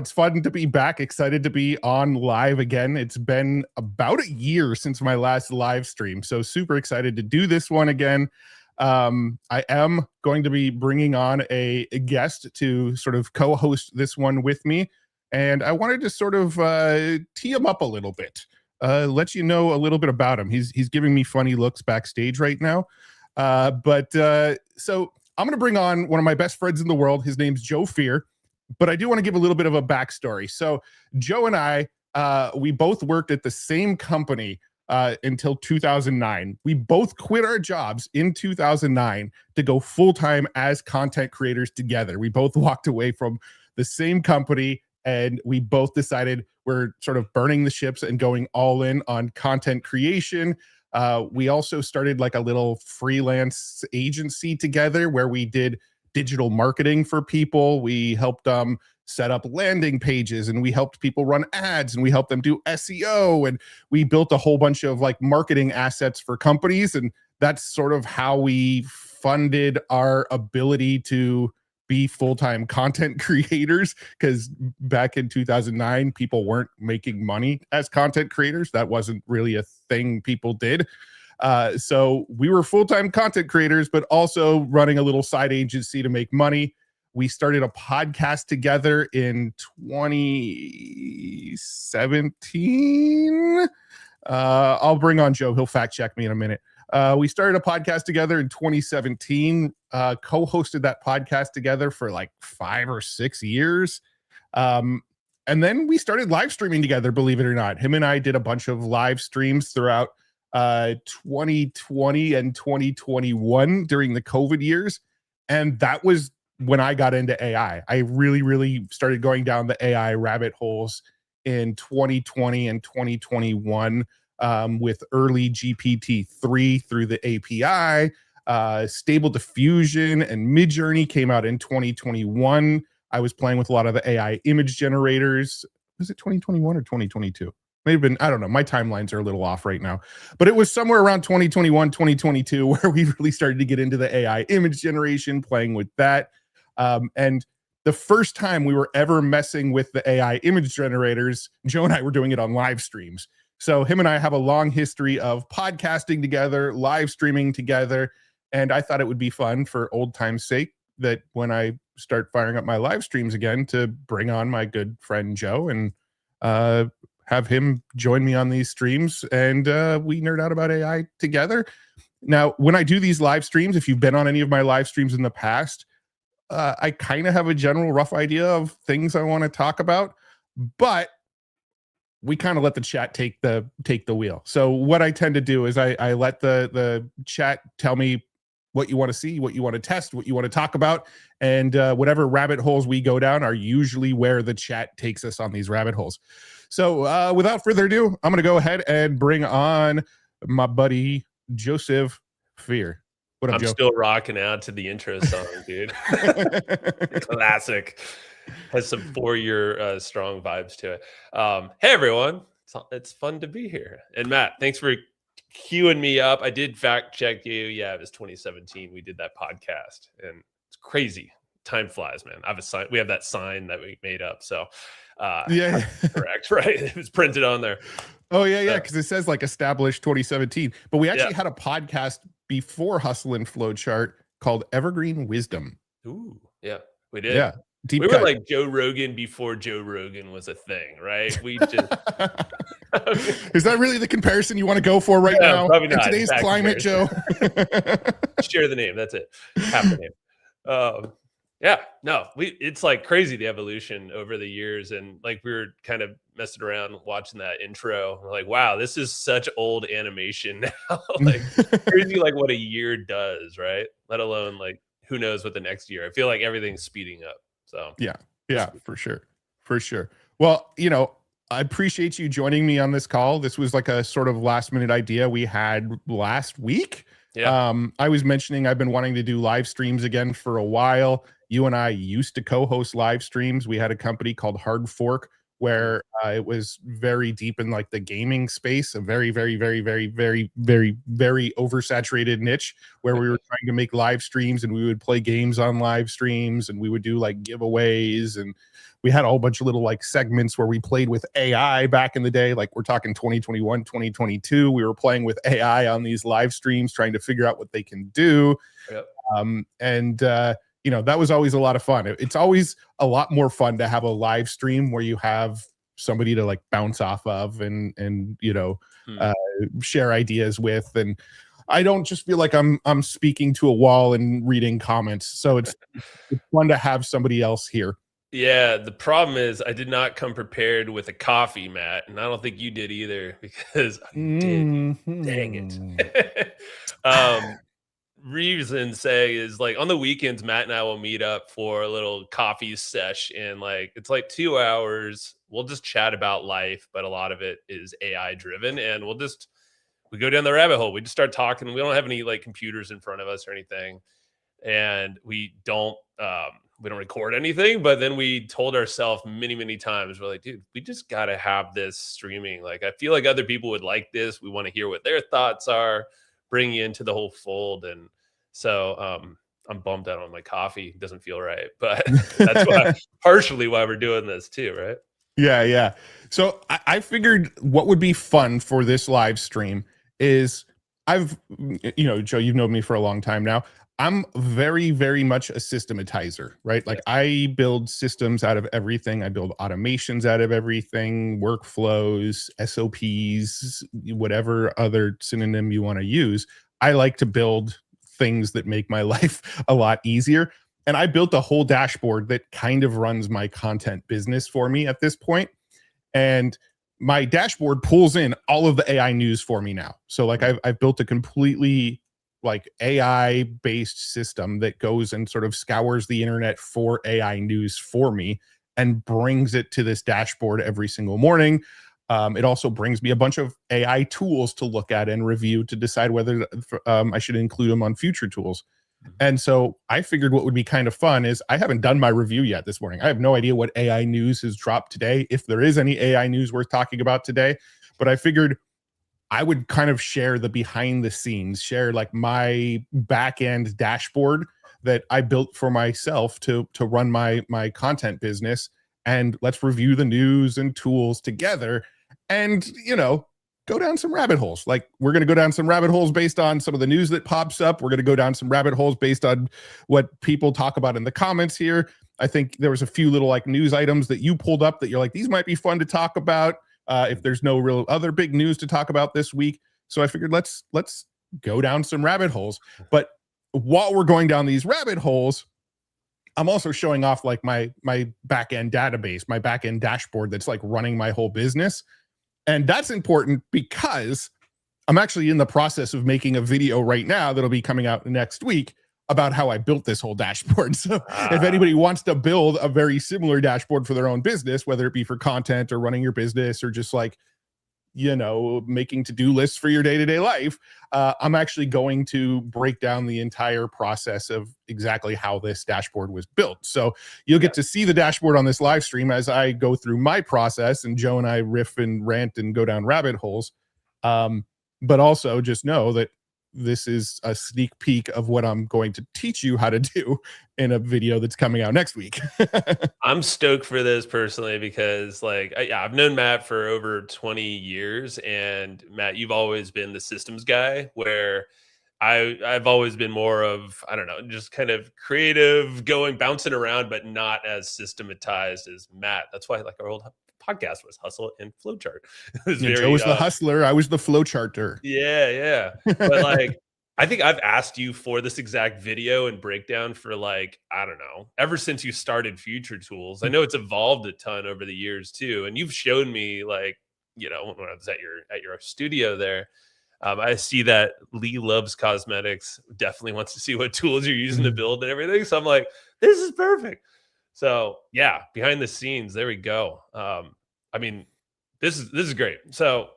It's fun to be back. Excited to be on live again. It's been about a year since my last live stream, so super excited to do this one again. I am going to be bringing on a guest to sort of co-host this one with me, and I wanted to sort of tee him up a little bit, let you know a little bit about him. He's giving me funny looks backstage right now, so I'm going to bring on one of my best friends in the world. His name's Joe Fear. But I do want to give a little bit of a backstory. So Joe and I, we both worked at the same company until 2009. We both quit our jobs in 2009 to go full-time as content creators together. We both walked away from the same company, and we both decided we're sort of burning the ships and going all in on content creation. We also started like a little freelance agency together where we did digital marketing for people. We helped set up landing pages, and we helped people run ads, and we helped them do SEO, and we built a whole bunch of like marketing assets for companies. And that's sort of how we funded our ability to be full-time content creators, because back in 2009 people weren't making money as content creators. That wasn't really a thing people did. So we were full-time content creators, but also running a little side agency to make money. We started a podcast together in 2017. I'll bring on Joe. He'll fact check me in a minute. We started a podcast together in 2017, co-hosted that podcast together for like 5 or 6 years. And then we started live streaming together, believe it or not. Him and I did a bunch of live streams throughout 2020 and 2021 during the COVID years. And that was when I got into AI. I really started going down the AI rabbit holes in 2020 and 2021 with early GPT-3 through the API. Stable Diffusion and Midjourney came out in 2021. I was playing with a lot of the AI image generators. Was it 2021 or 2022? May have been, I don't know. My timelines are a little off right now, but it was somewhere around 2021, 2022, where we really started to get into the AI image generation, playing with that. And the first time we were ever messing with the AI image generators, Joe and I were doing it on live streams. So him and I have a long history of podcasting together, live streaming together. And I thought it would be fun for old time's sake that when I start firing up my live streams again, to bring on my good friend Joe and have him join me on these streams, and we nerd out about AI together. Now, when I do these live streams, if you've been on any of my live streams in the past, I kind of have a general rough idea of things I want to talk about, but we kind of let the chat take the wheel. So what I tend to do is I let the chat tell me what you want to see, what you want to test, what you want to talk about, and whatever rabbit holes we go down are usually where the chat takes us on these rabbit holes. So without further ado, I'm going to go ahead and bring on my buddy Joseph Fear. What up, I'm Joe? still rocking out to the intro song, dude. Classic. Has some 4-year strong vibes to it. Hey, everyone. It's fun to be here. And Matt, thanks for queuing me up. I did fact check you. Yeah, it was 2017. We did that podcast, and it's crazy. Time flies, man. I have a sign. We have that sign that we made up. So yeah, correct, right? It was printed on there. Oh yeah, because it says like established 2017. But we actually had a podcast before Hustle and Flowchart called Evergreen Wisdom. Ooh, yeah, we did. Yeah. We were like Joe Rogan before Joe Rogan was a thing, right? We just Is that really the comparison you want to go for right now? Probably not. In today's climate, Joe. Share the name. That's it. Half the name. It's like crazy, the evolution over the years. And like we were kind of messing around watching that intro. We're like, wow, this is such old animation now. Like crazy, like what a year does, right? Let alone like who knows what the next year. I feel like everything's speeding up. So yeah, for sure. Well, I appreciate you joining me on this call. This was like a sort of last minute idea we had last week. Yeah. I was mentioning I've been wanting to do live streams again for a while. You and I used to co-host live streams. We had a company called Hard Fork where it was very deep in like the gaming space, a very, very, very, very, very, very, very oversaturated niche where we were trying to make live streams and we would play games on live streams and we would do like giveaways, and we had a whole bunch of little like segments where we played with AI back in the day. Like we're talking 2021, 2022. We were playing with AI on these live streams, trying to figure out what they can do. Yep. You know, that was always a lot of fun. It's always a lot more fun to have a live stream where you have somebody to like bounce off of and you know, share ideas with. And I don't just feel like I'm speaking to a wall and reading comments. So it's fun to have somebody else here. Yeah, the problem is I did not come prepared with a coffee, Matt, and I don't think you did either because I did. Dang it. Reason say is like on the weekends, Matt and I will meet up for a little coffee sesh, and like it's like 2 hours. We'll just chat about life, but a lot of it is AI driven, and we go down the rabbit hole. We just start talking. We don't have any like computers in front of us or anything, and we don't record anything. But then we told ourselves many times, we're like, dude, we just got to have this streaming. Like, I feel like other people would like this. We want to hear what their thoughts are, bring you into the whole fold. And so I'm bummed out on my coffee. It doesn't feel right, but that's partially why we're doing this too, right? Yeah. So I figured what would be fun for this live stream is you know, Joe, you've known me for a long time now. I'm very, very much a systematizer, right? Like I build systems out of everything. I build automations out of everything, workflows, SOPs, whatever other synonym you want to use. I like to build things that make my life a lot easier. And I built a whole dashboard that kind of runs my content business for me at this point. And my dashboard pulls in all of the AI news for me now. So like I've built a completely like AI based system that goes and sort of scours the internet for AI news for me and brings it to this dashboard every single morning. It also brings me a bunch of AI tools to look at and review to decide whether I should include them on future tools. And so I figured what would be kind of fun is I haven't done my review yet this morning. I have no idea what AI news has dropped today, if there is any AI news worth talking about today. But I figured I would kind of share the behind the scenes, share like my back end dashboard that I built for myself to run my content business. And let's review the news and tools together and, you know, go down some rabbit holes. Like we're going to go down some rabbit holes based on some of the news that pops up. We're going to go down some rabbit holes based on what people talk about in the comments here. I think there was a few little like news items that you pulled up that you're like, these might be fun to talk about. If there's no real other big news to talk about this week. So I figured let's go down some rabbit holes. But while we're going down these rabbit holes, I'm also showing off like my back-end database, my back-end dashboard that's like running my whole business. And that's important because I'm actually in the process of making a video right now that'll be coming out next week about how I built this whole dashboard. So if anybody wants to build a very similar dashboard for their own business, whether it be for content or running your business or just like, you know, making to-do lists for your day-to-day life, I'm actually going to break down the entire process of exactly how this dashboard was built. So you'll get to see the dashboard on this live stream as I go through my process and Joe and I riff and rant and go down rabbit holes. But also just know that this is a sneak peek of what I'm going to teach you how to do in a video that's coming out next week. I'm stoked for this personally because like I've known Matt for over 20 years, and Matt, you've always been the systems guy where I've always been more of, I don't know, just kind of creative, bouncing around, but not as systematized as Matt. That's why like our old podcast was Hustle and Flowchart. It was Joe was the hustler. I was the flowcharter. Yeah. But like, I think I've asked you for this exact video and breakdown for like, I don't know, ever since you started Future Tools. I know it's evolved a ton over the years too. And you've shown me like, you know, when I was at your studio there, I see that Lee loves cosmetics, definitely wants to see what tools you're using to build and everything. So I'm like, this is perfect. So yeah, behind the scenes, there we go. I mean, this is great. So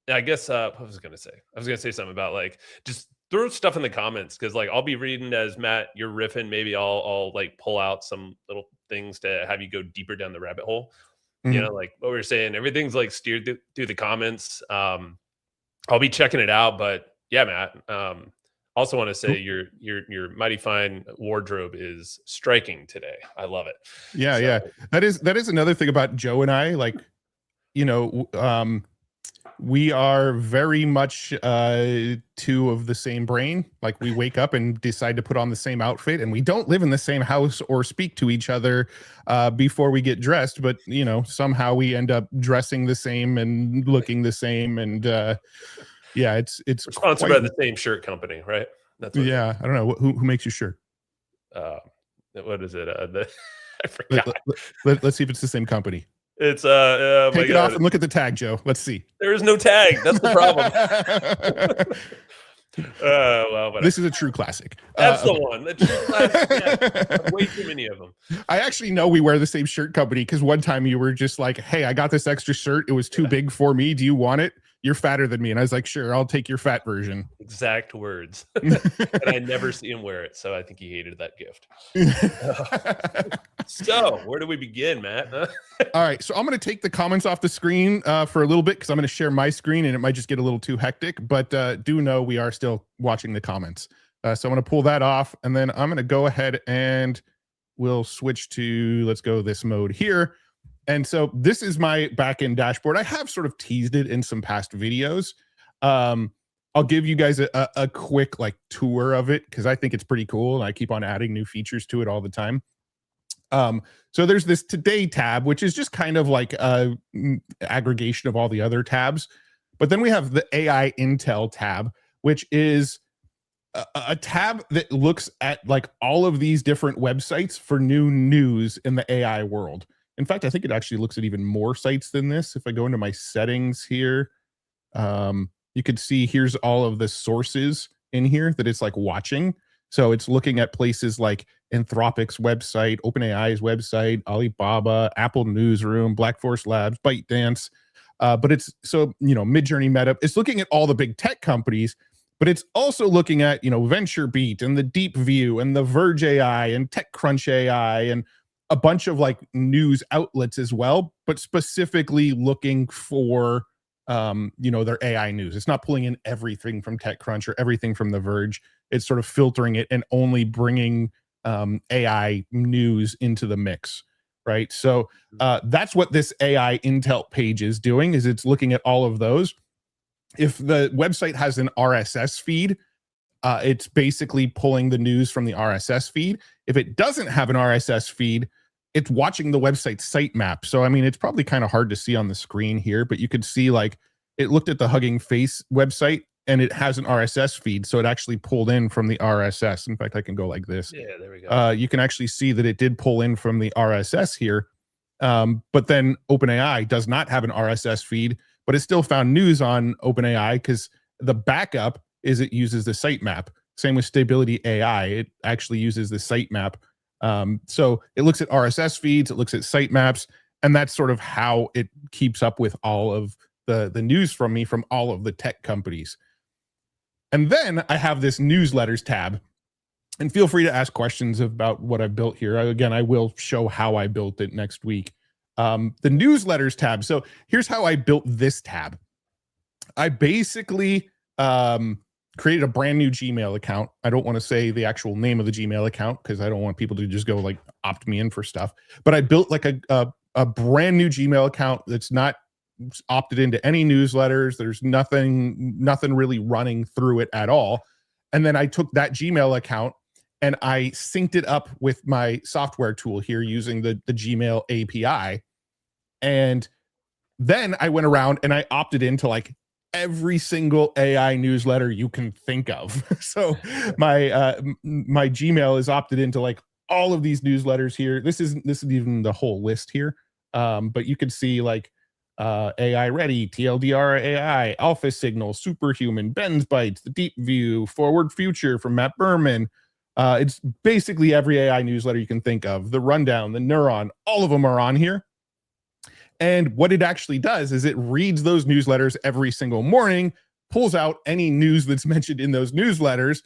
I guess what was I gonna say? I was gonna say something about like just throw stuff in the comments because like I'll be reading as Matt, you're riffing. Maybe I'll like pull out some little things to have you go deeper down the rabbit hole. You know, like what we were saying, everything's like steered through the comments. I'll be checking it out, but yeah, Matt. Also want to say your mighty fine wardrobe is striking today. I love it. Yeah, yeah. That is another thing about Joe and I. Like, you know, we are very much two of the same brain. Like, we wake up and decide to put on the same outfit, and we don't live in the same house or speak to each other before we get dressed, but you know, somehow we end up dressing the same and looking the same. And yeah, it's We're sponsored by the same shirt company, right? That's what I don't know who makes your shirt. What is it? I forgot. Let's see if it's the same company. It's take it off and look at the tag, Joe. Let's see. There is no tag. That's the problem. Well, this is a true classic. That's the one. The true classic. Yeah. Way too many of them. I actually know we wear the same shirt company because one time you were just like, "Hey, I got this extra shirt. It was too big for me. Do you want it? You're fatter than me." And I was like, "Sure, I'll take your fat version." Exact words. And I never see him wear it, so I think he hated that gift. So, where do we begin, Matt? All right, so I'm going to take the comments off the screen for a little bit because I'm going to share my screen and it might just get a little too hectic. But do know we are still watching the comments. So I'm going to pull that off, and then I'm going to go ahead and we'll switch to, let's go this mode here. And so this is my backend dashboard. I have sort of teased it in some past videos. I'll give you guys a quick like tour of it because I think it's pretty cool, and I keep on adding new features to it all the time. So there's this Today tab, which is just kind of like a aggregation of all the other tabs. But then we have the AI Intel tab, which is a tab that looks at like all of these different websites for new news in the AI world. In fact, I think it actually looks at even more sites than this. If I go into my settings here, you could see here's all of the sources in here that it's like watching. So it's looking at places like Anthropic's website, OpenAI's website, Alibaba, Apple Newsroom, Black Forest Labs, ByteDance. But it's so, you know, Midjourney, Meta. It's looking at all the big tech companies, but it's also looking at, you know, VentureBeat and the Deep View and the Verge AI and TechCrunch AI and a bunch of like news outlets as well, but specifically looking for, you know, their AI news. It's not pulling in everything from TechCrunch or everything from the Verge. It's sort of filtering it and only bringing AI news into the mix, right? So that's what this AI Intel page is doing, is it's looking at all of those. If the website has an RSS feed, it's basically pulling the news from the RSS feed. If it doesn't have an RSS feed, it's watching the website sitemap. So, I mean, it's probably kind of hard to see on the screen here, but you could see like it looked at the Hugging Face website and it has an RSS feed. So it actually pulled in from the RSS. In fact, I can go like this. Yeah, there we go. You can actually see that it did pull in from the RSS here. But then OpenAI does not have an RSS feed, but it still found news on OpenAI because the backup is it uses the sitemap. Same with Stability AI. It actually uses the sitemap. So it looks at RSS feeds, it looks at sitemaps, and that's sort of how it keeps up with all of the news from me from all of the tech companies. And then I have this newsletters tab, and feel free to ask questions about what I've built here. Again, I will show how I built it next week. The newsletters tab. So here's how I built this tab. I basically created a brand new Gmail account. I don't want to say the actual name of the Gmail account because I don't want people to just go like opt me in for stuff. But I built like a brand new Gmail account that's not opted into any newsletters. There's nothing really running through it at all. And then I took that Gmail account and I synced it up with my software tool here using the Gmail API. And then I went around and I opted into like every single AI newsletter you can think of. So my Gmail is opted into like all of these newsletters here. This isn't even the whole list here. But you can see like AI Ready, TLDR AI, Alpha Signal, Superhuman, Ben's Bytes, The Deep View, Forward Future from Matt Berman. It's basically every AI newsletter you can think of. The Rundown, the Neuron, all of them are on here. And what it actually does is it reads those newsletters every single morning, pulls out any news that's mentioned in those newsletters,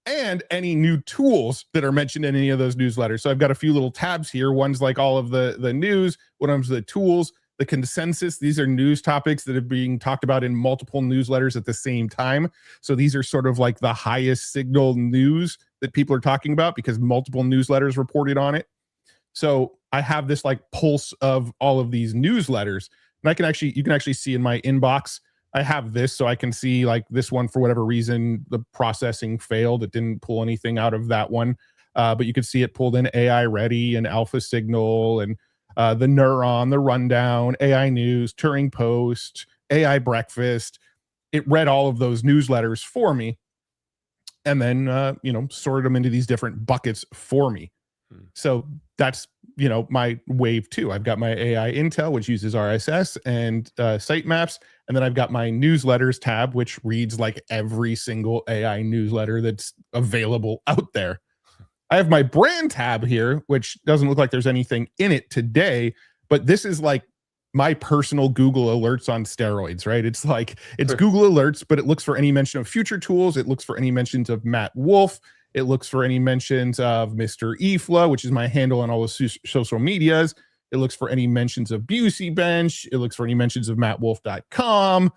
and any new tools that are mentioned in any of those newsletters. So I've got a few little tabs here. One's like all of the news, one's the tools, the consensus. These are news topics that are being talked about in multiple newsletters at the same time. So these are sort of like the highest signal news that people are talking about because multiple newsletters reported on it. So I have this like pulse of all of these newsletters, and you can actually see in my inbox, I have this, so I can see like this one, for whatever reason, the processing failed. It didn't pull anything out of that one. But you can see it pulled in AI Ready and Alpha Signal and the Neuron, the Rundown, AI News, Turing Post, AI Breakfast. It read all of those newsletters for me and then, sorted them into these different buckets for me. So that's, my wave 2. I've got my AI Intel, which uses RSS and sitemaps. And then I've got my newsletters tab, which reads like every single AI newsletter that's available out there. I have my brand tab here, which doesn't look like there's anything in it today, but this is like my personal Google alerts on steroids, right? It's like, it's Google alerts, but it looks for any mention of future tools. It looks for any mentions of Matt Wolf. It looks for any mentions of Mr. Efla, which is my handle on all the social medias. It looks for any mentions of Busey Bench. It looks for any mentions of mattwolf.com.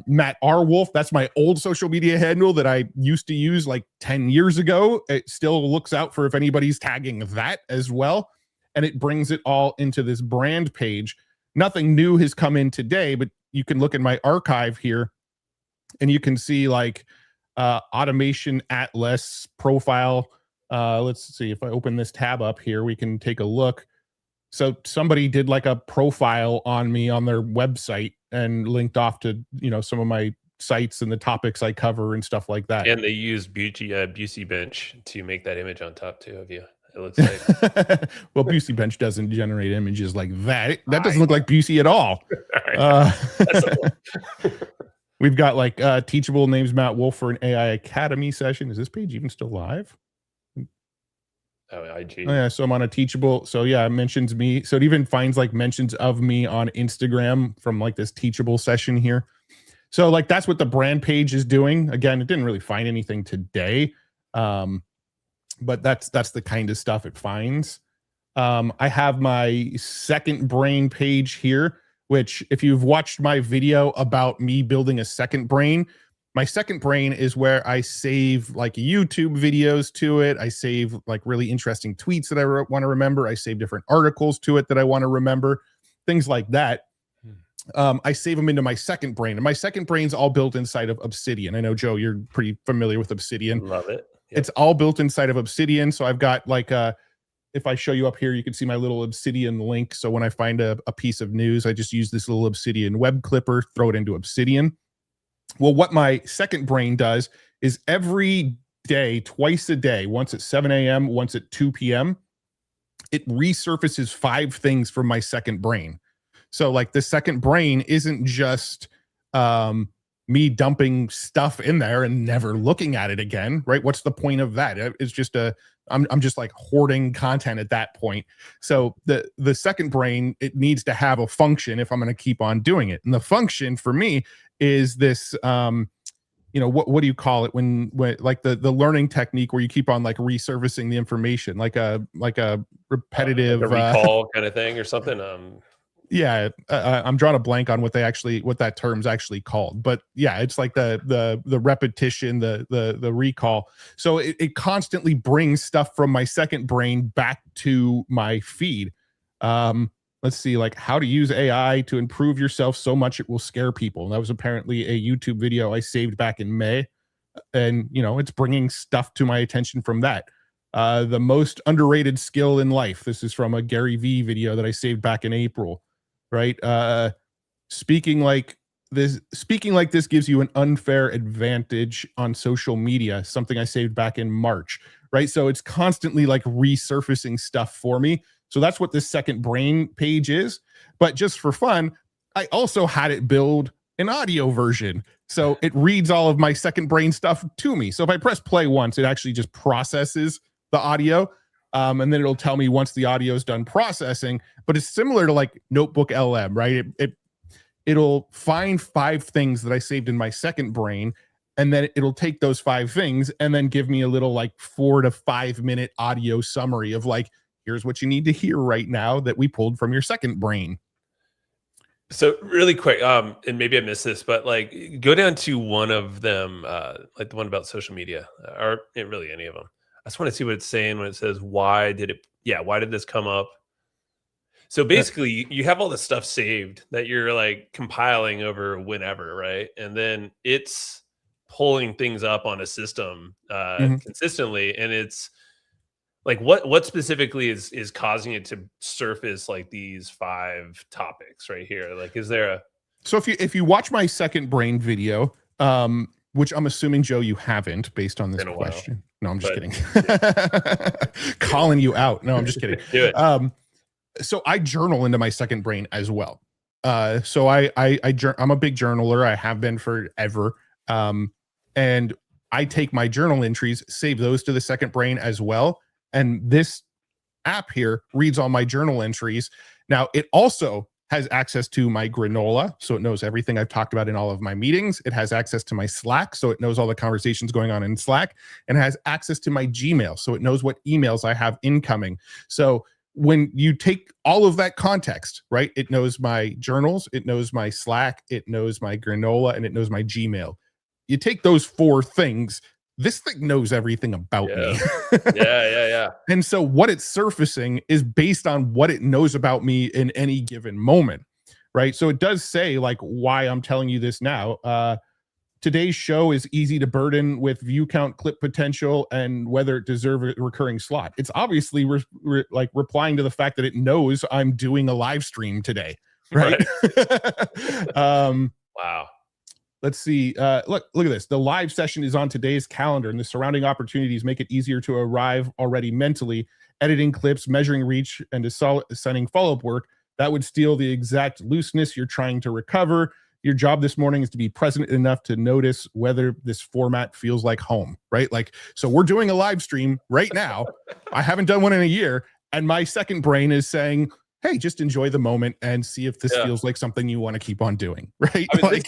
Matt R. Wolf, that's my old social media handle that I used to use like 10 years ago. It still looks out for if anybody's tagging that as well. And it brings it all into this brand page. Nothing new has come in today, but you can look at my archive here and you can see like Automation Atlas profile. Let's see if I open this tab up here, we can take a look. So somebody did like a profile on me on their website and linked off to, some of my sites and the topics I cover and stuff like that. And they used Busey Bench to make that image on top too of you. It looks like. Well, Busey Bench doesn't generate images like that. That doesn't look like Busey at all. We've got like teachable names Matt Wolf for an AI Academy session. Is this page even still live? Oh, IG. Oh, yeah, so I'm on a teachable. So yeah, it mentions me. So it even finds like mentions of me on Instagram from like this teachable session here. So like that's what the brand page is doing. Again, it didn't really find anything today, but that's the kind of stuff it finds. I have my second brain page here, which if you've watched my video about me building a second brain, my second brain is where I save like YouTube videos to it. I save like really interesting tweets that I want to remember. I save different articles to it that I want to remember, things like that. I save them into my second brain, and my second brain's all built inside of Obsidian. I know, Joe, you're pretty familiar with Obsidian. Love it. Yep. It's all built inside of Obsidian. So I've got like if I show you up here, you can see my little Obsidian link. So when I find a piece of news, I just use this little Obsidian web clipper, throw it into Obsidian. Well, what my second brain does is every day, twice a day, once at 7 a.m., once at 2 p.m., it resurfaces 5 things from my second brain. So like the second brain isn't just me dumping stuff in there and never looking at it again, right? What's the point of that? It's just I'm just like hoarding content at that point. So the second brain, it needs to have a function if I'm going to keep on doing it. And the function for me is this, what do you call it when like the learning technique where you keep on like resurfacing the information, like a repetitive like a recall kind of thing or something. Yeah, I'm drawing a blank on what that term's actually called, but yeah, it's like the repetition, the recall. So it constantly brings stuff from my second brain back to my feed. Let's see, like how to use AI to improve yourself so much it will scare people. And that was apparently a YouTube video I saved back in May, and it's bringing stuff to my attention from that. The most underrated skill in life. This is from a Gary Vee video that I saved back in April. Right. Speaking like this gives you an unfair advantage on social media, something I saved back in March. Right. So it's constantly like resurfacing stuff for me. So that's what this second brain page is. But just for fun, I also had it build an audio version. So it reads all of my second brain stuff to me. So if I press play once, it actually just processes the audio. And then it'll tell me once the audio is done processing, but it's similar to like Notebook LM, right? It'll find 5 things that I saved in my second brain and then it'll take those 5 things and then give me a little like 4 to 5 minute audio summary of like, here's what you need to hear right now that we pulled from your second brain. So really quick, and maybe I missed this, but like go down to one of them, like the one about social media, or really any of them. I just want to see what it's saying when it says, why did this come up? So basically you have all this stuff saved that you're like compiling over whenever, right? And then it's pulling things up on a system consistently, and it's like what specifically is causing it to surface like these 5 topics right here? Like, is there a So if you watch my second brain video, which I'm assuming, Joe, you haven't, based on this question. No, I'm just kidding. Calling you out. No, I'm just kidding. Do it. So I journal into my second brain as well. So I'm a big journaler. I have been forever. And I take my journal entries, save those to the second brain as well. And this app here reads all my journal entries. Now, it also has access to my granola, so it knows everything I've talked about in all of my meetings. It has access to my Slack, so it knows all the conversations going on in Slack, and it has access to my Gmail, so it knows what emails I have incoming. So when you take all of that context, right, it knows my journals, it knows my Slack, it knows my granola, and it knows my Gmail. You take those 4 things, this thing knows everything about me. Yeah. And so what it's surfacing is based on what it knows about me in any given moment, right? So it does say like why I'm telling you this now. Today's show is easy to burden with view count, clip potential, and whether it deserves a recurring slot. It's obviously like replying to the fact that it knows I'm doing a live stream today, right? Wow. Let's see. Look at this. The live session is on today's calendar, and the surrounding opportunities make it easier to arrive already mentally. Editing clips, measuring reach, and assigning follow-up work that would steal the exact looseness you're trying to recover. Your job this morning is to be present enough to notice whether this format feels like home, right? Like, so we're doing a live stream right now. I haven't done one in a year, and my second brain is saying, hey, just enjoy the moment and see if this feels like something you want to keep on doing, right? I mean,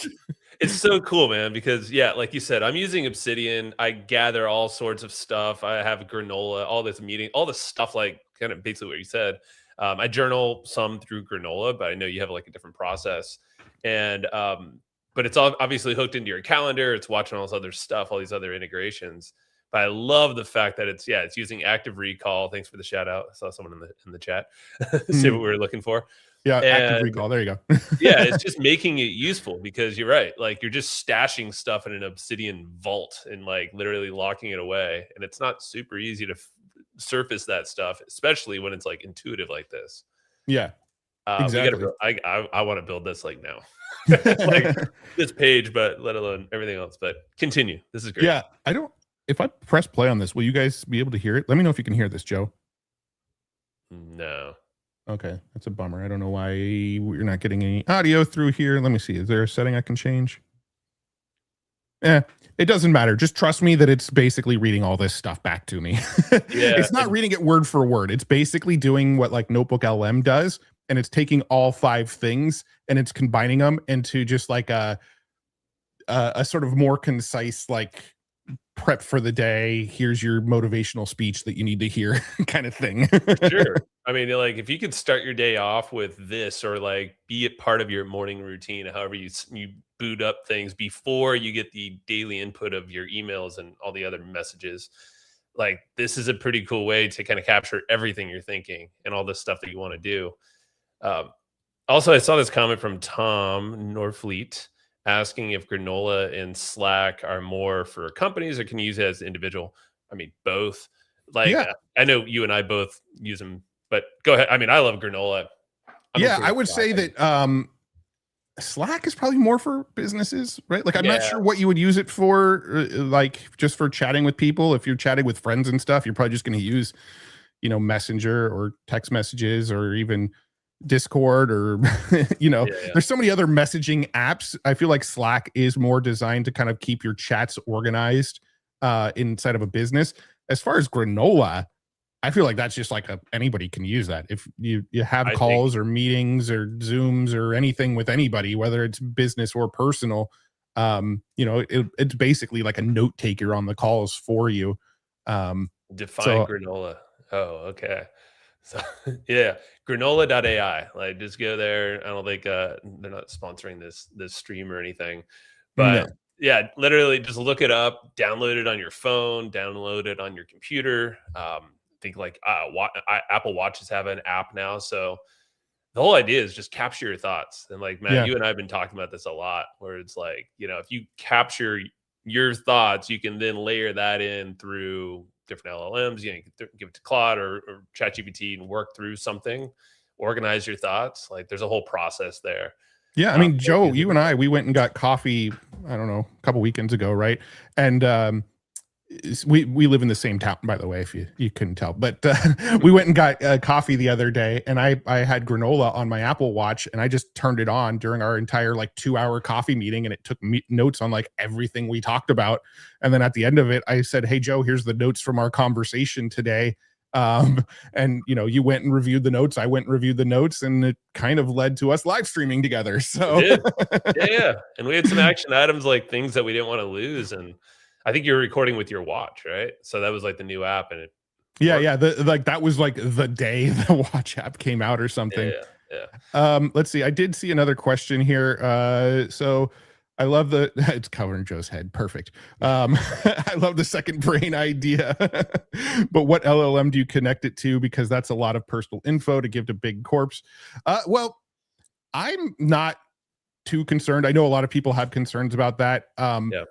it's so cool, man, because like you said, I'm using Obsidian. I gather all sorts of stuff. I have granola, all this meeting, all this stuff, like kind of basically what you said. I journal some through granola, but I know you have like a different process. And but it's all obviously hooked into your calendar. It's watching all this other stuff, all these other integrations. But I love the fact that it's using active recall. Thanks for the shout out. I saw someone in the chat say what we were looking for. Yeah, active recall. There you go. Yeah, it's just making it useful, because you're right. Like, you're just stashing stuff in an Obsidian vault and like literally locking it away. And it's not super easy to surface that stuff, especially when it's like intuitive like this. Yeah, exactly. I want to build this like now, like this page, but let alone everything else. But continue. This is great. Yeah, if I press play on this, will you guys be able to hear it? Let me know if you can hear this, Joe. No. Okay, that's a bummer. I don't know why we're not getting any audio through here. Let me see. Is there a setting I can change? It doesn't matter. Just trust me that it's basically reading all this stuff back to me. It's not reading it word for word. It's basically doing what like Notebook LM does, and it's taking all 5 things and it's combining them into just like a sort of more concise, like, prep for the day, here's your motivational speech that you need to hear kind of thing. Sure. I mean, like, if you could start your day off with this, or like be it part of your morning routine, however you boot up things before you get the daily input of your emails and all the other messages, like, this is a pretty cool way to kind of capture everything you're thinking and all the stuff that you want to do. Also, I saw this comment from Tom Norfleet asking if granola and Slack are more for companies or can you use it as individual. I mean, both. Like, I know you and I both use them, but go ahead. I mean, I love granola. I would say that Slack is probably more for businesses, right? Like, I'm not sure what you would use it for, like just for chatting with people. If you're chatting with friends and stuff, you're probably just going to use, Messenger or text messages or even Discord or there's so many other messaging apps. I feel like Slack is more designed to kind of keep your chats organized inside of a business. As far as granola, I feel like that's just like anybody can use that. If you have calls or meetings or Zooms or anything with anybody, whether it's business or personal, It's basically like a note taker on the calls for you. Define So granola. Oh, okay. So yeah, granola.ai. Like just go there. I don't think they're not sponsoring this stream or anything. But no. yeah, literally just look it up, download it on your phone, download it on your computer. I think like Apple Watches have an app now. So the whole idea is just capture your thoughts. And like Matt, Yeah. you and I have been talking about this a lot, where it's like, if you capture your thoughts, you can then layer that in through different LLMs. You can give it to Claude or ChatGPT and work through something, organize your thoughts. Like there's a whole process there. Yeah, I mean, That Joe, can you and I, we went and got coffee, I don't know, a couple weekends ago, right? And we live in the same town, by the way, if you couldn't tell. But we went and got coffee the other day, and I had granola on my Apple Watch, and I just turned it on during our entire like 2-hour coffee meeting, and it took me notes on like everything we talked about. And then at the end of it, I said, "Hey Joe, here's the notes from our conversation today." And you went and reviewed the notes, I went and reviewed the notes, and it kind of led to us live streaming together. So It did. Yeah. And we had some action items, like things that we didn't want to lose. And I think you're recording with your watch, right? So that was like the new app, and it yeah, worked. yeah, that was like the day the watch app came out or something. Yeah. Yeah. Let's see. I did see another question here. So I love it's covering Joe's head. Perfect. I love the second brain idea. But what LLM do you connect it to? Because that's a lot of personal info to give to big corps. Well, I'm not too concerned. I know a lot of people have concerns about that. Yeah.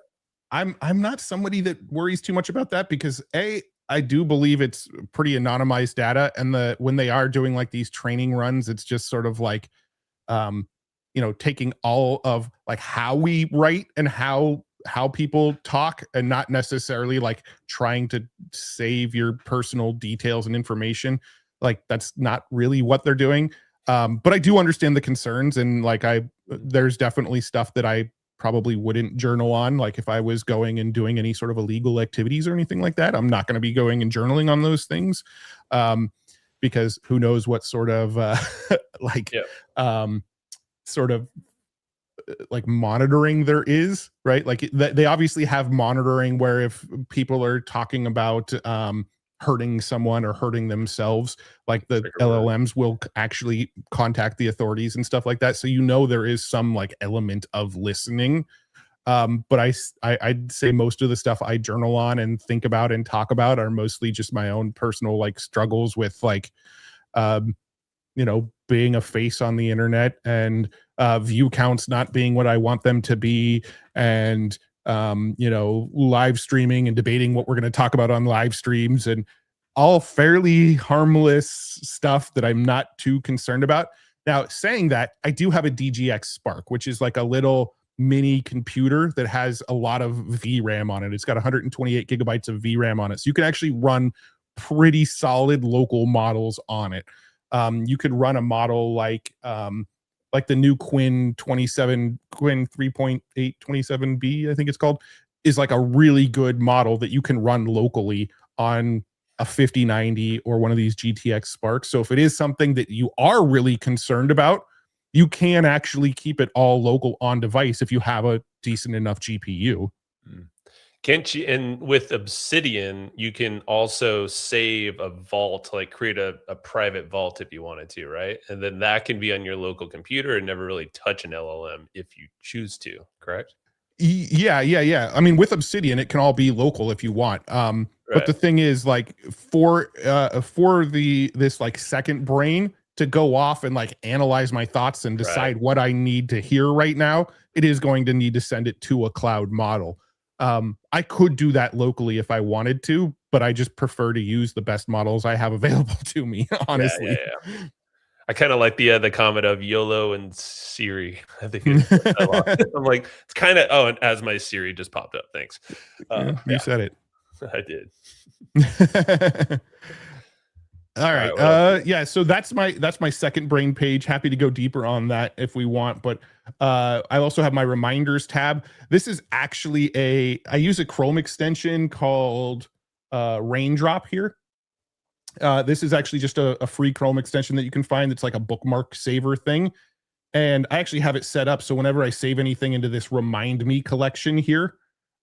I'm not somebody that worries too much about that, because I do believe it's pretty anonymized data, and when they are doing like these training runs, it's just sort of like taking all of like how we write and how people talk, and not necessarily like trying to save your personal details and information. Like that's not really what they're doing. But I do understand the concerns, and like there's definitely stuff that I probably wouldn't journal on. Like if I was going and doing any sort of illegal activities or anything like that, I'm not going to be going and journaling on those things, because who knows what sort of like Yeah. sort of like monitoring there is, right? Like they obviously have monitoring where if people are talking about hurting someone or hurting themselves, like the LLMs will actually contact the authorities and stuff like that. So there is some like element of listening. But I'd say most of the stuff I journal on and think about and talk about are mostly just my own personal like struggles with like being a face on the internet, and view counts not being what I want them to be, and live streaming and debating what we're going to talk about on live streams, and all fairly harmless stuff that I'm not too concerned about. Now, saying that, I do have a DGX Spark, which is like a little mini computer that has a lot of VRAM on it. It's got 128 gigabytes of VRAM on it. So you can actually run pretty solid local models on it. You could run a model like the new Quinn 3.8 27B, I think it's called, is like a really good model that you can run locally on a 5090 or one of these GTX Sparks. So if it is something that you are really concerned about, you can actually keep it all local on device if you have a decent enough GPU. Can't you? And with Obsidian, you can also save a vault, like create a private vault if you wanted to, right? And then that can be on your local computer and never really touch an LLM if you choose to, correct? Yeah. I mean, with Obsidian, it can all be local if you want. But the thing is, like for this like second brain to go off and like analyze my thoughts and decide what I need to hear right now, it is going to need to send it to a cloud model. I could do that locally if I wanted to, but I just prefer to use the best models I have available to me, honestly. Yeah. I kind of like the comment of YOLO and Siri. I think I'm like, it's kind of, and as my Siri just popped up. Thanks. You said it. I did. All right. Yeah. So that's my second brain page. Happy to go deeper on that if we want. But I also have my reminders tab. This is actually I use a Chrome extension called Raindrop here. This is actually just a free Chrome extension that you can find. It's like a bookmark saver thing. And I actually have it set up so whenever I save anything into this remind me collection here,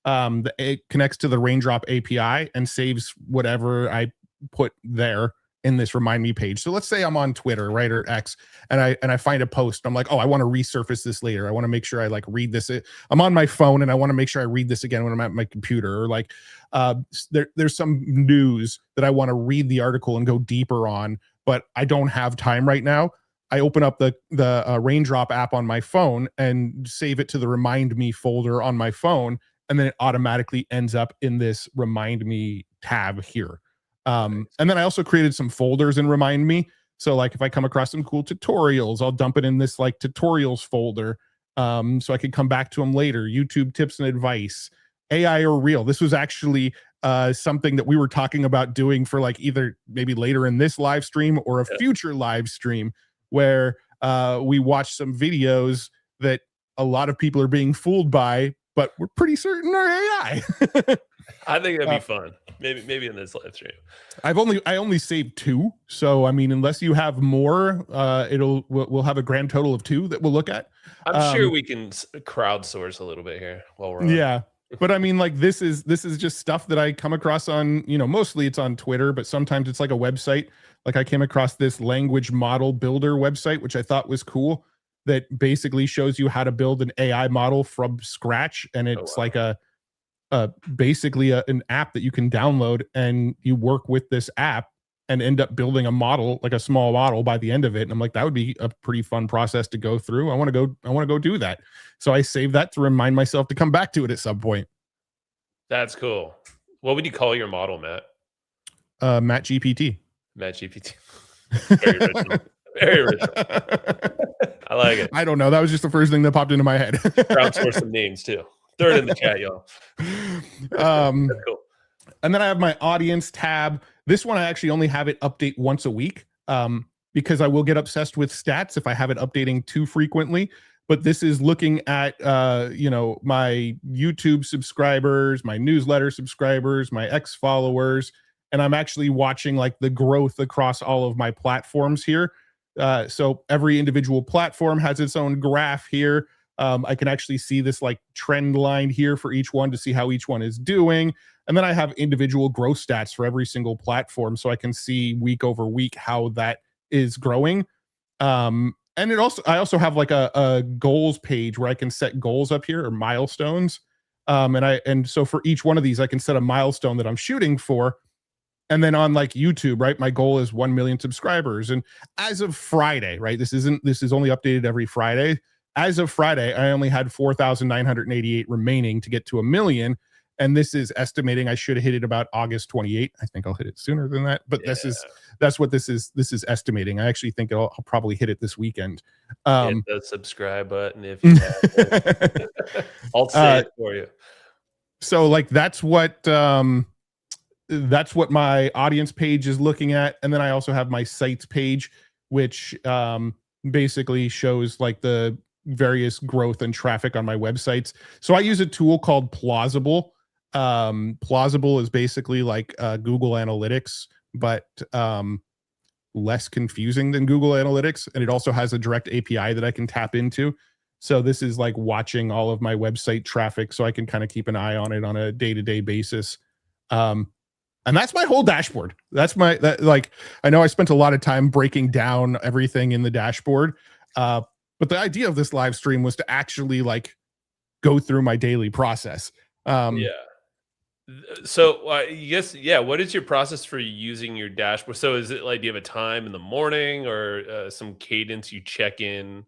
it connects to the Raindrop API and saves whatever I put there in this remind me page. So let's say I'm on Twitter, right, or X, and I find a post. I'm like, oh, I want to resurface this later. I want to make sure I like read this. I'm on my phone and I want to make sure I read this again when I'm at my computer. Or like, there's some news that I want to read the article and go deeper on, but I don't have time right now. I open up the Raindrop app on my phone and save it to the remind me folder on my phone, and then it automatically ends up in this remind me tab here. And then I also created some folders in remind me. So like if I come across some cool tutorials, I'll dump it in this like tutorials folder. So I could come back to them later. YouTube tips and advice, AI or real. This was actually something that we were talking about doing for like either maybe later in this live stream or a future live stream where we watch some videos that a lot of people are being fooled by, but we're pretty certain are AI. I think that'd be fun. Maybe in this live stream. I only saved 2, so I mean, unless you have more, we'll have a grand total of 2 that we'll look at. I'm sure we can crowdsource a little bit here while we're on. Yeah, but I mean, like this is just stuff that I come across on, mostly it's on Twitter, but sometimes it's like a website. Like I came across this language model builder website, which I thought was cool, that basically shows you how to build an AI model from scratch, and it's like basically an app that you can download, and you work with this app and end up building a model, like a small model by the end of it. And I'm like, that would be a pretty fun process to go through. I want to go do that. So I saved that to remind myself to come back to it at some point. That's cool. What would you call your model, Matt? Matt GPT. Matt GPT. Very original. Very original. I like it. I don't know. That was just the first thing that popped into my head. Crowdsource some names too. Throw it in the chat, y'all. That's cool. And then I have my audience tab. This one I actually only have it update once a week, because I will get obsessed with stats if I have it updating too frequently. But this is looking at my YouTube subscribers, my newsletter subscribers, my X followers, and I'm actually watching like the growth across all of my platforms here. So every individual platform has its own graph here. I can actually see this like trend line here for each one to see how each one is doing. And then I have individual growth stats for every single platform, so I can see week over week how that is growing. And I also have like a goals page where I can set goals up here, or milestones. And so for each one of these, I can set a milestone that I'm shooting for. And then on like YouTube, right, my goal is 1 million subscribers. And as of Friday, right, this is only updated every Friday. As of Friday, I only had 4,988 remaining to get to 1 million. And this is estimating I should have hit it about August 28th. I think I'll hit it sooner than that, but that's what this is. This is estimating. I actually think I'll probably hit it this weekend. Hit the subscribe button if you have it. I'll say it for you. So like that's what my audience page is looking at. And then I also have my sites page, which basically shows like the various growth and traffic on my websites. So I use a tool called Plausible. Plausible is basically like Google Analytics, but less confusing than Google Analytics. And it also has a direct API that I can tap into. So this is like watching all of my website traffic, so I can kind of keep an eye on it on a day-to-day basis. And that's my whole dashboard. I know I spent a lot of time breaking down everything in the dashboard. But the idea of this live stream was to actually like go through my daily process. So yes, yeah. What is your process for using your dashboard? So is it like, do you have a time in the morning or some cadence you check in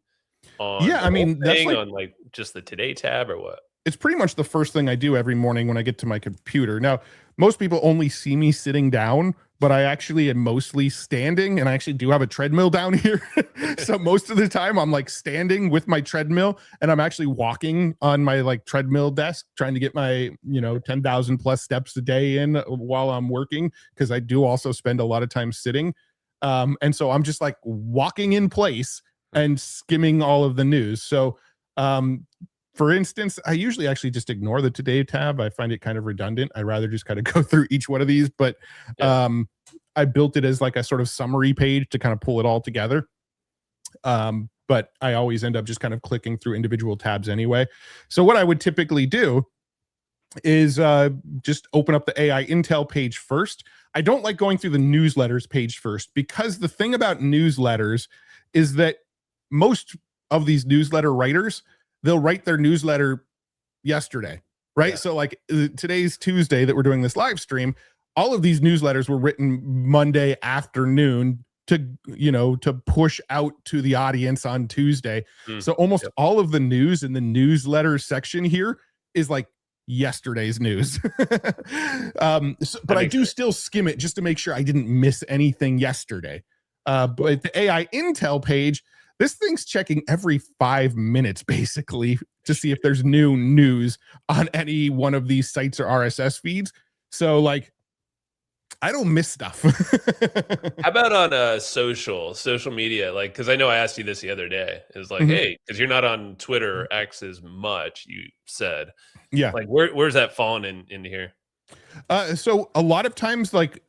on? Yeah, I mean, that's like, on like just the Today tab or what? It's pretty much the first thing I do every morning when I get to my computer. Now, most people only see me sitting down, but I actually am mostly standing, and I actually do have a treadmill down here. So most of the time I'm like standing with my treadmill, and I'm actually walking on my like treadmill desk, trying to get my, 10,000 plus steps a day in while I'm working, because I do also spend a lot of time sitting. And so I'm just like walking in place and skimming all of the news. So, for instance, I usually actually just ignore the Today tab. I find it kind of redundant. I'd rather just kind of go through each one of these, but I built it as like a sort of summary page to kind of pull it all together. But but I always end up just kind of clicking through individual tabs anyway. So what I would typically do is just open up the AI Intel page first. I don't like going through the newsletters page first, because the thing about newsletters is that most of these newsletter writers, they'll write their newsletter yesterday, right? Yeah. So like today's Tuesday that we're doing this live stream, all of these newsletters were written Monday afternoon to, you know, to push out to the audience on Tuesday. So almost all of the news in the newsletter section here is like yesterday's news. But I do still skim it just to make sure I didn't miss anything yesterday. But the AI Intel page, this thing's checking every 5 minutes basically to see if there's new news on any one of these sites or RSS feeds. So like, I don't miss stuff. How about on social media? Like, because I know I asked you this the other day. It was like, hey, because you're not on Twitter or X as much, you said. Yeah. Like, where's that falling into here? So a lot of times, like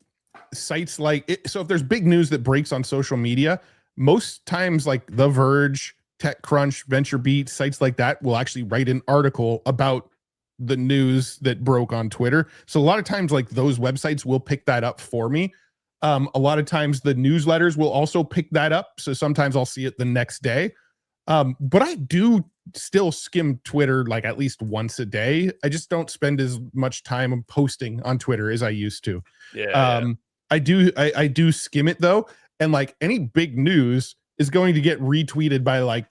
sites like it, so if there's big news that breaks on social media, most times like The Verge, TechCrunch, VentureBeat, sites like that will actually write an article about the news that broke on Twitter. So a lot of times like those websites will pick that up for me. A lot of times the newsletters will also pick that up. So sometimes I'll see it the next day. But I do still skim Twitter like at least once a day. I just don't spend as much time posting on Twitter as I used to. I do skim it though. And like any big news is going to get retweeted by like,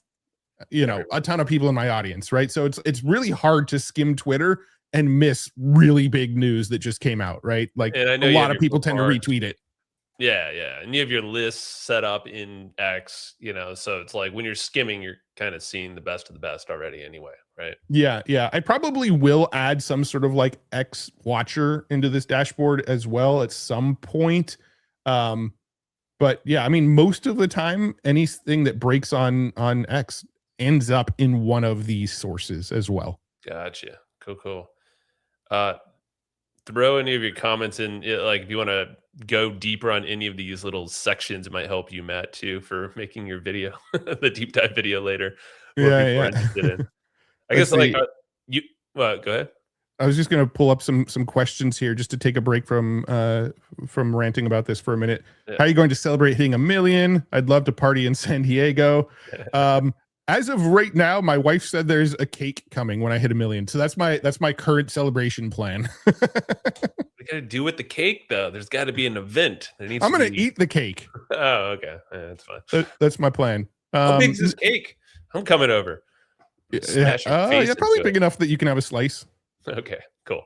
you know, a ton of people in my audience, right? So it's really hard to skim Twitter and miss really big news that just came out, right? Like a lot of people tend to retweet it. Yeah. And you have your lists set up in X, you know, so it's like when you're skimming, you're kind of seeing the best of the best already anyway, right? Yeah. I probably will add some sort of like X watcher into this dashboard as well at some point. But yeah, I mean, most of the time, anything that breaks on X ends up in one of these sources as well. Gotcha. Cool. Throw any of your comments in, like if you want to go deeper on any of these little sections, it might help you, Matt, too, for making your video, the deep dive video later. Yeah. I guess like go ahead. I was just going to pull up some questions here just to take a break from ranting about this for a minute. Yeah. How are you going to celebrate hitting 1 million? I'd love to party in San Diego. As of right now, my wife said there's a cake coming when I hit 1 million. So that's my current celebration plan. We got to do with the cake though. There's got to be an event. I'm going to eat the cake. Oh, okay. Yeah, that's fine. That's my plan. How big's this cake? I'm coming over. Yeah, probably big enough that you can have a slice. Okay, cool.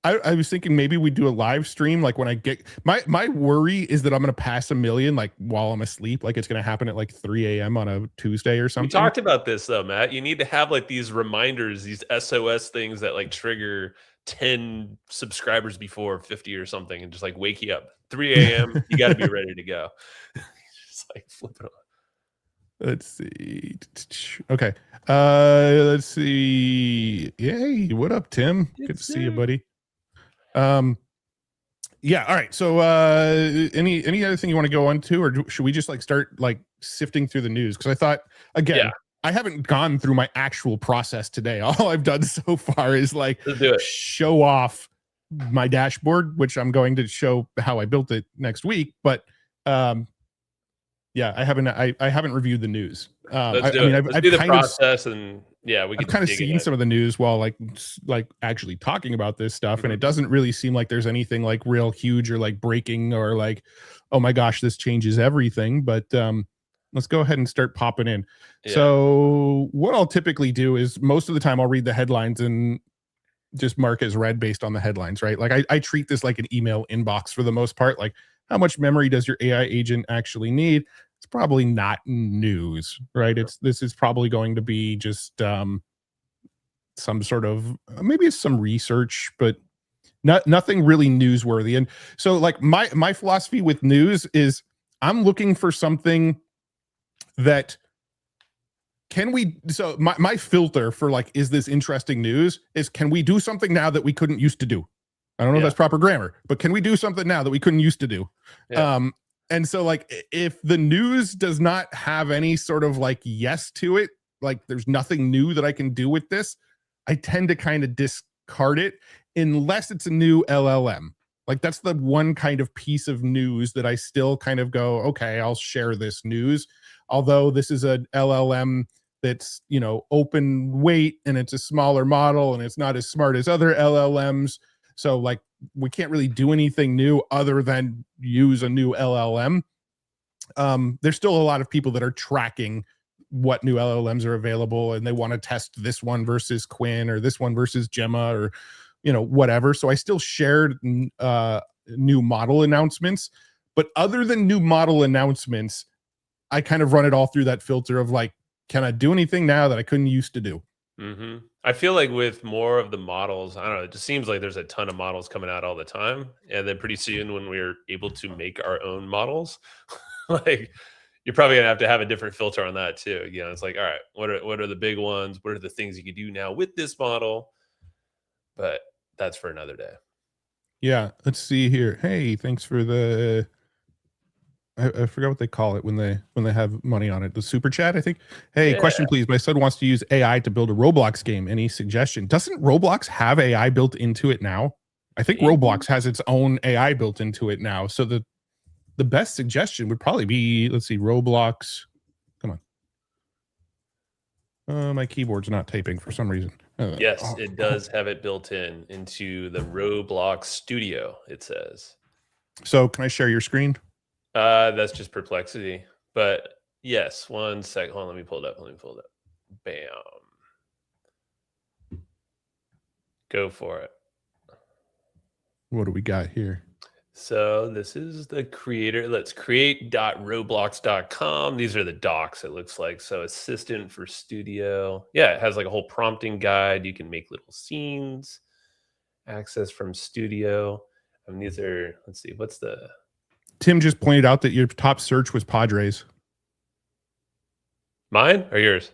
I was thinking maybe we'd do a live stream. Like when I get my worry is that I'm going to pass 1 million, like while I'm asleep. Like it's going to happen at like 3 a.m. on a Tuesday or something. We talked about this though, Matt. You need to have like these reminders, these SOS things that like trigger 10 subscribers before 50 or something, and just like wake you up 3 a.m. You got to be ready to go. Just like flip it on. Let's see. Okay. Let's see. Yay. What up, Tim? Good to see you, buddy. Yeah. All right. So, any other thing you want to go on to, or should we just like start like sifting through the news? Because I thought, again, I haven't gone through my actual process today. All I've done so far is like show off my dashboard, which I'm going to show how I built it next week. But, yeah, I haven't reviewed the news. Let's do the process, and I've kind of seen some of the news while like actually talking about this stuff, and it doesn't really seem like there's anything like real huge or like breaking or like, oh my gosh, this changes everything. But let's go ahead and start popping in. Yeah. So what I'll typically do is most of the time I'll read the headlines and just mark as read based on the headlines, right? Like I treat this like an email inbox for the most part. Like, how much memory does your AI agent actually need? It's probably not news, right? This is probably going to be just some sort of, maybe it's some research, but nothing really newsworthy. And so like my philosophy with news is I'm looking for something that so my filter for like, is this interesting news, is can we do something now that we couldn't used to do? I don't know if that's proper grammar, but can we do something now that we couldn't used to do? Yeah. And so like if the news does not have any sort of like yes to it, like there's nothing new that I can do with this, I tend to kind of discard it unless it's a new LLM. Like that's the one kind of piece of news that I still kind of go, okay, I'll share this news. Although this is a LLM that's, you know, open weight and it's a smaller model and it's not as smart as other LLMs. So like we can't really do anything new other than use a new LLM. There's still a lot of people that are tracking what new LLMs are available and they want to test this one versus Quinn or this one versus Gemma or, you know, whatever. So I still shared new model announcements, but other than new model announcements, I kind of run it all through that filter of like, can I do anything now that I couldn't used to do? I feel like with more of the models, I don't know, it just seems like there's a ton of models coming out all the time. And then pretty soon when we're able to make our own models, like you're probably gonna have to have a different filter on that too. You know, it's like, all right, what are the big ones? What are the things you can do now with this model? But that's for another day. Yeah, let's see here. Hey, thanks for the I forgot what they call it when they have money on it. The super chat, I think. Hey, Yeah. question please. My son wants to use AI to build a Roblox game. Any suggestion? Doesn't Roblox have AI built into it now? I think Maybe. Roblox has its own AI built into it now. So the best suggestion would probably be, let's see, Roblox. Come on. My keyboard's not typing for some reason. Yes, it does have it built into the Roblox Studio, it says. So can I share your screen? That's just Perplexity. But yes, one sec. Hold on, let me pull it up. Bam. Go for it. What do we got here? So this is the creator. Let's create.roblox.com. These are the docs, it looks like. So assistant for studio. Yeah, it has like a whole prompting guide. You can make little scenes. Access from studio. I mean, these are, let's see, what's the Tim just pointed out that your top search was Padres. mine or yours?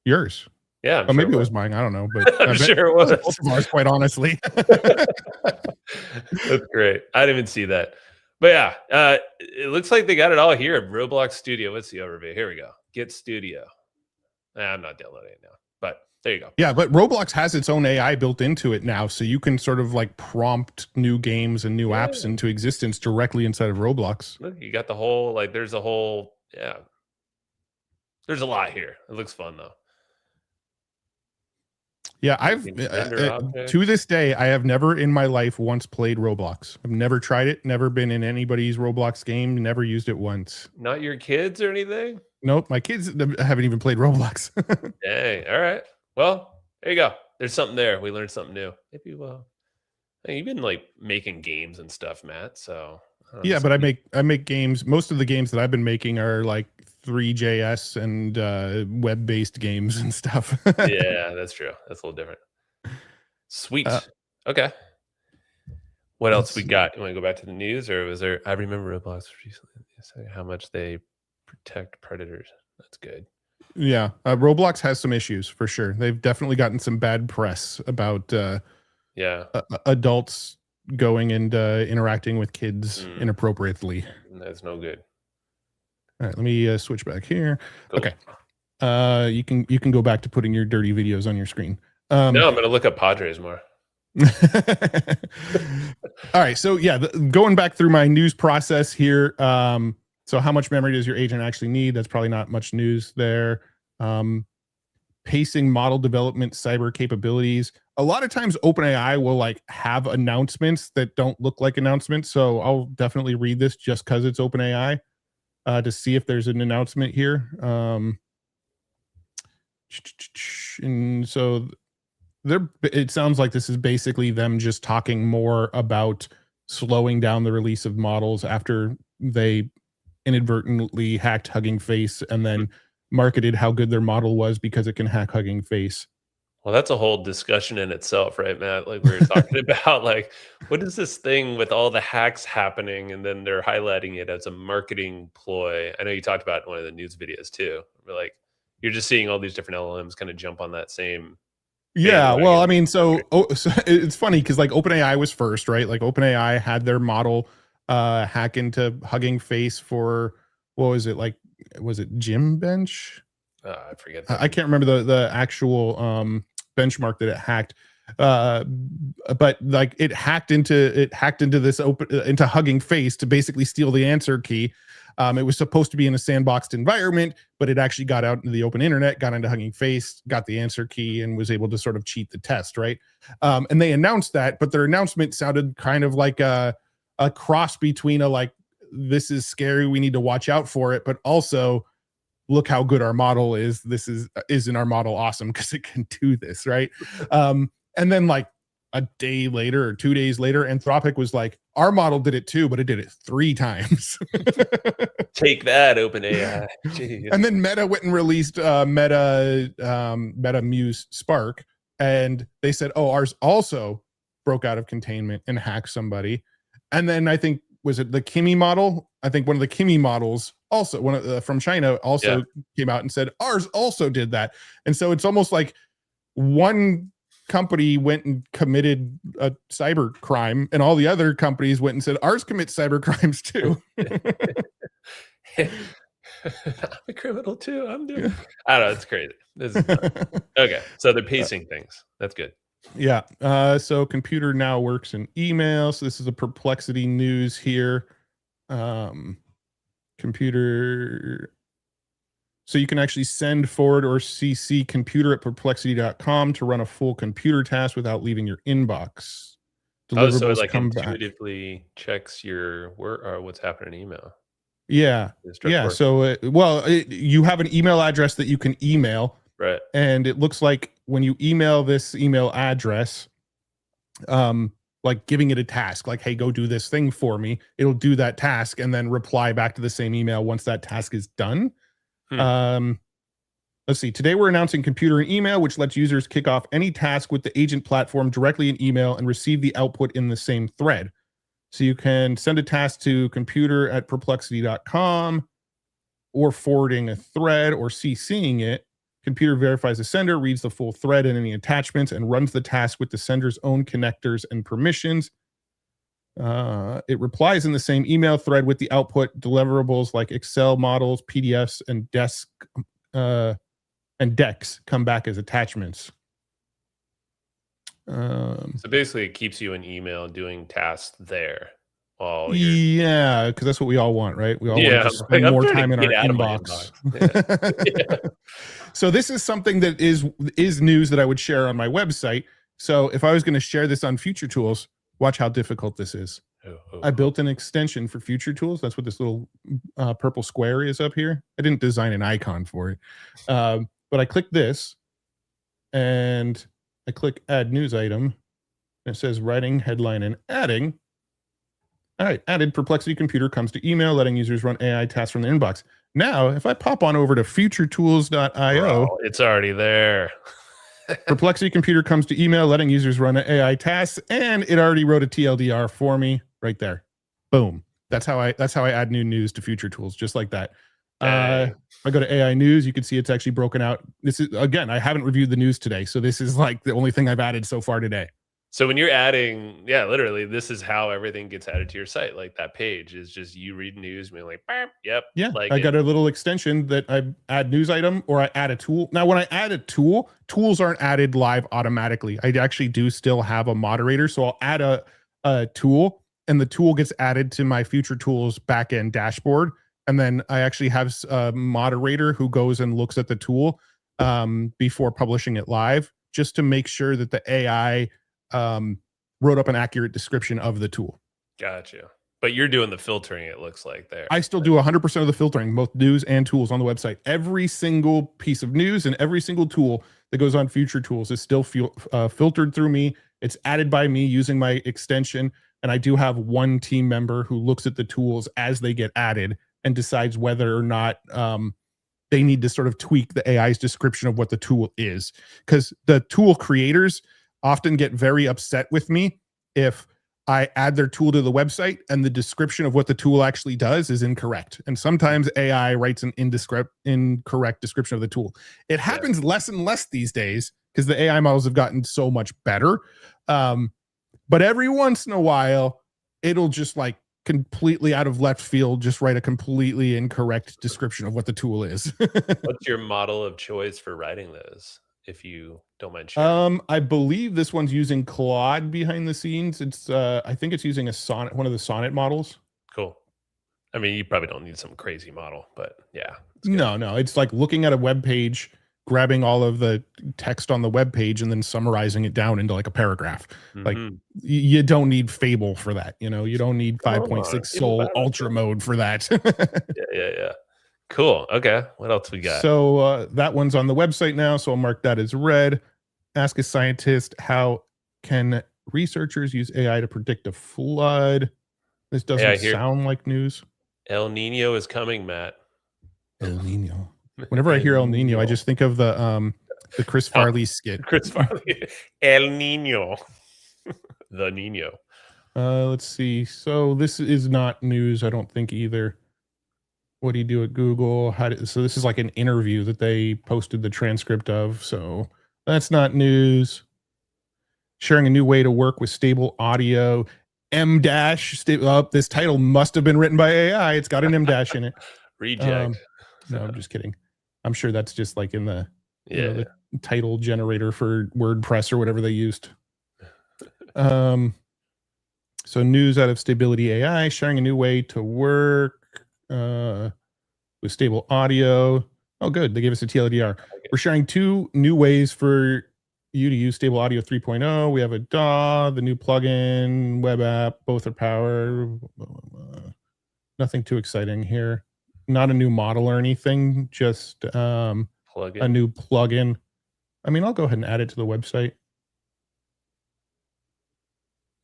Yours. Yeah. Oh, maybe it was mine. I don't know, but I'm sure it was. Both of ours, quite honestly. That's great. I didn't even see that. But yeah, it looks like they got it all here. Roblox Studio. What's the overview? Here we go. Get Studio. I'm not downloading it now, but there you go. Yeah, but Roblox has its own AI built into it now, so you can sort of like prompt new games and new apps into existence directly inside of Roblox. Look, you got the whole, like, there's a whole, yeah. There's a lot here. It looks fun though. Yeah, I've to this day, I have never in my life once played Roblox. I've never tried it, never been in anybody's Roblox game, never used it once. Not your kids or anything? Nope, my kids haven't even played Roblox. Dang. All right. Well, there you go. There's something there. We learned something new. Maybe hey, you've been like making games and stuff, Matt. So yeah, but I make games. Most of the games that I've been making are like 3JS and web-based games and stuff. Yeah, that's true. That's a little different. Sweet. Okay. What else we got? You want to go back to the news, or was there? I remember Roblox recently. How much they protect predators. That's good. Yeah, Roblox has some issues for sure. They've definitely gotten some bad press about adults going and interacting with kids inappropriately. That's no good. All right, let me switch back here. Cool. Okay, you can go back to putting your dirty videos on your screen. No, I'm gonna look up Padres more. All right, so yeah, going back through my news process here. So how much memory does your agent actually need? That's probably not much news there. Pacing model development, cyber capabilities. A lot of times OpenAI will like have announcements that don't look like announcements. So I'll definitely read this just because it's OpenAI to see if there's an announcement here. And so it sounds like this is basically them just talking more about slowing down the release of models after they inadvertently hacked Hugging Face and then marketed how good their model was because it can hack Hugging Face. Well, that's a whole discussion in itself, right, Matt? Like we were talking about, like, what is this thing with all the hacks happening, and then they're highlighting it as a marketing ploy. I know you talked about it in one of the news videos too. We're like, you're just seeing all these different LLMs kind of jump on that same. Yeah, well, I mean, so it's funny because like OpenAI was first, right? Like OpenAI had their model hack into Hugging Face for, what was it, like, was it Gym Bench? I forget. I can't remember the actual benchmark that it hacked, but like it hacked into this into Hugging Face to basically steal the answer key. It was supposed to be in a sandboxed environment, but it actually got out into the open internet, got into Hugging Face, got the answer key, and was able to sort of cheat the test, right? And they announced that, but their announcement sounded kind of like a cross between a like, this is scary, we need to watch out for it, but also look how good our model is. This isn't our model awesome because it can do this, right? And then like a day later or 2 days later, Anthropic was like, our model did it too, but it did it 3 times. Take that, OpenAI. Jeez. And then Meta went and released Meta Muse Spark, and they said, oh, ours also broke out of containment and hacked somebody. And then I think, was it the Kimi model? I think one of the Kimi models also, one of from China, also came out and said ours also did that. And so it's almost like one company went and committed a cyber crime, and all the other companies went and said ours commits cyber crimes too. I'm a criminal too. I'm doing. I don't know. It's crazy. This is okay. So they're pacing things. That's good. Yeah. So computer now works in email. So this is a Perplexity news here. Computer. So you can actually send, forward, or CC computer at perplexity.com to run a full computer task without leaving your inbox. Oh, so it like intuitively checks your work or what's happening in email. Yeah. Yeah. So, you have an email address that you can email. Right. And it looks like when you email this email address, like giving it a task, like, hey, go do this thing for me, it'll do that task and then reply back to the same email once that task is done. Let's see. Today we're announcing computer and email, which lets users kick off any task with the agent platform directly in email and receive the output in the same thread. So you can send a task to computer at perplexity.com, or forwarding a thread or CCing it. Computer verifies the sender, reads the full thread and any attachments, and runs the task with the sender's own connectors and permissions. It replies in the same email thread with the output deliverables like Excel models, PDFs, and decks come back as attachments. So basically, it keeps you in email doing tasks there. Yeah, because that's what we all want, right? We all want to spend more time in our inbox. Yeah. So this is something that is news that I would share on my website. So if I was going to share this on Future Tools, watch how difficult this is. I built an extension for Future Tools. That's what this little purple square is up here. I didn't design an icon for it, but I click this, and I click Add News Item. And it says Writing, Headline, and Adding. All right, added Perplexity Computer comes to email, letting users run AI tasks from the inbox. Now, if I pop on over to futuretools.io, it's already there. Perplexity Computer comes to email, letting users run AI tasks, and it already wrote a TLDR for me right there. Boom. That's how I add new news to Future Tools, just like that. I go to AI News. You can see it's actually broken out. This is, again, I haven't reviewed the news today, so this is like the only thing I've added so far today. So when you're adding, literally, this is how everything gets added to your site. Like that page is just you read news, being like, yep. Yeah, like I got a little extension that I add news item, or I add a tool. Now, when I add a tool, tools aren't added live automatically. I actually do still have a moderator. So I'll add a tool, and the tool gets added to my Future Tools backend dashboard. And then I actually have a moderator who goes and looks at the tool before publishing it live, just to make sure that the AI wrote up an accurate description of the tool. Gotcha. But you're doing the filtering, it looks like there. I still do 100% of the filtering, both news and tools on the website. Every single piece of news and every single tool that goes on Future Tools is still filtered through me. It's added by me using my extension. And I do have one team member who looks at the tools as they get added and decides whether or not they need to sort of tweak the AI's description of what the tool is. Because the tool creators often get very upset with me if I add their tool to the website and the description of what the tool actually does is incorrect. And sometimes AI writes an incorrect description of the tool. It happens less and less these days because the AI models have gotten so much better. But every once in a while, it'll just like completely out of left field just write a completely incorrect description of what the tool is. What's your model of choice for writing those, if you don't mind sharing? I believe this one's using Claude behind the scenes. It's I think it's using a Sonnet, one of the Sonnet models. Cool. I mean, you probably don't need some crazy model, but yeah. No, it's like looking at a web page, grabbing all of the text on the web page and then summarizing it down into like a paragraph. Like you don't need Fable for that. You don't need 5.6 Soul Ultra mode for that. Yeah. Cool. Okay. What else we got? So that one's on the website now. So I'll mark that as red. Ask a scientist, how can researchers use AI to predict a flood? This doesn't sound like news. El Nino is coming, Matt. El Nino. Whenever I hear El Nino, I just think of the Chris Farley skit. Chris Farley. El Nino. The Nino. Let's see. So this is not news, I don't think either. What do you do at Google? So this is like an interview that they posted the transcript of. So that's not news. Sharing a new way to work with stable audio. M dash. This title must have been written by AI. It's got an M dash in it. Reject. No, I'm just kidding. I'm sure that's just like in the the title generator for WordPress or whatever they used. So news out of Stability AI, sharing a new way to work with stable audio. Oh, good. They gave us a TLDR. Okay. We're sharing 2 new ways for you to use Stable Audio 3.0. We have a DAW, the new plugin, web app. Both are powered. Nothing too exciting here. Not a new model or anything. Just a new plugin. I mean, I'll go ahead and add it to the website.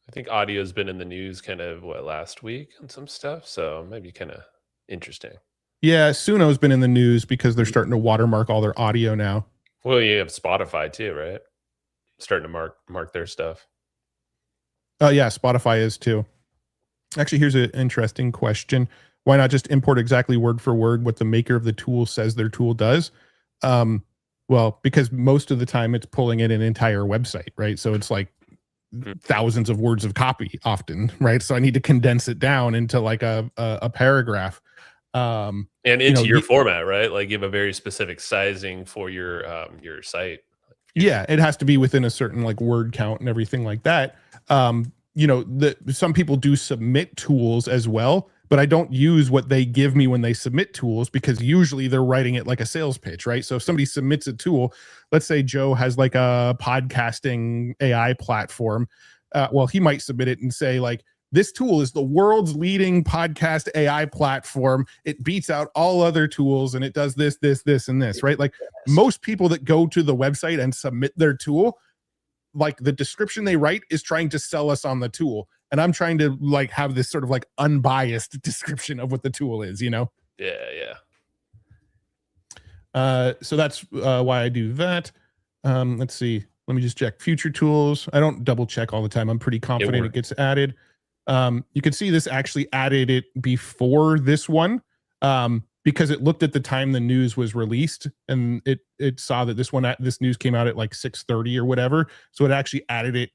I think audio's been in the news kind of last week on some stuff, so maybe kind of interesting. Yeah, Suno's been in the news because they're starting to watermark all their audio now. Well, you have Spotify too, right? Starting to mark their stuff. Oh yeah, Spotify is too. Actually, here's an interesting question. Why not just import exactly word for word what the maker of the tool says their tool does? Well, because most of the time it's pulling in an entire website, right? So it's like thousands of words of copy often, right? So I need to condense it down into like a paragraph. And into your format, right? Like you have a very specific sizing for your site. Yeah, it has to be within a certain like word count and everything like that. Some people do submit tools as well, but I don't use what they give me when they submit tools because usually they're writing it like a sales pitch, right? So if somebody submits a tool, let's say Joe has like a podcasting AI platform, well, he might submit it and say like, this tool is the world's leading podcast AI platform. It beats out all other tools and it does this, and this, right? Like most people that go to the website and submit their tool, like the description they write is trying to sell us on the tool. And I'm trying to like have this sort of like unbiased description of what the tool is, Yeah. So that's why I do that. Let's see. Let me just check future tools. I don't double check all the time. I'm pretty confident it gets added. You can see this actually added it before this one because it looked at the time the news was released and it saw that this news came out at like 6:30 or whatever. So it actually added it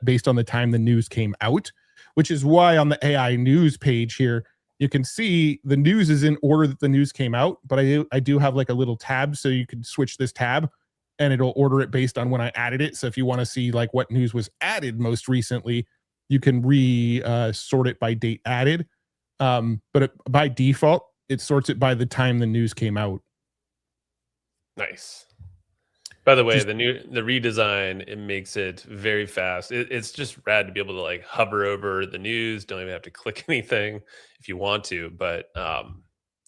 based on the time the news came out, which is why on the AI news page here, you can see the news is in order that the news came out, but I do have like a little tab so you can switch this tab and it'll order it based on when I added it. So if you want to see like what news was added most recently, you can sort it by date added. But by default, it sorts it by the time the news came out. Nice. By the way, the redesign, it makes it very fast. It's just rad to be able to like hover over the news. Don't even have to click anything if you want to. But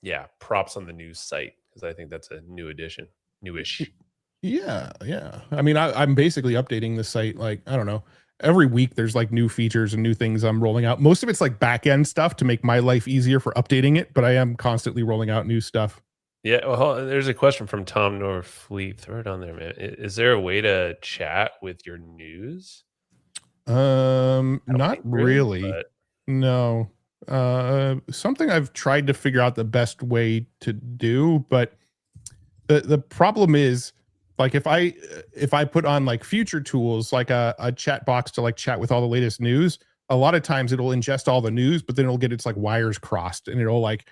yeah, props on the news site because I think that's a new addition, newish. Yeah. I mean, I'm basically updating the site like, I don't know, every week there's like new features and new things I'm rolling out. Most of it's like back end stuff to make my life easier for updating it, but I am constantly rolling out new stuff. Yeah, well, there's a question from Tom Norfleet. Throw it on there, man. Is there a way to chat with your news? Not really. But... No. Something I've tried to figure out the best way to do, but the problem is like if I put on like future tools, like a chat box to like chat with all the latest news, a lot of times it'll ingest all the news, but then it'll get its like wires crossed, and it'll like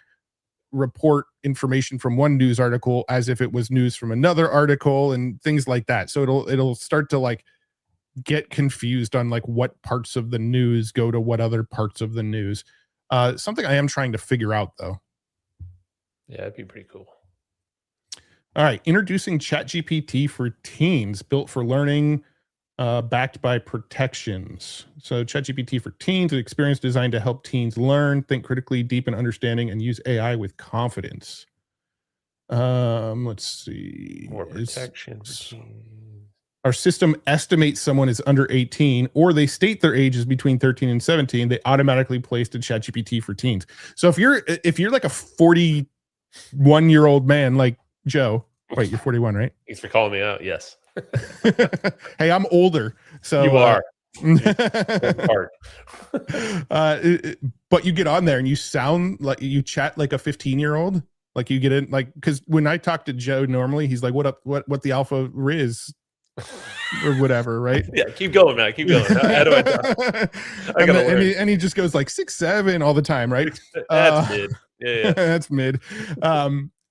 report information from one news article as if it was news from another article and things like that. So it'll start to like get confused on like what parts of the news go to what other parts of the news. Something I am trying to figure out though. Yeah, that'd be pretty cool. All right, introducing ChatGPT for teens, built for learning, backed by protections. So ChatGPT for teens, an experience designed to help teens learn, think critically, deepen understanding, and use AI with confidence. Let's see. More protection for teens. Our system estimates someone is under 18, or they state their age is between 13 and 17. They automatically placed a ChatGPT for teens. So if you're like a 41-year-old man like Joe, wait, you're 41, right? Thanks for calling me out. Yes. Hey, I'm older, so you are. But you get on there and you sound like you chat like a 15-year-old. Like you get in, like, because when I talk to Joe normally, he's like, "What up? What the alpha riz?" or whatever, right? Yeah, keep going, man. Keep going. How do I talk? And he just goes like 6'7" all the time, right? That's mid. Yeah. That's mid.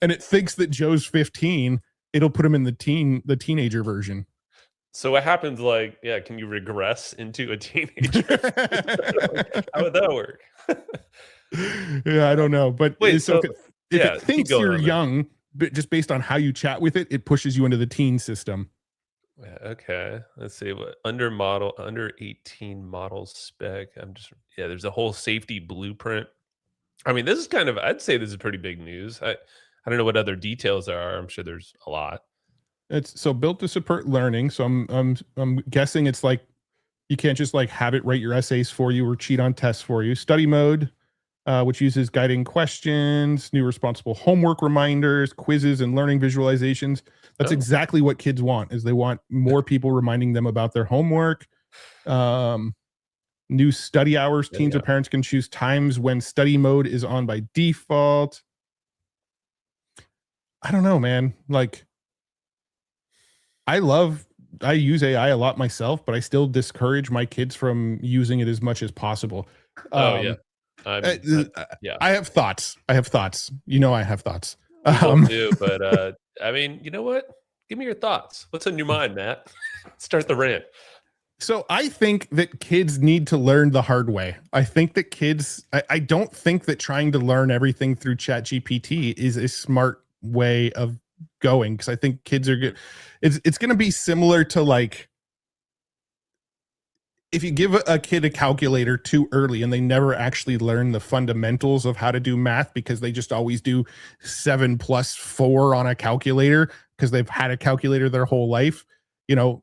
And it thinks that Joe's 15. It'll put him in the teenager version. So what happens? Like, yeah, can you regress into a teenager? How would that work? Yeah, I don't know, but wait. so if it thinks you're young, but just based on how you chat with it, it pushes you into the teen system. Okay, let's see what under 18 model spec. There's a whole safety blueprint. I mean, this is kind of, I'd say this is pretty big news. I don't know what other details there are. I'm sure there's a lot. It's so built to support learning. So I'm guessing it's like you can't just like have it write your essays for you or cheat on tests for you. Study mode, which uses guiding questions, new responsible homework reminders, quizzes, and learning visualizations. That's exactly what kids want. Is they want more people reminding them about their homework. New study hours. Teens or parents can choose times when study mode is on by default. I don't know, man. Like, I use AI a lot myself, but I still discourage my kids from using it as much as possible. I have thoughts. You know, I have thoughts. Do, but I mean, you know what? Give me your thoughts. What's on your mind, Matt? Start the rant. So I think that kids need to learn the hard way. I think that I don't think that trying to learn everything through ChatGPT is a smart way of going, because I think kids are good. It's going to be similar to like if you give a kid a calculator too early and they never actually learn the fundamentals of how to do math because they just always do 7 + 4 on a calculator because they've had a calculator their whole life, you know,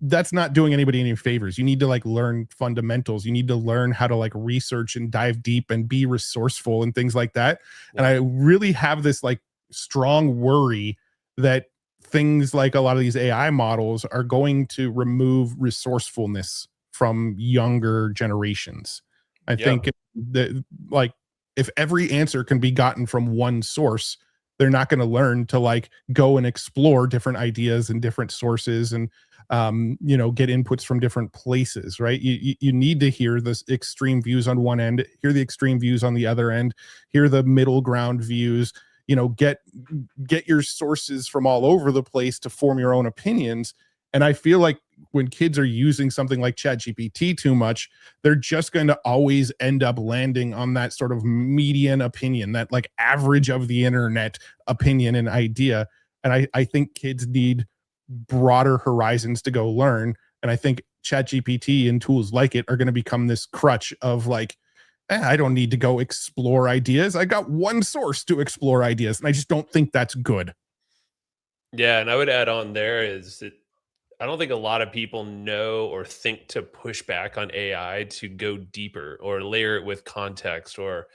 that's not doing anybody any favors. You need to like learn fundamentals. You need to learn how to like research and dive deep and be resourceful and things like that. Yeah. And I really have this like strong worry that things like a lot of these AI models are going to remove resourcefulness from younger generations. I think that like if every answer can be gotten from one source, they're not going to learn to like go and explore different ideas and different sources and you know, get inputs from different places, right? You need to hear the extreme views on one end, hear the extreme views on the other end, hear the middle ground views, you know, get your sources from all over the place to form your own opinions. And I feel like when kids are using something like ChatGPT too much, they're just going to always end up landing on that sort of median opinion, that like average of the internet opinion and idea. And I think kids need broader horizons to go learn. And I think ChatGPT and tools like it are going to become this crutch of like, I don't need to go explore ideas. I got one source to explore ideas. And I just don't think that's good. Yeah. And I would add on there is that I don't think a lot of people know or think to push back on AI to go deeper or layer it with context or,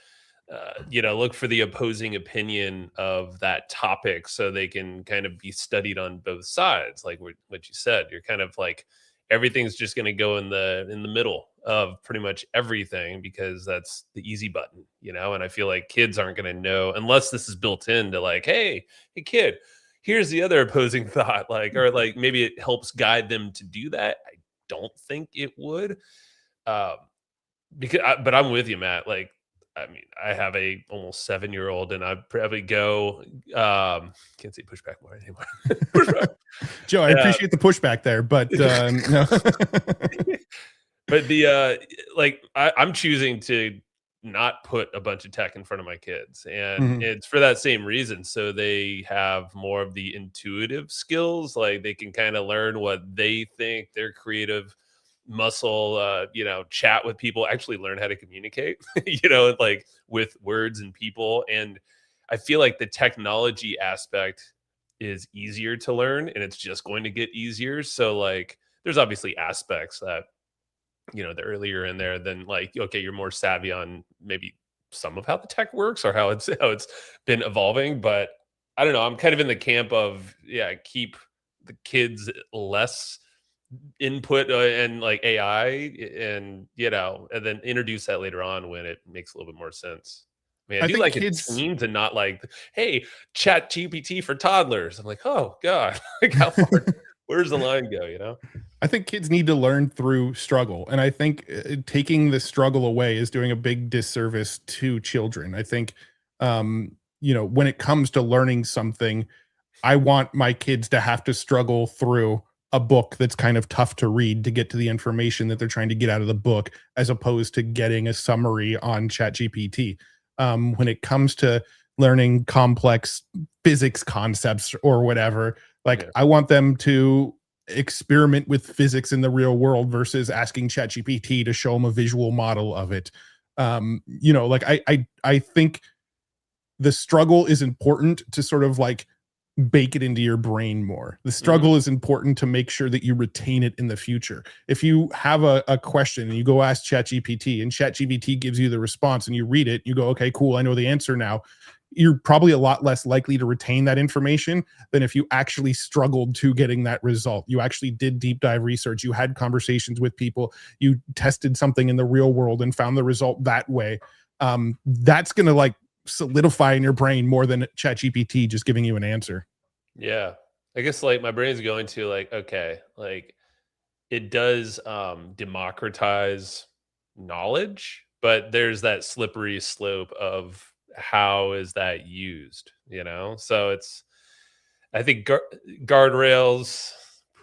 you know, look for the opposing opinion of that topic so they can kind of be studied on both sides. Like what you said, you're kind of like everything's just going to go in the middle of pretty much everything because that's the easy button, you know. And I feel like kids aren't going to know unless this is built into like, hey kid, here's the other opposing thought, like, or like maybe it helps guide them to do that. I don't think it would. but I'm with you, Matt. Like, I mean, I have a almost 7-year-old, and I'd probably go. Can't say pushback more anymore. Pushback. Joe, I appreciate the pushback there, but no. But the like, I'm choosing to not put a bunch of tech in front of my kids, and Mhm. it's for that same reason. So they have more of the intuitive skills, like they can kind of learn what they think, their creative muscle, chat with people, actually learn how to communicate, like with words and people. And I feel like the technology aspect is easier to learn, and it's just going to get easier. So like, there's obviously aspects that the earlier in there, then like, okay, you're more savvy on maybe some of how the tech works or how it's been evolving. But I don't know, I'm kind of in the camp of, yeah, keep the kids less input, and like AI, and and then introduce that later on when it makes a little bit more sense. I mean, I I do think like a kids team to not like, hey, chat GPT for toddlers. I'm like, oh god, like how far, where's the line go? I think kids need to learn through struggle. And I think taking the struggle away is doing a big disservice to children. I think, when it comes to learning something, I want my kids to have to struggle through a book that's kind of tough to read to get to the information that they're trying to get out of the book, as opposed to getting a summary on ChatGPT. When it comes to learning complex physics concepts or whatever, like Yeah. I want them to experiment with physics in the real world versus asking ChatGPT to show them a visual model of it. Like I think the struggle is important to sort of like bake it into your brain more. The Mhm. struggle is important to make sure that you retain it in the future. If you have a question and you go ask ChatGPT and ChatGPT gives you the response and you read it, you go, okay, cool, I know the answer now. You're probably a lot less likely to retain that information than if you actually struggled to getting that result. You actually did deep dive research. You had conversations with people. You tested something in the real world and found the result that way. That's going to like solidify in your brain more than ChatGPT just giving you an answer. Yeah. I guess like my brain's going to like, okay, like it does democratize knowledge, but there's that slippery slope of how is that used? So it's, I think, guardrails,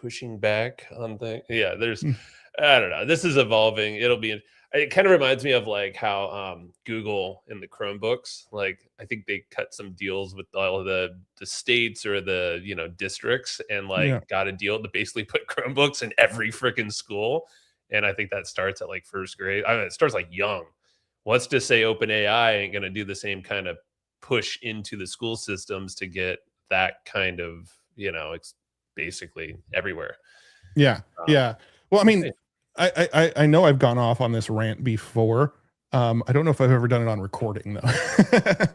pushing back on things. Yeah, there's, Hmm. I don't know. This is evolving. It kind of reminds me of like how Google in the Chromebooks, like I think they cut some deals with all of the states or the districts, and like Yeah. got a deal to basically put Chromebooks in every freaking school. And I think that starts at like first grade. I mean, it starts like young. Let's just say OpenAI ain't going to do the same kind of push into the school systems to get that kind of, basically everywhere. Yeah. Um, Yeah. Well, I we'll mean, see. I know I've gone off on this rant before. I don't know if I've ever done it on recording though.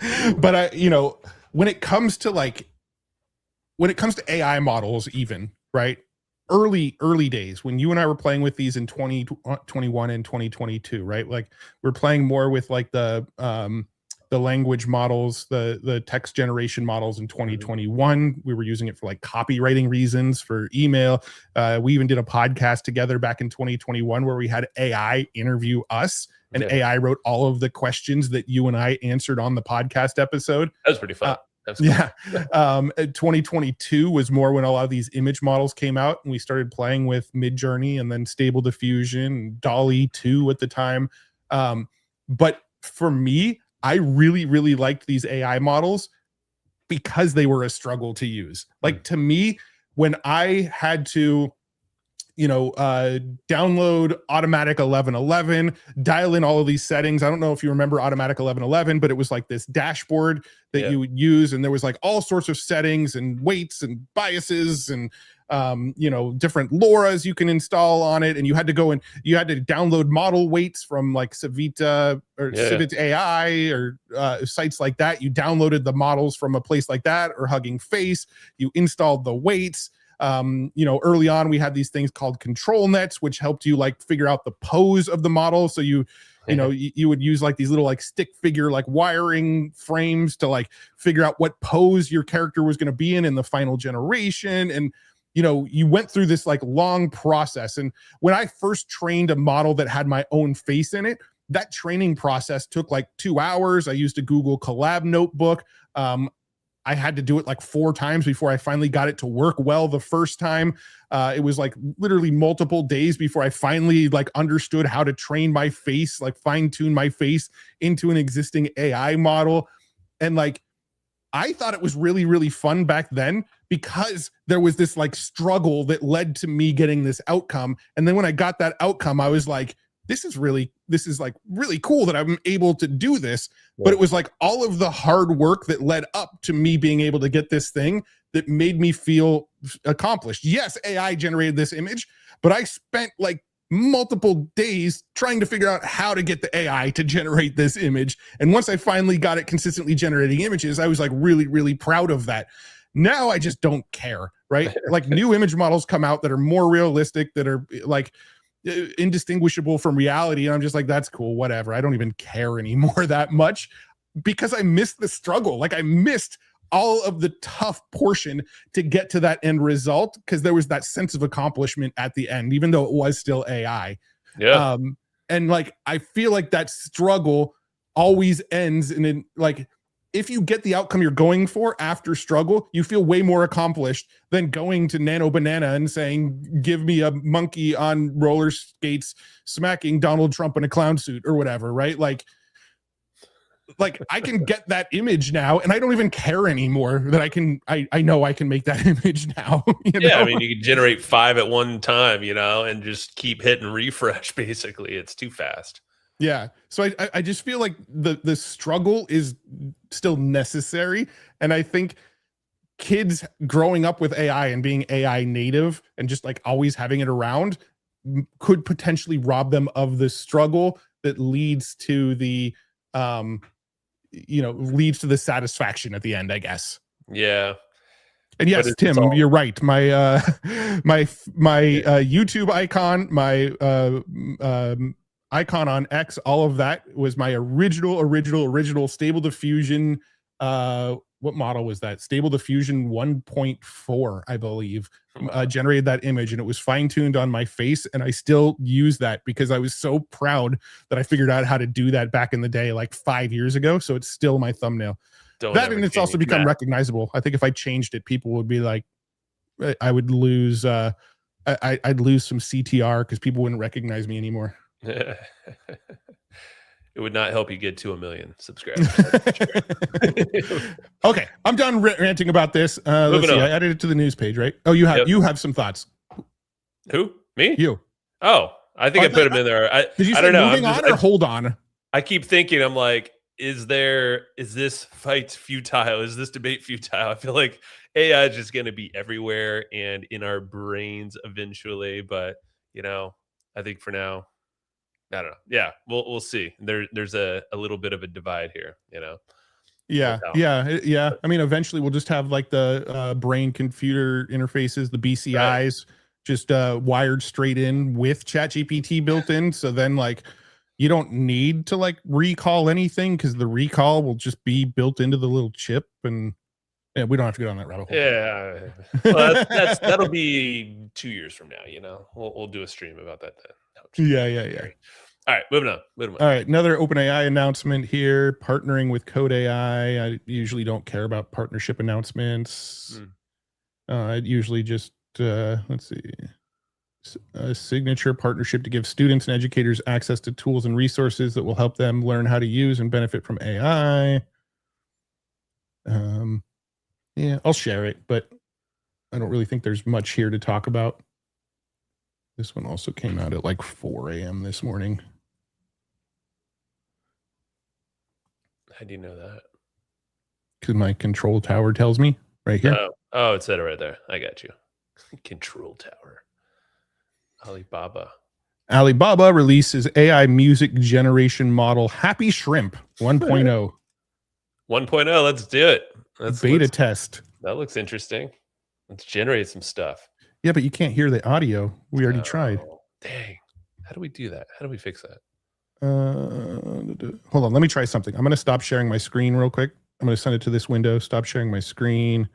Ooh, But when it comes to when it comes to AI models, even right, early days when you and I were playing with these in 2021 and 2022, right? Like we're playing more with like the language models, the text generation models in mhm, 2021. We were using it for like copywriting reasons for email. We even did a podcast together back in 2021 where we had AI interview us, and yeah, AI wrote all of the questions that you and I answered on the podcast episode. that was pretty fun. Uh, That's cool. yeah. 2022 was more when a lot of these image models came out, and we started playing with Midjourney and then Stable Diffusion and Dolly 2 at the time. But for me, I really, really liked these AI models because they were a struggle to use. Mm, Like to me, when I had to download automatic 1111, dial in all of these settings. I don't know if you remember automatic 1111, but it was like this dashboard that yeah, you would use, and there was like all sorts of settings and weights and biases and different LoRa's you can install on it, and you had to go and you had to download model weights from like Civita or yeah, Civit AI or sites like that. You downloaded the models from a place like that, or Hugging Face. You installed the weights. Early on we had these things called control nets, which helped you like figure out the pose of the model. So you would use like these little like stick figure like wiring frames to like figure out what pose your character was going to be in the final generation. And you went through this like long process. And when I first trained a model that had my own face in it, I was like, oh, that training process took like 2 hours. I used a Google Colab notebook. I had to do it like 4 times before I finally got it to work well the first time. It was like literally multiple days before I finally like understood how to train my face, like fine tune my face into an existing AI model. And like, I thought it was really, really fun back then because there was this like struggle that led to me getting this outcome. And then when I got that outcome, I was like, this is like really cool that I'm able to do this. Yeah. But it was like all of the hard work that led up to me being able to get this thing that made me feel accomplished. Yes, AI generated this image, but I spent like multiple days trying to figure out how to get the AI to generate this image. And once I finally got it consistently generating images, I was like really, really proud of that. Now I just don't care, right? Like new image models come out that are more realistic, that are like indistinguishable from reality. And I'm just like, that's cool, whatever. I don't even care anymore that much because I missed the struggle. Like I missed all of the tough portion to get to that end result because there was that sense of accomplishment at the end, even though it was still AI. Yeah. And like, I feel like that struggle always ends. And then like, if you get the outcome you're going for after struggle, you feel way more accomplished than going to Nano Banana and saying, give me a monkey on roller skates smacking Donald Trump in a clown suit or whatever, right? Like I can get that image now and I don't even care anymore that I know I can make that image now. You know? Yeah, I mean, you can generate 5 at one time, and just keep hitting refresh, basically. It's too fast. Yeah. So I just feel like the struggle is still necessary. And I think kids growing up with AI and being AI native and just like always having it around could potentially rob them of the struggle that leads to the leads to the satisfaction at the end, I guess. Yeah. And yes, Tim, you're right. My my YouTube icon, my icon on X, all of that was my original Stable Diffusion. What model was that? Stable Diffusion 1.4, I believe, generated that image, and it was fine-tuned on my face, and I still use that because I was so proud that I figured out how to do that back in the day, like 5 years ago. So it's still my thumbnail. And it's also become recognizable. I think if I changed it, people would be like, I would lose, I'd lose some CTR because people wouldn't recognize me anymore. It would not help you get to 1 million subscribers. Okay, I'm done ranting about this. Let's see. I added it to the news page, right? Oh, you have some thoughts. Who? Me? You. Oh, I think I put them in there. Did you say moving on or hold on? I keep thinking, I'm like, is this fight futile? Is this debate futile? I feel like AI is just going to be everywhere and in our brains eventually. But, I think for now, I don't know. Yeah, we'll see. There's a little bit of a divide here, Yeah. I mean, eventually we'll just have like the brain computer interfaces, the BCIs, just wired straight in with ChatGPT built in. So then like you don't need to like recall anything because the recall will just be built into the little chip, and we don't have to get on that rabbit hole. Yeah, well, that'll be 2 years from now. We'll do a stream about that then. Yeah. All right, moving on. All right, another OpenAI announcement here, partnering with Code AI. I usually don't care about partnership announcements. I'd usually just let's see, a signature partnership to give students and educators access to tools and resources that will help them learn how to use and benefit from AI. Yeah, I'll share it, but I don't really think there's much here to talk about. This one also came out at like 4 a.m. this morning. How do you know that? Because my control tower tells me right here. Oh, it said it right there. I got you. Control tower. Alibaba releases AI music generation model Happy Shrimp 1.0. 1.0, let's do it. Beta test. That looks interesting. Let's generate some stuff. Yeah, but you can't hear the audio. We already tried. Dang. How do we do that? How do we fix that? Hold on. Let me try something. I'm going to stop sharing my screen real quick. I'm going to send it to this window. Stop sharing my screen.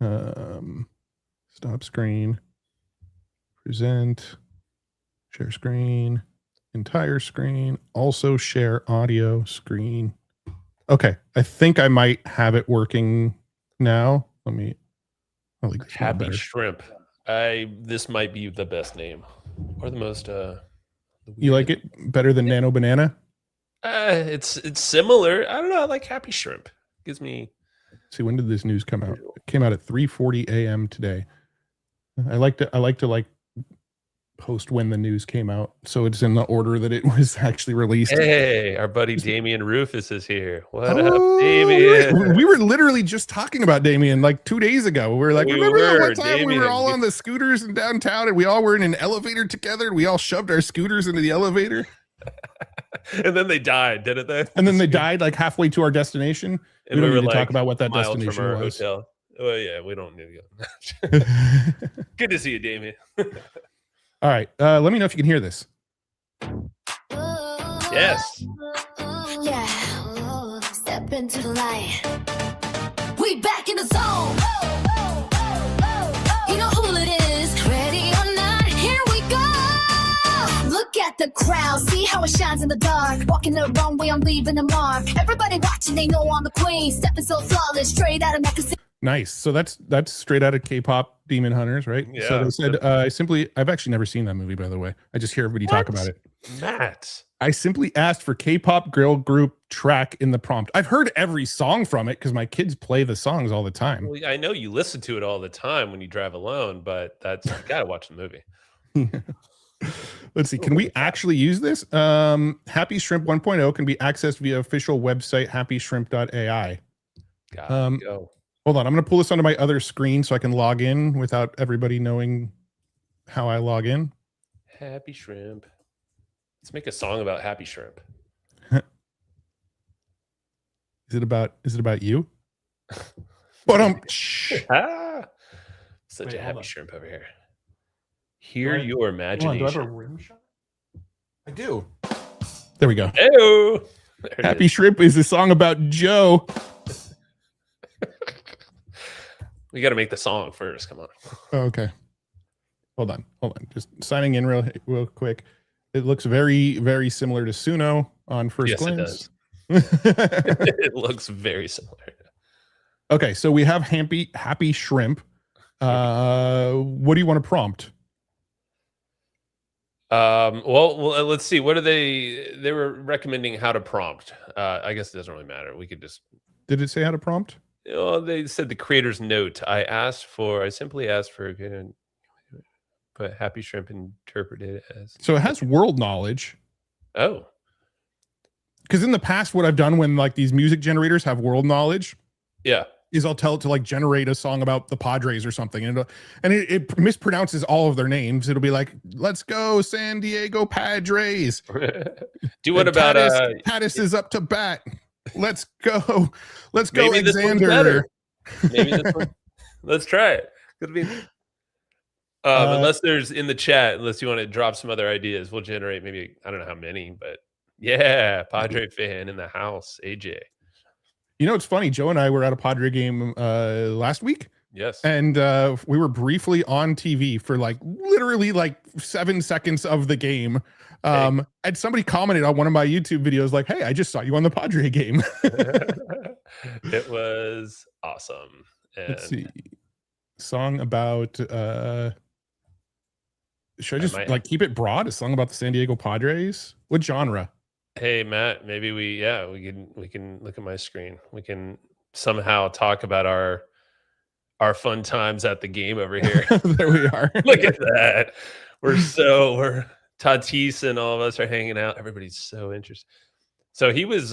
Stop screen. Present. Share screen. entire screen. Also share audio screen. Okay, I think I might have it working now. Let me. I like this one Happy better. Shrimp. This might be the best name, or the most. You like it better than Nano Banana? It's similar. I don't know. I like Happy Shrimp. Gives me. See, when did this news come out? It came out at 3:40 a.m. today. I like to post when the news came out, so it's in the order that it was actually released. Hey, our buddy Damian Rufus is here. What up, Damian? We were literally just talking about Damian like 2 days ago. We were like, remember that one time we were all on the scooters in downtown and we all were in an elevator together and we all shoved our scooters into the elevator? And then they died, didn't they? And then they died like halfway to our destination. And we don't were need to like talk about what that miles destination from our was. hotel. Oh yeah, we don't need to go. Good to see you, Damian. All right, let me know if you can hear this. Yes. Yeah. Step into the light. We back in the zone. You know who it is. Ready or not, here we go. Look at the crowd, see how it shines in the dark. Walking the wrong way, I'm leaving a mark. Everybody watching, they know I'm the queen. Stepping so flawless, straight out of Mecca. Nice. So that's straight out of K-pop Demon Hunters, right? Yeah. So they said, I've actually never seen that movie, by the way. I just hear everybody talk about it. Matt. I simply asked for K-pop girl group track in the prompt. I've heard every song from it because my kids play the songs all the time. Well, I know you listen to it all the time when you drive alone, but you gotta watch the movie. Let's see. Can we actually use this? Happy Shrimp 1.0 can be accessed via official website happyshrimp.ai. Go. Hold on. I'm going to pull this onto my other screen so I can log in without everybody knowing how I log in. Happy Shrimp. Let's make a song about Happy Shrimp. Is it about you? But Such a happy shrimp over here. Do I- Your imagination. do I have a rim shot? I do. There we go. Ew. There it Happy is. Shrimp is a song about Joe. We got to make the song first. Come on. Oh, okay. Hold on. Just signing in real quick. It looks very, very similar to Suno on first Yes, glance. It looks very similar. Okay, so we have happy Shrimp. What do you want to prompt? Well, let's see. What are they were recommending how to prompt. I guess it doesn't really matter. We could just. Did it say how to prompt? Oh, they said the creator's note. I simply asked for but Happy Shrimp interpreted as. So it has world knowledge. Oh. Because in the past, what I've done when like these music generators have world knowledge, Yeah. is I'll tell it to like generate a song about the Padres or something, and it mispronounces all of their names. It'll be like, "Let's go San Diego Padres." Do what about Tatis is up to bat. Let's go maybe this one's Xander. better. Maybe this one. Let's try it. Could be. Unless there's in the chat, unless you want to drop some other ideas, we'll generate maybe, I don't know how many, but yeah, Padre fan in the house, AJ. You know, it's funny. Joe and I were at a Padre game last week. Yes. And we were briefly on TV for like literally like 7 seconds of the game. And somebody commented on one of my YouTube videos like, "Hey, I just saw you on the Padre game." It was awesome. And Let's see. Song about should I just like keep it broad? A song about the San Diego Padres? What genre? Hey Matt, maybe we can look at my screen. We can somehow talk about our fun times at the game over here. There we are. Look at that. We're Tatis and all of us are hanging out. Everybody's so interested. So he was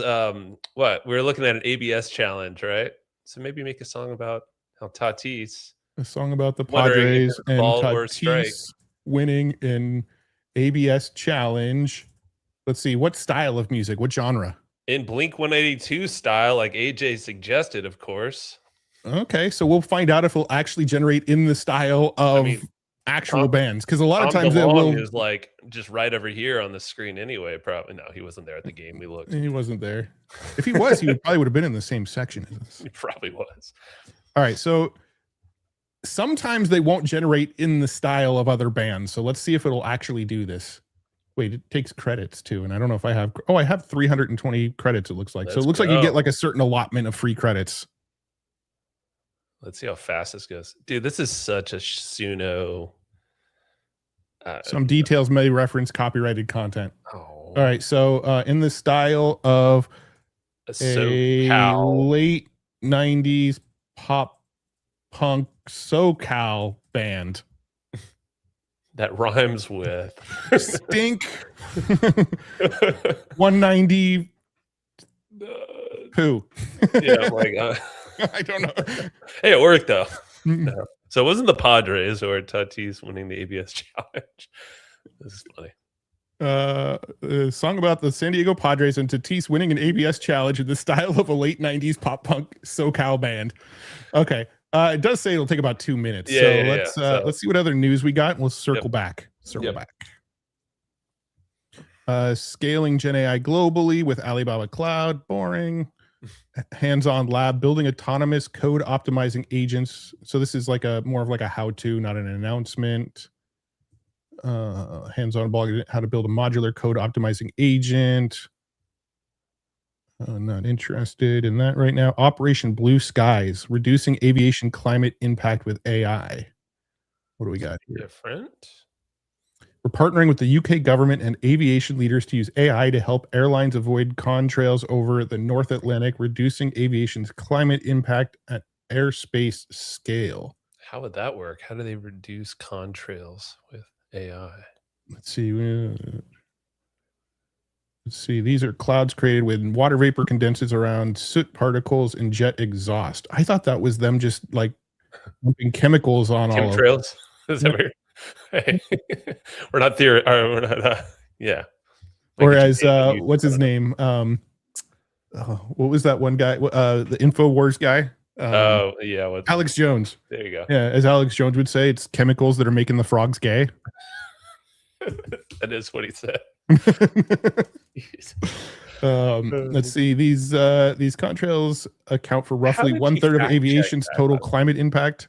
what? We were looking at an ABS challenge, right? So maybe make a song about how Tatis, a song about the Padres and Tatis winning in ABS challenge. Let's see, what style of music, what genre? In Blink 182 style, like AJ suggested, of course. Okay, so we'll find out if it'll actually generate in the style of actual bands, because a lot of times it will. Is like just right over here on the screen anyway. Probably no, he wasn't there at the game. We looked. He wasn't there. If he was, he probably would have been in the same section as us. He probably was. All right, so sometimes they won't generate in the style of other bands. So let's see if it'll actually do this. Wait, it takes credits too, and I don't know if I have. Oh, I have 320 credits. It looks like. So it Let's looks like you get go. like a certain allotment of free credits. Let's see how fast this goes. Dude, this is such a Suno. Some details may reference copyrighted content. Oh, All right, so in the style of a SoCal. late 90s pop punk SoCal band. That rhymes with Stink 190 poo. yeah, like I don't know. hey, it worked though. Mm. No. So it wasn't the Padres or Tatis winning the ABS challenge. This is funny. A song about the San Diego Padres and Tatis winning an ABS challenge in the style of a late 90s pop punk SoCal band. Okay. It does say it'll take about 2 minutes. Yeah, So let's see what other news we got and we'll circle back. Yep. Scaling Gen AI globally with Alibaba Cloud. Boring. Hands-on lab building autonomous code optimizing agents. So this is like more of like a how-to, not an announcement. Hands-on blog how to build a modular code optimizing agent. Not interested in that right now. Operation Blue Skies, reducing aviation climate impact with AI. What do we got here? Different. We're partnering with the UK government and aviation leaders to use AI to help airlines avoid contrails over the North Atlantic, reducing aviation's climate impact at airspace scale. How would that work? How do they reduce contrails with AI? Let's see. Let's see. These are clouds created when water vapor condenses around soot particles and jet exhaust. I thought that was them just like dumping chemicals on all of Chemtrails? Is that weird? Hey, we're not we're not. Yeah. Whereas, what's his name? What was that one guy? The InfoWars guy. Oh yeah, Alex Jones. There you go. Yeah, as Alex Jones would say, it's chemicals that are making the frogs gay. That is what he said. Let's see. These contrails account for roughly 1/3 of aviation's total climate impact.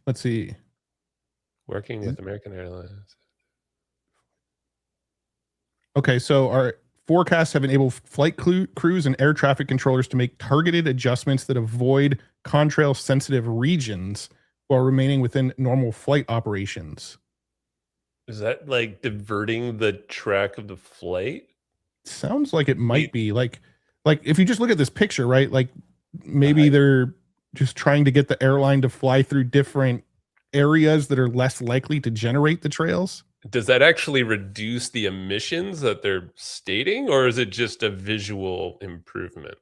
Let's see. Working with American Airlines. Okay, so our forecasts have enabled flight crews and air traffic controllers to make targeted adjustments that avoid contrail sensitive regions while remaining within normal flight operations. Is that like diverting the track of the flight? Sounds like it might be like if you just look at this picture, right? Like maybe they're just trying to get the airline to fly through different areas that are less likely to generate the trails. Does that actually reduce the emissions that they're stating, or is it just a visual improvement?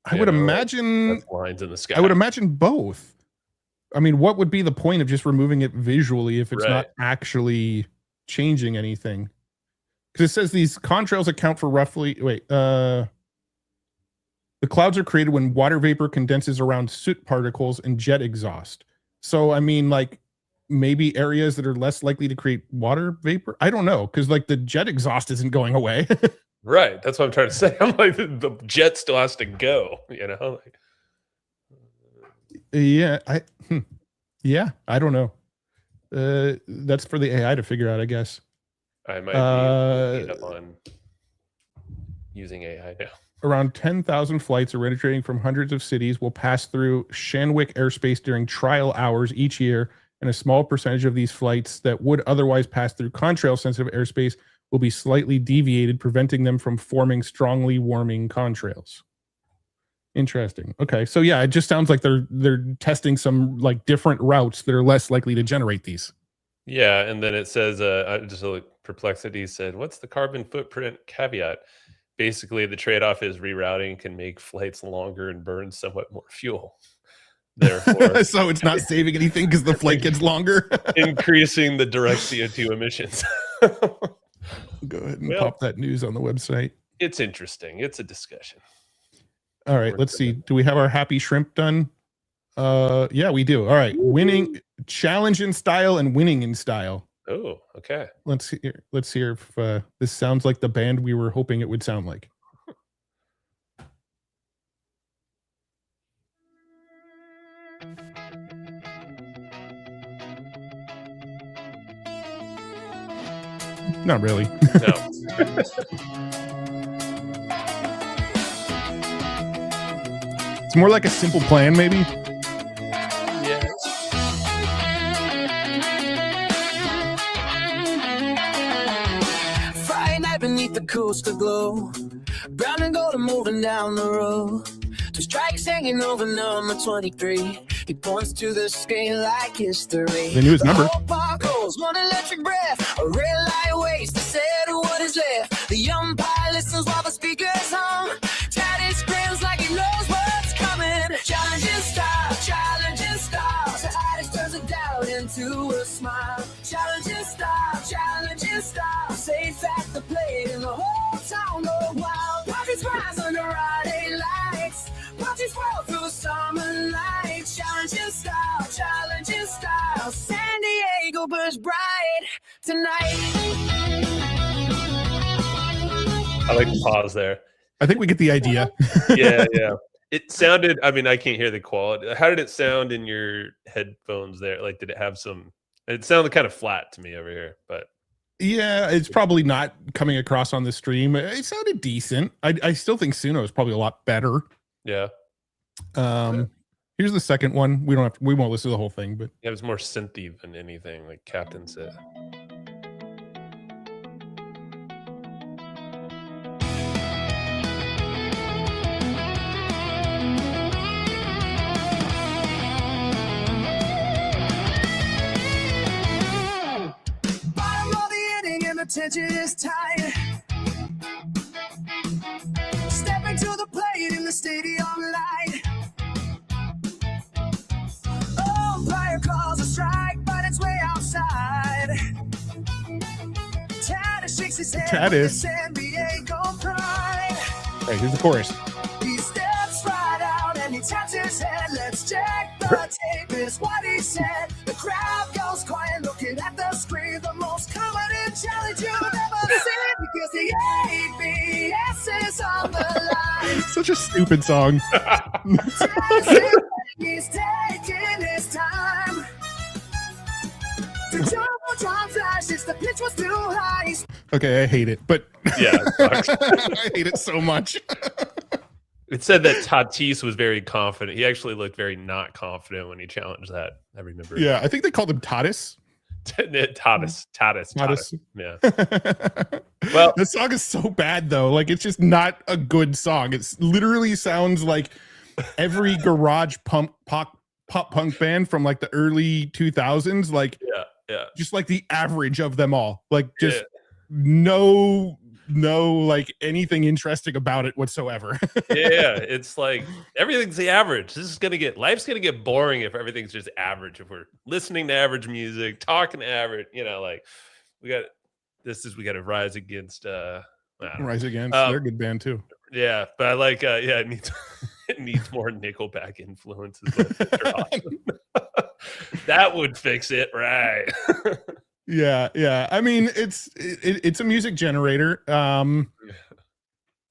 I would imagine lines in the sky. I would imagine both. I mean, what would be the point of just removing it visually if it's not actually changing anything? Because it says these contrails account for roughly the clouds are created when water vapor condenses around soot particles and jet exhaust. So I mean, like maybe areas that are less likely to create water vapor. I don't know, because like the jet exhaust isn't going away. Right. That's what I'm trying to say. I'm like the jet still has to go. You know. Yeah, I don't know. That's for the AI to figure out, I guess. I might be up on using AI now. Around 10,000 flights originating from hundreds of cities will pass through Shanwick airspace during trial hours each year, and a small percentage of these flights that would otherwise pass through contrail-sensitive airspace will be slightly deviated, preventing them from forming strongly warming contrails. Interesting. Okay, so yeah, it just sounds like they're testing some like different routes that are less likely to generate these. Yeah, and then it says, just a little perplexity said, "What's the carbon footprint caveat?" Basically, the trade-off is rerouting can make flights longer and burn somewhat more fuel. Therefore, so it's not saving anything because the flight gets longer, increasing the direct CO2 emissions. Go ahead and pop that news on the website. It's interesting. It's a discussion. All right, let's see. Do we have our happy shrimp done? Yeah, we do. All right, winning, challenge in style and winning in style. Oh, okay. Let's hear if this sounds like the band we were hoping it would sound like. Not really. No. It's more like a Simple Plan, maybe. Yeah. Friday night beneath the coast aglow, brown and gold are moving down the road. Two strikes hanging over number 23. He points to the screen like history. They knew his number. Goes one electric breath, a red light waits to say to what is left. The umpire listens while the speakers hum. Taddy screams like he knows what's coming. Challenging stars. Taddy turns a doubt into a smile. Challenging stars. Safe at the plate and the whole town go wild. Puppets rise under Friday lights. Puppets swirl through summer nights. Challenging stars. San Diego burns bright tonight. I like the pause there. I think we get the idea. Yeah. It sounded, I mean, I can't hear the quality. How did it sound in your headphones there? Like, did it have some, it sounded kind of flat to me over here, but. Yeah, it's probably not coming across on the stream. It sounded decent. I still think Suno is probably a lot better. Yeah. Here's the second one. We won't listen to the whole thing, but Yeah, it was more synthy than anything, like Captain said. Bottom of the inning and the tension is tight. Stepping to the plate in the stadium light. Umpire calls a strike, but it's way outside. Tatis shakes his head with Tatis. the San Diego pride. all right, here's the chorus. He steps right out and he taps his head. Let's check the tape, is what he said. The crowd goes quiet, looking at the screen. The most confident challenge you've ever seen, because the ABS is on the line. Such a stupid song. He's taking his time to jump on John Flash. It's the pitch was too high. Okay, I hate it, but Yeah, it sucks. I hate it so much. It said that Tatis was very confident. He actually looked very not confident when he challenged that. I remember. Yeah, I think they called him Tatis. Tatis. Yeah. Well, The song is so bad though. Like, it's just not a good song. It literally sounds like every garage pop punk band from like the early 2000s. Like, yeah. just like the average of them all. Like, just Yeah. no like anything interesting about it whatsoever. Yeah, it's like everything's the average. Life's gonna get boring if everything's just average. If we're listening to average music, talking to average, like we got to rise against I don't know. Rise Against, they're a good band too. Yeah, but I like it needs it needs more Nickelback influences. They're awesome. That would fix it, right? Yeah. I mean, it's a music generator.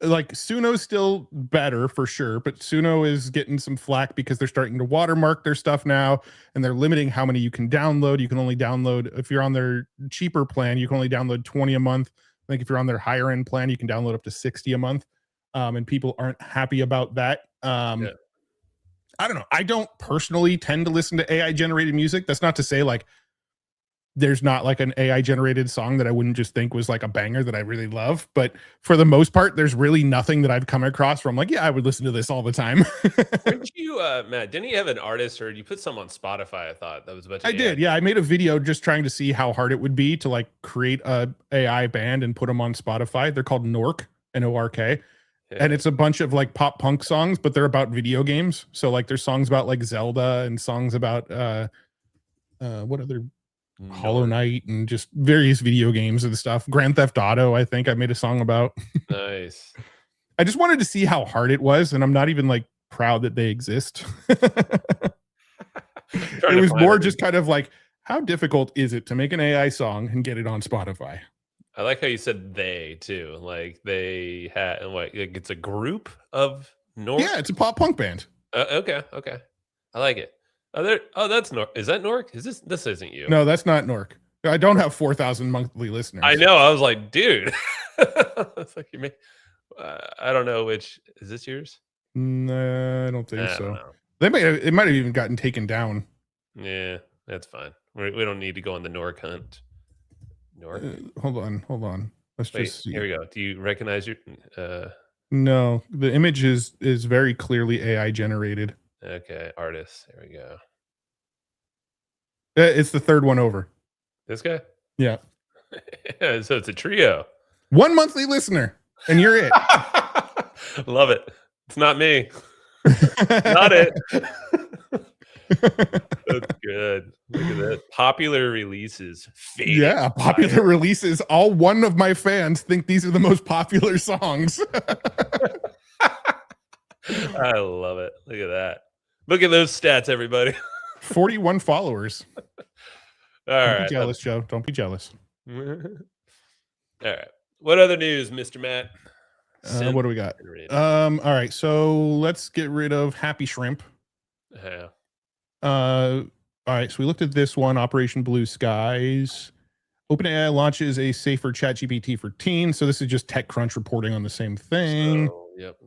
Like Suno's still better for sure, but Suno is getting some flack because they're starting to watermark their stuff now, and they're limiting how many you can download. You can only download, if you're on their cheaper plan, you can only download 20 a month. I think if you're on their higher end plan, you can download up to 60 a month. And people aren't happy about that. I don't know. I don't personally tend to listen to AI generated music. That's not to say like there's not like an AI generated song that I wouldn't just think was like a banger that I really love. But for the most part, there's really nothing that I've come across from like, yeah, I would listen to this all the time. Didn't you, Matt, didn't you have an artist, or you put some on Spotify? I thought that was about. I did. Yeah. I made a video just trying to see how hard it would be to like create a AI band and put them on Spotify. They're called Nork, N-O-R-K. Yeah. And it's a bunch of like pop punk songs, but they're about video games. So like there's songs about like Zelda and songs about what other Hollow Knight and just various video games and stuff. Grand Theft Auto, I think I made a song about. Nice. I just wanted to see how hard it was, and I'm not even like proud that they exist. It was more just kind of like, how difficult is it to make an AI song and get it on Spotify? I like how you said they too. Like they had, and like it's a group of Nork. Yeah, it's a pop punk band. Okay. I like it. That's Nork. Is that Nork? Is this isn't you? No, that's not Nork. I don't have 4,000 monthly listeners. I know. I was like, dude. It's like you may. I don't know which. Is this yours? No, I don't think I so. don't know. It might have even gotten taken down. Yeah, that's fine. We don't need to go on the Nork hunt. Nork. Hold on. Let's Wait, just see. here we go. Do you recognize your? No, the image is very clearly AI generated. Okay, artist. There we go. It's the third one over. This guy. Yeah. So it's a trio. 1 monthly listener, and you're it. Love it. It's not me. Not it. That's good. Look at that. Popular releases. Fading Yeah, popular fire. releases. All one of my fans think these are the most popular songs. I love it. Look at that. Look at those stats, everybody. 41 followers. All Don't right. be jealous, Joe. Don't be jealous. All right. What other news, Mr. Matt? What do we got? All right, so let's get rid of Happy Shrimp. Yeah. All right, so we looked at this one, Operation Blue Skies. OpenAI launches a safer ChatGPT for teens. So this is just TechCrunch reporting on the same thing. So, yep.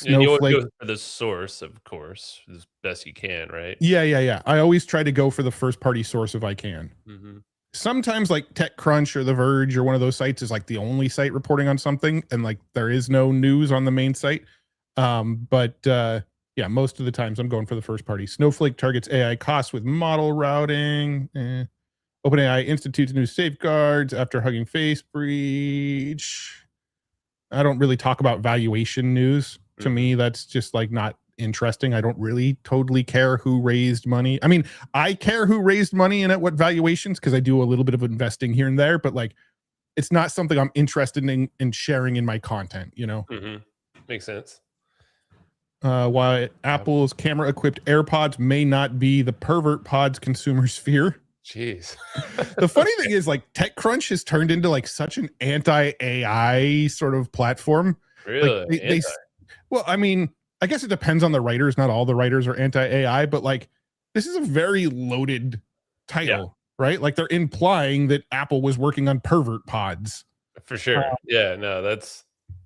And you always Snowflake. go for the source, of course, as best you can, right? Yeah. I always try to go for the first party source if I can. Mm-hmm. Sometimes like TechCrunch or The Verge or one of those sites is like the only site reporting on something, and like there is no news on the main site. Yeah, most of the times I'm going for the first party. Snowflake targets AI costs with model routing. OpenAI institutes new safeguards after Hugging Face breach. I don't really talk about valuation news. To me, that's just like not interesting. I don't really totally care who raised money. I mean, I care who raised money and at what valuations because I do a little bit of investing here and there, but like it's not something I'm interested in sharing in my content, you know? Mm-hmm. Makes sense. Why Apple's camera-equipped AirPods may not be the pervert pods consumers fear. Jeez. The funny thing is, like, TechCrunch has turned into like such an anti-AI sort of platform. Really? Like, well, I mean, I guess it depends on the writers. Not all the writers are anti-AI, but like, this is a very loaded title, right? Like, they're implying that Apple was working on pervert pods. For sure. Yeah, no, that's.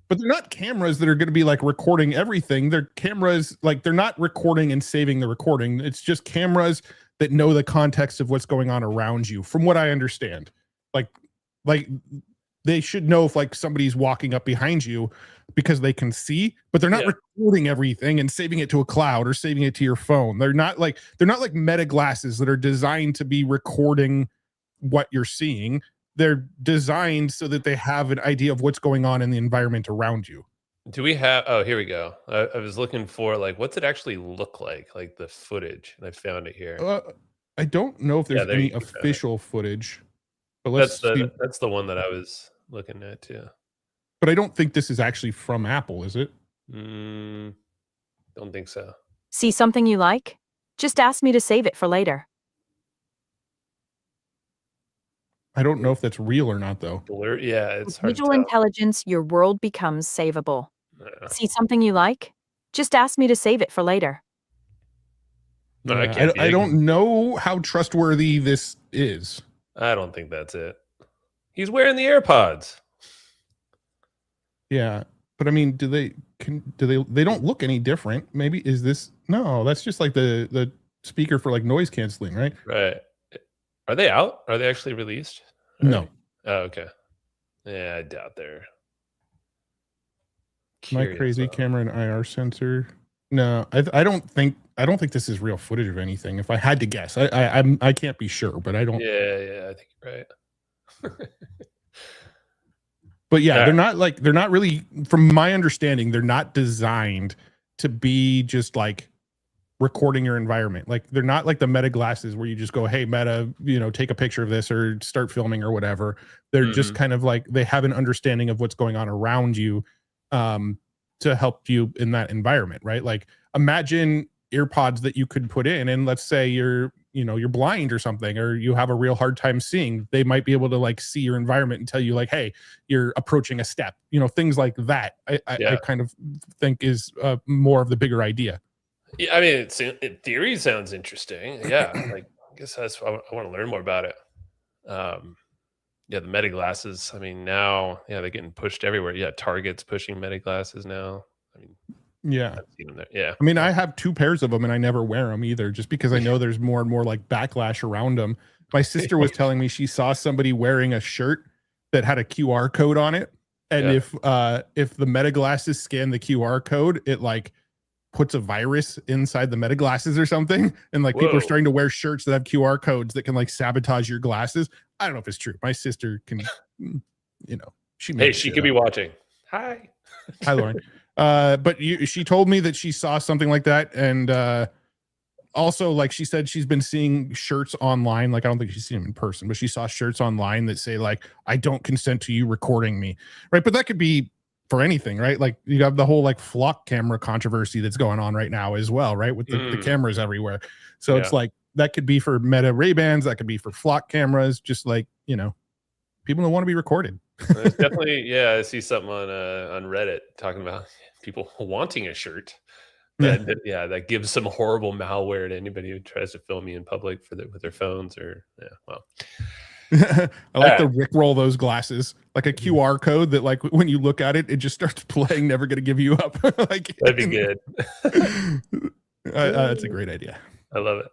But they're not cameras that are going to be like recording everything. They're cameras, like, they're not recording and saving the recording. It's just cameras that know the context of what's going on around you, from what I understand. Like they should know if like somebody's walking up behind you because they can see, but they're not recording everything and saving it to a cloud or saving it to your phone. They're not like meta glasses that are designed to be recording what you're seeing. They're designed so that they have an idea of what's going on in the environment around you. Do we have? Oh, here we go. I was looking for like, what's it actually look like the footage, and I found it here. I don't know if there's any official footage, but let's see. That's the one that I was looking at too. But I don't think this is actually from Apple, is it? Don't think so. See something you like? Just ask me to save it for later. I don't know if that's real or not, though. Blur, yeah, it's With hard. visual intelligence, your world becomes savable. Yeah. See something you like? Just ask me to save it for later. No, I don't know how trustworthy this is. I don't think that's it. He's wearing the AirPods. Yeah, but I mean, they don't look any different. Maybe is this? No, that's just like the speaker for like noise canceling, right? Right. Are they out? Are they actually released? No. Oh, okay. Yeah, I doubt they're. My crazy camera and IR sensor. No, I don't think this is real footage of anything. If I had to guess, I can't be sure, but I don't. Yeah, I think you're right. But yeah, they're not really, from my understanding, they're not designed to be just like recording your environment. Like they're not like the Meta glasses where you just go, hey, Meta, take a picture of this or start filming or whatever. They're just kind of like, they have an understanding of what's going on around you to help you in that environment, right? Like imagine earpods that you could put in, and let's say you're blind or something, or you have a real hard time seeing. They might be able to like see your environment and tell you like, hey, you're approaching a step, things like that. I kind of think is more of the bigger idea. Yeah, I mean, in theory, sounds interesting. Yeah, like I guess I want to learn more about it. Yeah, the Meta glasses. I mean, now, yeah, they're getting pushed everywhere. Yeah, Target's pushing Meta glasses now. I mean, Yeah. I've seen them there. Yeah. I mean, I have 2 pairs of them and I never wear them either, just because I know there's more and more like backlash around them. My sister was telling me she saw somebody wearing a shirt that had a QR code on it. And if the Meta glasses scan the QR code, it like puts a virus inside the Meta glasses or something. And like people are starting to wear shirts that have QR codes that can like sabotage your glasses. I don't know if it's true. My sister can, she could be watching. Hi, Lauren. But she told me that she saw something like that. And also, like she said, she's been seeing shirts online. Like, I don't think she's seen them in person, but she saw shirts online that say like, I don't consent to you recording me. Right. But that could be for anything, right? Like you have the whole like flock camera controversy that's going on right now as well, right? With the cameras everywhere. So it's like, that could be for Meta Ray-Bans. That could be for flock cameras. Just like, people don't want to be recorded. There's definitely, I see something on Reddit talking about people wanting a shirt that gives some horrible malware to anybody who tries to film me in public with their phones or I like to rickroll those glasses, like a QR code that like when you look at it, it just starts playing, never gonna give you up. Like that'd be good. That's a great idea. I love it.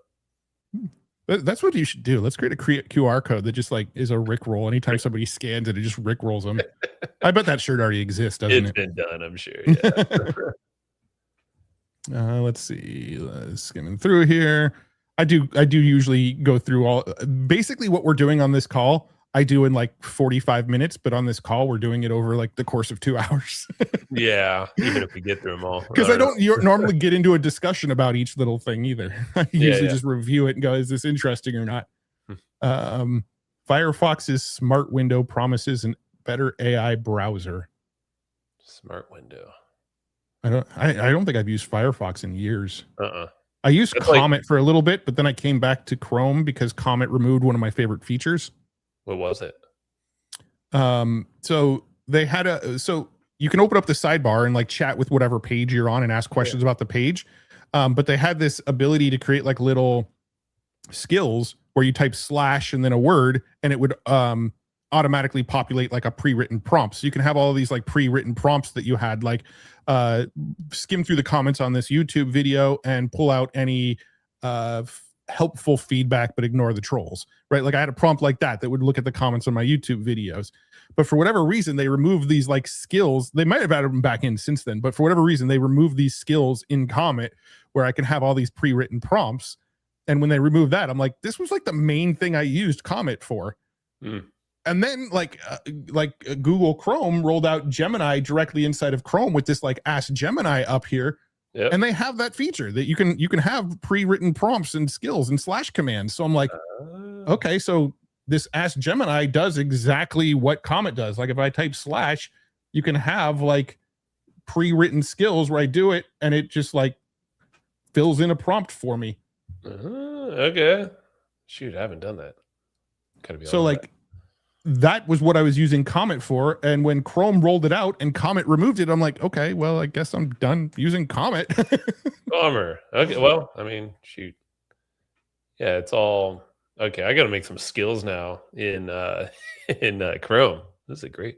That's what you should do. Let's create a QR code that just like is a rickroll. Anytime somebody scans it, it just rickrolls them. I bet that shirt already exists, doesn't it? It's been done, I'm sure. Yeah. Let's see. Skimming through here. I do usually go through all basically what we're doing on this call. I do in like 45 minutes, but on this call, we're doing it over like the course of 2 hours. Yeah, even if we get through them all. Because I don't normally get into a discussion about each little thing either. I usually just review it and go, is this interesting or not? Firefox's smart window promises an better AI browser. Smart window. I don't think I've used Firefox in years. I used That's Comet for a little bit, but then I came back to Chrome because Comet removed one of my favorite features. What was it? So they had so you can open up the sidebar and like chat with whatever page you're on and ask questions about the page. But they had this ability to create like little skills where you type / and then a word and it would automatically populate like a pre-written prompt. So you can have all of these like pre-written prompts that you had, like skim through the comments on this YouTube video and pull out any helpful feedback, but ignore the trolls, right? Like I had a prompt like that would look at the comments on my YouTube videos, but for whatever reason, they removed these like skills. They might have added them back in since then, but for whatever reason, they removed these skills in Comet where I can have all these pre-written prompts. And when they removed that, I'm like, this was like the main thing I used Comet for. And then like Google Chrome rolled out Gemini directly inside of Chrome with this like Ask Gemini up here. Yep. And they have that feature that you can have pre-written prompts and skills and / commands. So I'm like, okay, so this Ask Gemini does exactly what Comet does. Like if I type / you can have like pre-written skills where I do it and it just like fills in a prompt for me. Okay. Shoot, I haven't done that. Gotta be so like that was what I was using Comet for. And when Chrome rolled it out and Comet removed it, I'm like, okay, well, I guess I'm done using Comet. Bummer. Okay, well, I mean, shoot. Yeah, it's all okay. I got to make some skills now in Chrome. This is great.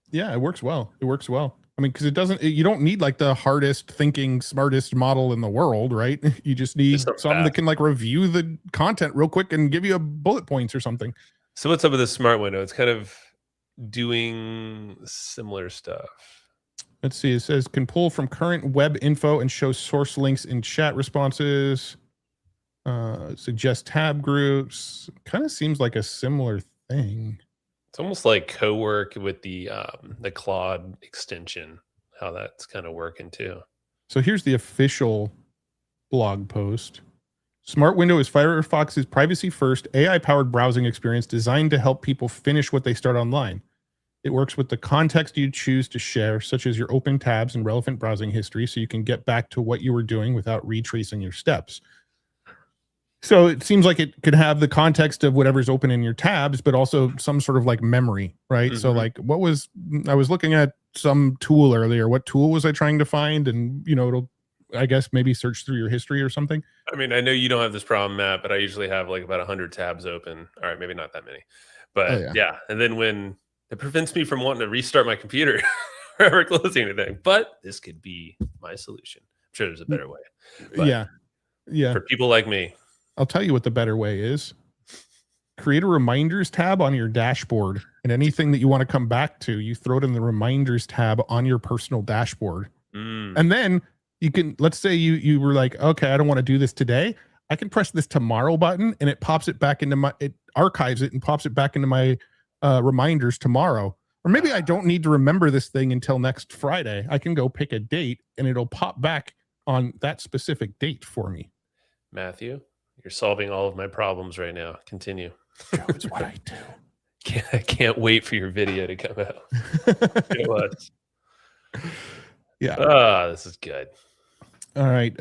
Yeah, it works well. It works well. I mean, because you don't need like the hardest thinking, smartest model in the world, right? You just need something that can like review the content real quick and give you a bullet points or something. So what's up with this smart window? It's kind of doing similar stuff. Let's see. It says can pull from current web info and show source links in chat responses. Suggest tab groups. Kind of seems like a similar thing. It's almost like co-work with the Claude extension, how that's kind of working too. So here's the official blog post. Smart Window is Firefox's privacy-first, AI-powered browsing experience designed to help people finish what they start online. It works with the context you choose to share, such as your open tabs and relevant browsing history, so you can get back to what you were doing without retracing your steps. So it seems like it could have the context of whatever's open in your tabs, but also some sort of like memory, right? So like I was looking at some tool earlier. What tool was I trying to find? And, it'll I guess maybe search through your history or something. I mean, I know you don't have this problem, Matt, but I usually have like about 100 tabs open. All right, maybe not that many, but Oh, yeah. And then when it prevents me from wanting to restart my computer or ever closing anything, but this could be my solution. I'm sure there's a better way. But Yeah. for people like me, I'll tell you what the better way is. Create a reminders tab on your dashboard, and anything that you want to come back to, you throw it in the reminders tab on your personal dashboard. And then you can, let's say you were like, okay, I don't want to do this today. I can press this tomorrow button and it pops it back into it archives it and pops it back into my reminders tomorrow. Or maybe I don't need to remember this thing until next Friday. I can go pick a date and it'll pop back on that specific date for me. Matthew, you're solving all of my problems right now. Continue. Joe, it's what I do. I can't wait for your video to come out. It was. Yeah. This is good. All right.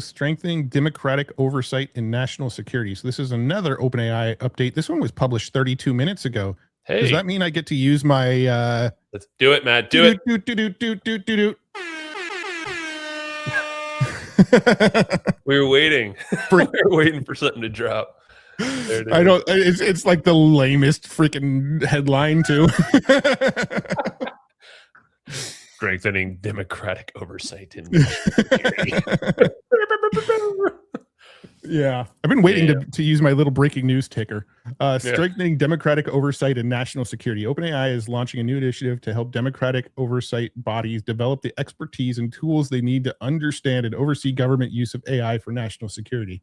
Strengthening democratic oversight in national security. So this is another OpenAI update. This one was published 32 minutes ago. Hey, does that mean I get to use my let's do it, Matt. Do it. We were waiting. We were waiting for something to drop. I don't. It's like the lamest freaking headline too. Strengthening democratic oversight in Yeah, I've been waiting to use my little breaking news ticker. Strengthening democratic oversight in national security. OpenAI is launching a new initiative to help democratic oversight bodies develop the expertise and tools they need to understand and oversee government use of AI for national security.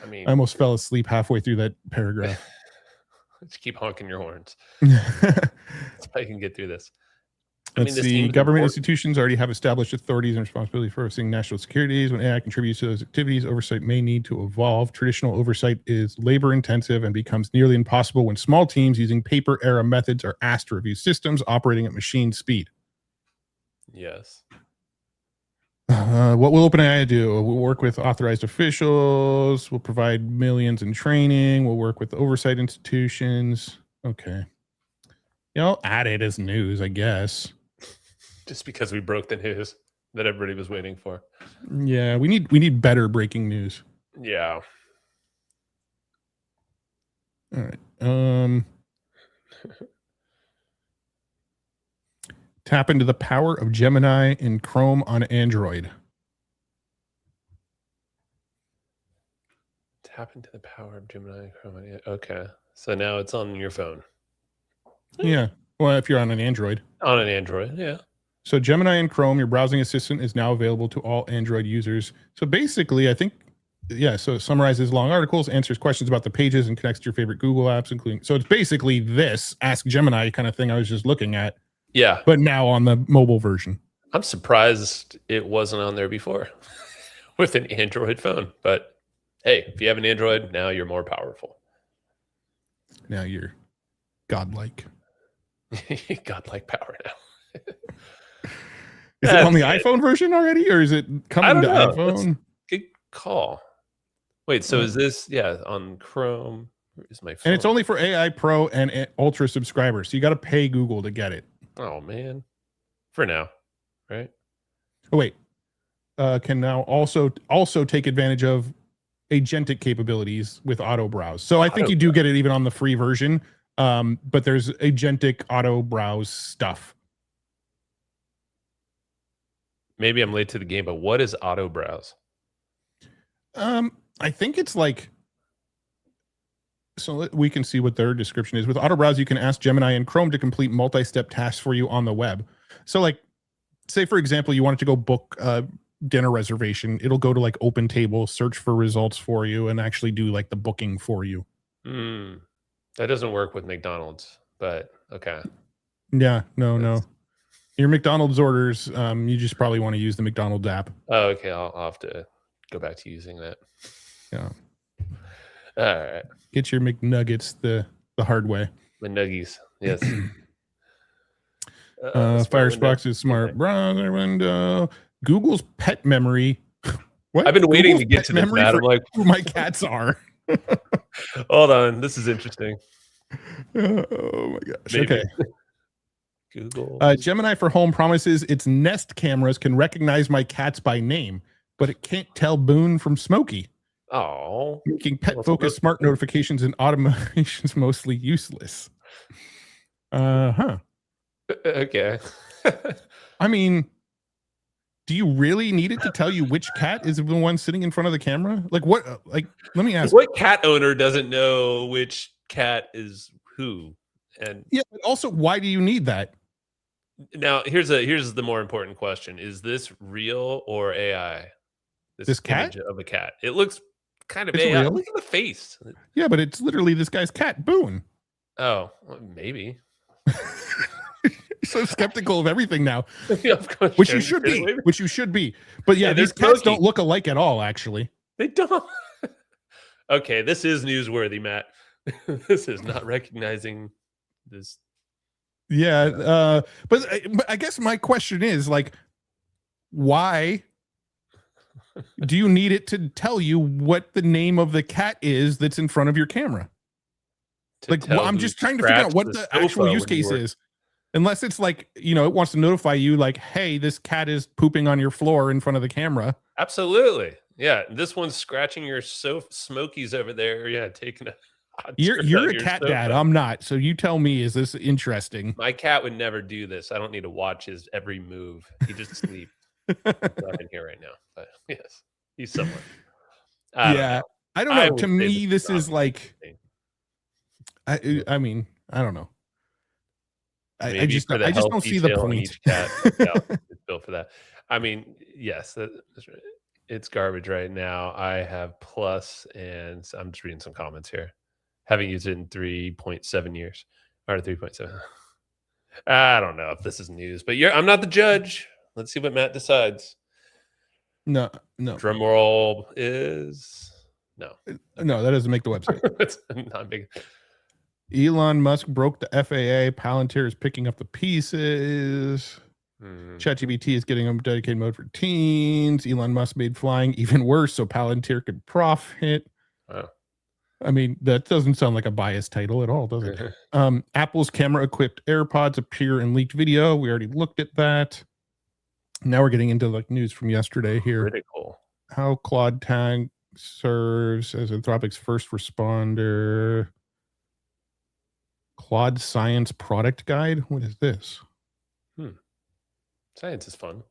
I mean, I almost fell asleep halfway through that paragraph. Let's keep honking your horns. That's how you can get through this. Let's see. Government institutions already have established authorities and responsibility for overseeing national securities. When AI contributes to those activities, oversight may need to evolve. Traditional oversight is labor intensive and becomes nearly impossible when small teams using paper era methods are asked to review systems operating at machine speed. Yes. What will OpenAI do? We'll work with authorized officials. We'll provide millions in training. We'll work with oversight institutions. Okay. I'll add it as news, I guess. Just because we broke the news that everybody was waiting for. Yeah, we need better breaking news. Yeah. All right. Tap into the power of Gemini in Chrome on Android. Tap into the power of Gemini in Chrome. Okay. So now it's on your phone. Yeah. Well, if you're on an Android. On an Android, yeah. So Gemini in Chrome, your browsing assistant, is now available to all Android users. So basically, I think, so it summarizes long articles, answers questions about the pages, and connects to your favorite Google apps, including. So it's basically this Ask Gemini kind of thing I was just looking at. Yeah. But now on the mobile version. I'm surprised it wasn't on there before with an Android phone. But hey, if you have an Android, now you're more powerful. Now you're godlike. Godlike power now. Is it on the iPhone version already, or is it coming to iPhone? Good call. Wait, so is this on Chrome? Where is my phone? And it's only for AI Pro and Ultra subscribers, so you got to pay Google to get it. Oh man, for now, right? Oh wait, can now also take advantage of agentic capabilities with auto browse. So I think you do get it even on the free version, but there's agentic auto browse stuff. Maybe I'm late to the game, but what is auto browse? I think it's like, so we can see what their description is. With auto browse, you can ask Gemini and Chrome to complete multi-step tasks for you on the web. So like, say for example, you wanted to go book a dinner reservation. It'll go to like Open Table, search for results for you, and actually do like the booking for you. That doesn't work with McDonald's, but okay. Yeah, no. Your McDonald's orders, you just probably want to use the McDonald's app. Oh, okay. I'll have to go back to using that. Yeah. All right. Get your McNuggets the hard way. The nuggies. Yes. Firesparks is smart browser window. Google's pet memory. What? I've been waiting to get to this, Matt. I'm like, who my cats are. Hold on. This is interesting. Oh my gosh. Maybe. Okay. Google. Gemini for Home promises its Nest cameras can recognize my cats by name, but it can't tell Boone from Smokey, Oh, making pet-focused smart notifications and automations mostly useless. Okay. I mean, do you really need it to tell you which cat is the one sitting in front of the camera? Like what? Like, let me ask. What cat owner doesn't know which cat is who? And yeah, but also, why do you need that? now here's the more important question: is this real or AI? This cat image of a cat. It looks kind of It's AI. real? Look at the face. Yeah, but it's literally this guy's cat, Boone. Oh, well, maybe. So skeptical of everything now, Yeah, of course, which Jen, you should really? be. Which you should be. But yeah, Yeah, these they're cats Smokey. don't look alike at all. Actually, They don't. Okay, this is newsworthy, Matt. This is not recognizing this. yeah. But I guess my question is like, why do you need it to tell you what the name of the cat is that's in front of your camera? Like, well, I'm just trying to figure out what the actual use case is. Unless it's like, you know, it wants to notify you like, hey, this cat is pooping on your floor in front of the camera. Absolutely. Yeah. This one's scratching your Smokies over there. Yeah. Taking a hot You're trip on a your cat sofa. dad. I'm not. So you tell me, is this interesting? My cat would never do this. I don't need to watch his every move. He just sleeps. He's not in here right now. But yes, he's somewhere. I don't know. would To say me, this this is is not like, interesting. I mean, I don't know. I Maybe just for the don't health see the detail on point. each cat. Yeah, it's built for that. I mean, yes, that's right. It's garbage right now. I have plus, and I'm just reading some comments here. Haven't used it in 3.7 years or 3.7. I don't know if this is news, but I'm not the judge. Let's see what Matt decides. No. Drum roll is no. No, that doesn't make the website. It's not big. Elon Musk broke the FAA. Palantir is picking up the pieces. ChatGPT is getting a dedicated mode for teens. Elon Musk made flying even worse so Palantir could profit. Oh. I mean, that doesn't sound like a biased title at all, does it? Apple's camera-equipped AirPods appear in leaked video. We already looked at that. Now we're getting into like news from yesterday here. Critical. How Claude Tag serves as Anthropic's first responder. Claude Science Product Guide. What is this? Science is fun.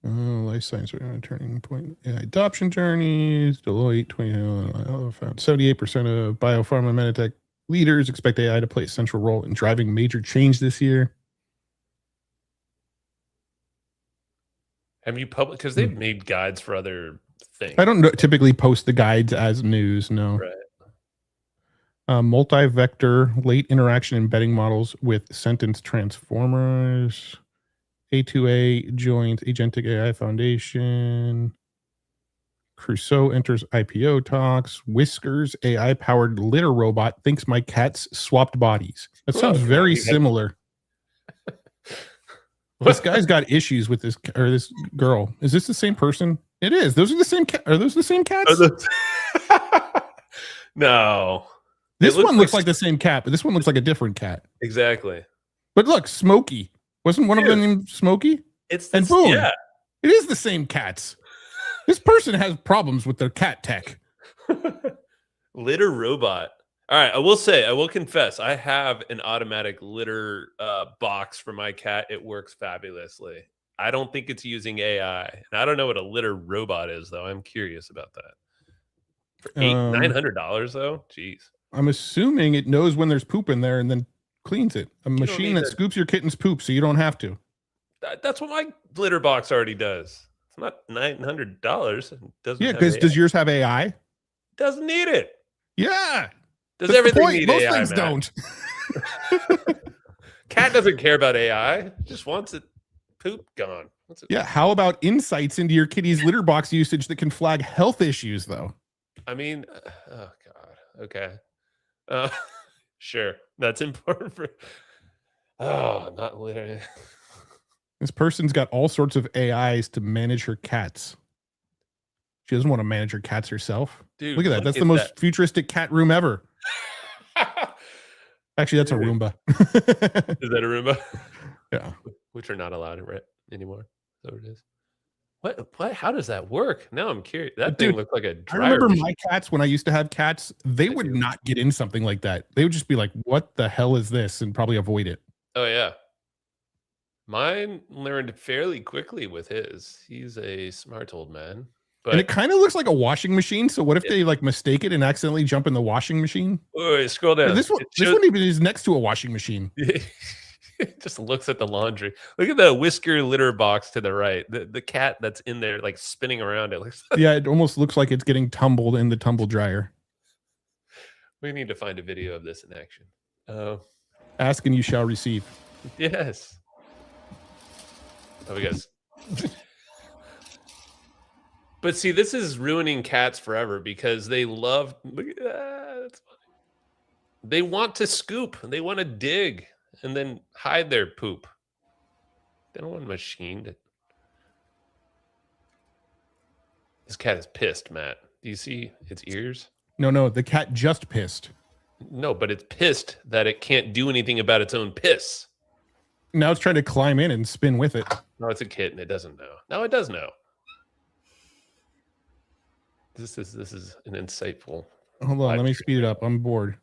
Life science turning point. Yeah, adoption journeys. Deloitte 78% of biopharma medtech leaders expect AI to play a central role in driving major change this year. Have you published? Because they've made guides for other things. I don't typically post the guides as news. No. Right. Multi-vector late interaction embedding models with sentence transformers. A2A joins Agentic AI Foundation. Crusoe enters IPO talks. Whiskers AI-powered litter robot thinks my cats swapped bodies. That sounds very similar. This guy's got issues with this girl. Is this the same person? It is. Those are the same cat. Are those the same cats? No. This one looks like the same cat, but this one looks like a different cat. Exactly. But look, Smokey. Wasn't one of them named Smokey? And boom. Yeah. It is the same cats. This person has problems with their cat tech. Litter robot. All right. I will confess, I have an automatic litter box for my cat. It works fabulously. I don't think it's using AI. And I don't know what a litter robot is, though. I'm curious about that. For $900 though? Jeez. I'm assuming it knows when there's poop in there and then cleans it. A machine that scoops your kitten's poop so you don't have to. That's what my litter box already does. It's not $900. It doesn't. Yeah, because does yours have AI? Doesn't need it. Yeah. Does everything need Most AI? things Matt? don't. Cat doesn't care about AI. It just wants it poop gone. Yeah. How about insights into your kitty's litter box usage that can flag health issues, though? I mean, oh God. Okay. Sure. That's important for. Oh, not litter. This person's got all sorts of AIs to manage her cats. She doesn't want to manage her cats herself. Dude, look at that. That's the most futuristic cat room ever. Actually, that's a Roomba. Is that a Roomba? Yeah. Which are not allowed anymore. So it is. What? How does that work? Now I'm curious. That thing Dude, looked like a I dryer remember machine. my cats when I used to have cats, they would not get in something like that. They would just be like, what the hell is this? And probably avoid it. Oh yeah. Mine learned fairly quickly with his. He's a smart old man. But And it kind of looks like a washing machine. So what if they like mistake it and accidentally jump in the washing machine? oh, scroll down. This one even is next to a washing machine. It just looks at the laundry. Look at the whisker litter box to the right. The cat that's in there, like spinning around. It looks. Yeah, it almost looks like it's getting tumbled in the tumble dryer. We need to find a video of this in action. Ask and you shall receive. Yes. Oh, guys. But see, this is ruining cats forever because they love. Look at that. That's funny. They want to scoop. They want to dig and then hide their poop. They don't want a machine to. This cat is pissed, Matt. Do you see its ears? No, the cat just pissed. No, but it's pissed that it can't do anything about its own piss. Now it's trying to climb in and spin with it. No, it's a kitten. It doesn't know. No, it does know. This is an insightful. Hold on, let me speed it up. I'm bored.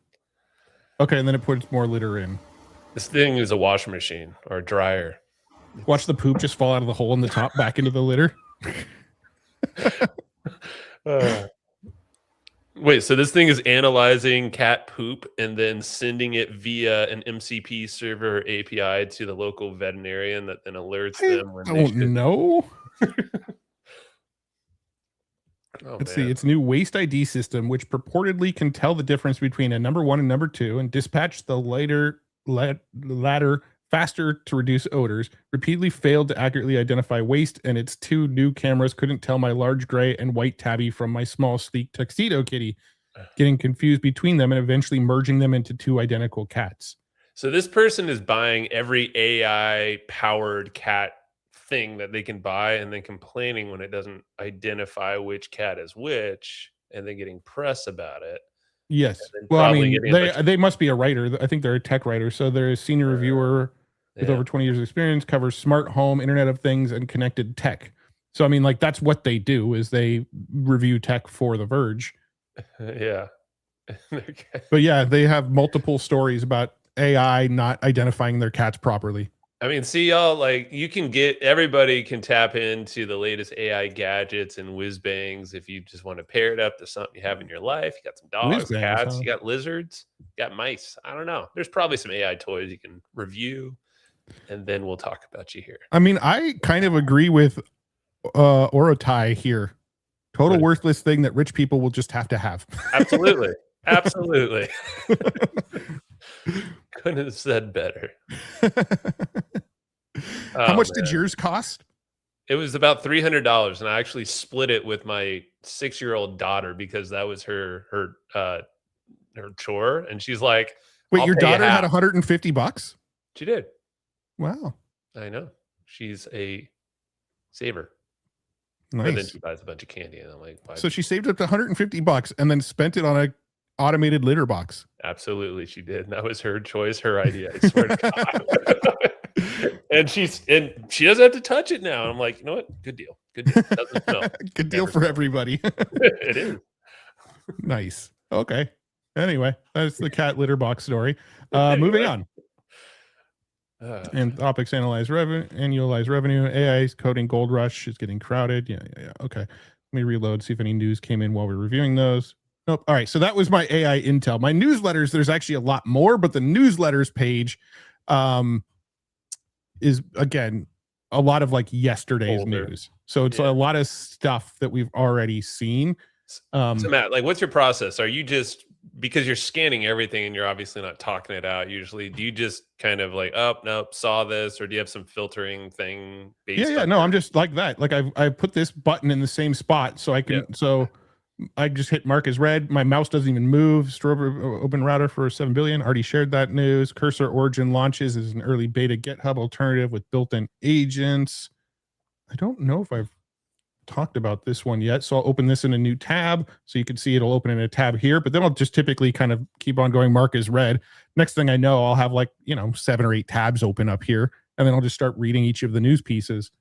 Okay, and then it puts more litter in. This thing is a washing machine or a dryer. Watch the poop just fall out of the hole in the top back into the litter. Wait, so this thing is analyzing cat poop and then sending it via an MCP server API to the local veterinarian that then alerts them when I don't know. Let's see. Its new waste ID system, which purportedly can tell the difference between a number 1 and number 2 and dispatch the latter faster to reduce odors, repeatedly failed to accurately identify waste, and its 2 new cameras couldn't tell my large gray and white tabby from my small, sleek tuxedo kitty, getting confused between them and eventually merging them into 2 identical cats. So this person is buying every AI-powered cat thing that they can buy and then complaining when it doesn't identify which cat is which, and then getting press about it. Yes. Well, I mean, they must be a writer. I think they're a tech writer. So they're a senior reviewer with over 20 years of experience, covers smart home, Internet of Things, and connected tech. So, I mean, like, that's what they do is they review tech for The Verge. Yeah. But yeah, they have multiple stories about AI not identifying their cats properly. I mean, see, y'all, like, everybody can tap into the latest AI gadgets and whiz bangs if you just want to pair it up to something you have in your life. You got some dogs, cats, you got lizards, you got mice. I don't know. There's probably some AI toys you can review, and then we'll talk about you here. I mean, I kind of agree with Orotai here. Total worthless thing that rich people will just have to have. Absolutely. Absolutely. Couldn't have said better. How much did yours cost? It was about $300, and I actually split it with my 6-year-old daughter because that was her chore, and she's like, "Wait, your daughter had $150? She did. Wow, I know. She's a saver. Nice. And then she buys a bunch of candy, and I'm like, so she saved up to $150 and then spent it on a automated litter box. Absolutely, she did. And that was her choice, her idea. I swear to God. and she doesn't have to touch it now. I'm like, you know what? Good deal. Good deal. Doesn't smell. Good deal for everybody. It is. Nice. Okay. Anyway, that's the cat litter box story. Moving on. Anthropic's annualized revenue. AI's coding gold rush is getting crowded. Yeah. Okay. Let me reload, see if any news came in while we're reviewing those. Nope. All right. So that was my AI intel. My newsletters, there's actually a lot more, but the newsletters page is, again, a lot of like yesterday's news. So it's a lot of stuff that we've already seen. So Matt, like, what's your process? Are you just, because you're scanning everything and you're obviously not talking it out usually, do you just kind of like, oh, nope, saw this, or do you have some filtering thing? No, I'm just like that. Like I put this button in the same spot so I can, so I just hit mark as read. My mouse doesn't even move. Open router for 7 billion. Already shared that news. Cursor Origin launches as an early beta GitHub alternative with built-in agents. I don't know if I've talked about this one yet. So I'll open this in a new tab. So you can see it'll open in a tab here, but then I'll just typically kind of keep on going, mark as read. Next thing I know, I'll have like, 7 or 8 tabs open up here. And then I'll just start reading each of the news pieces.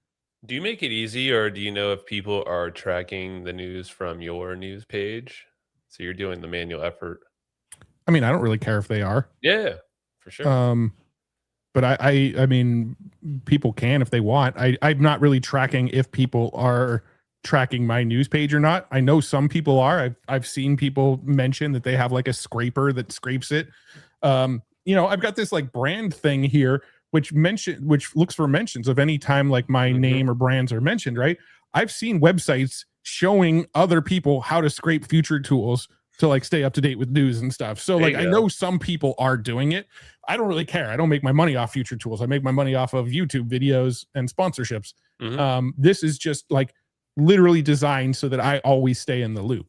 Do you make it easy, or do you know if people are tracking the news from your news page? So you're doing the manual effort. I mean, I don't really care if they are. Yeah, for sure. But I mean, people can if they want. I'm not really tracking if people are tracking my news page or not. I know some people are. I've seen people mention that they have like a scraper that scrapes it. I've got this like brand thing here, which looks for mentions of any time like my name or brands are mentioned, right? I've seen websites showing other people how to scrape future tools to like stay up to date with news and stuff. So like I know some people are doing it. I don't really care. I don't make my money off future tools. I make my money off of YouTube videos and sponsorships. This is just like literally designed so that I always stay in the loop,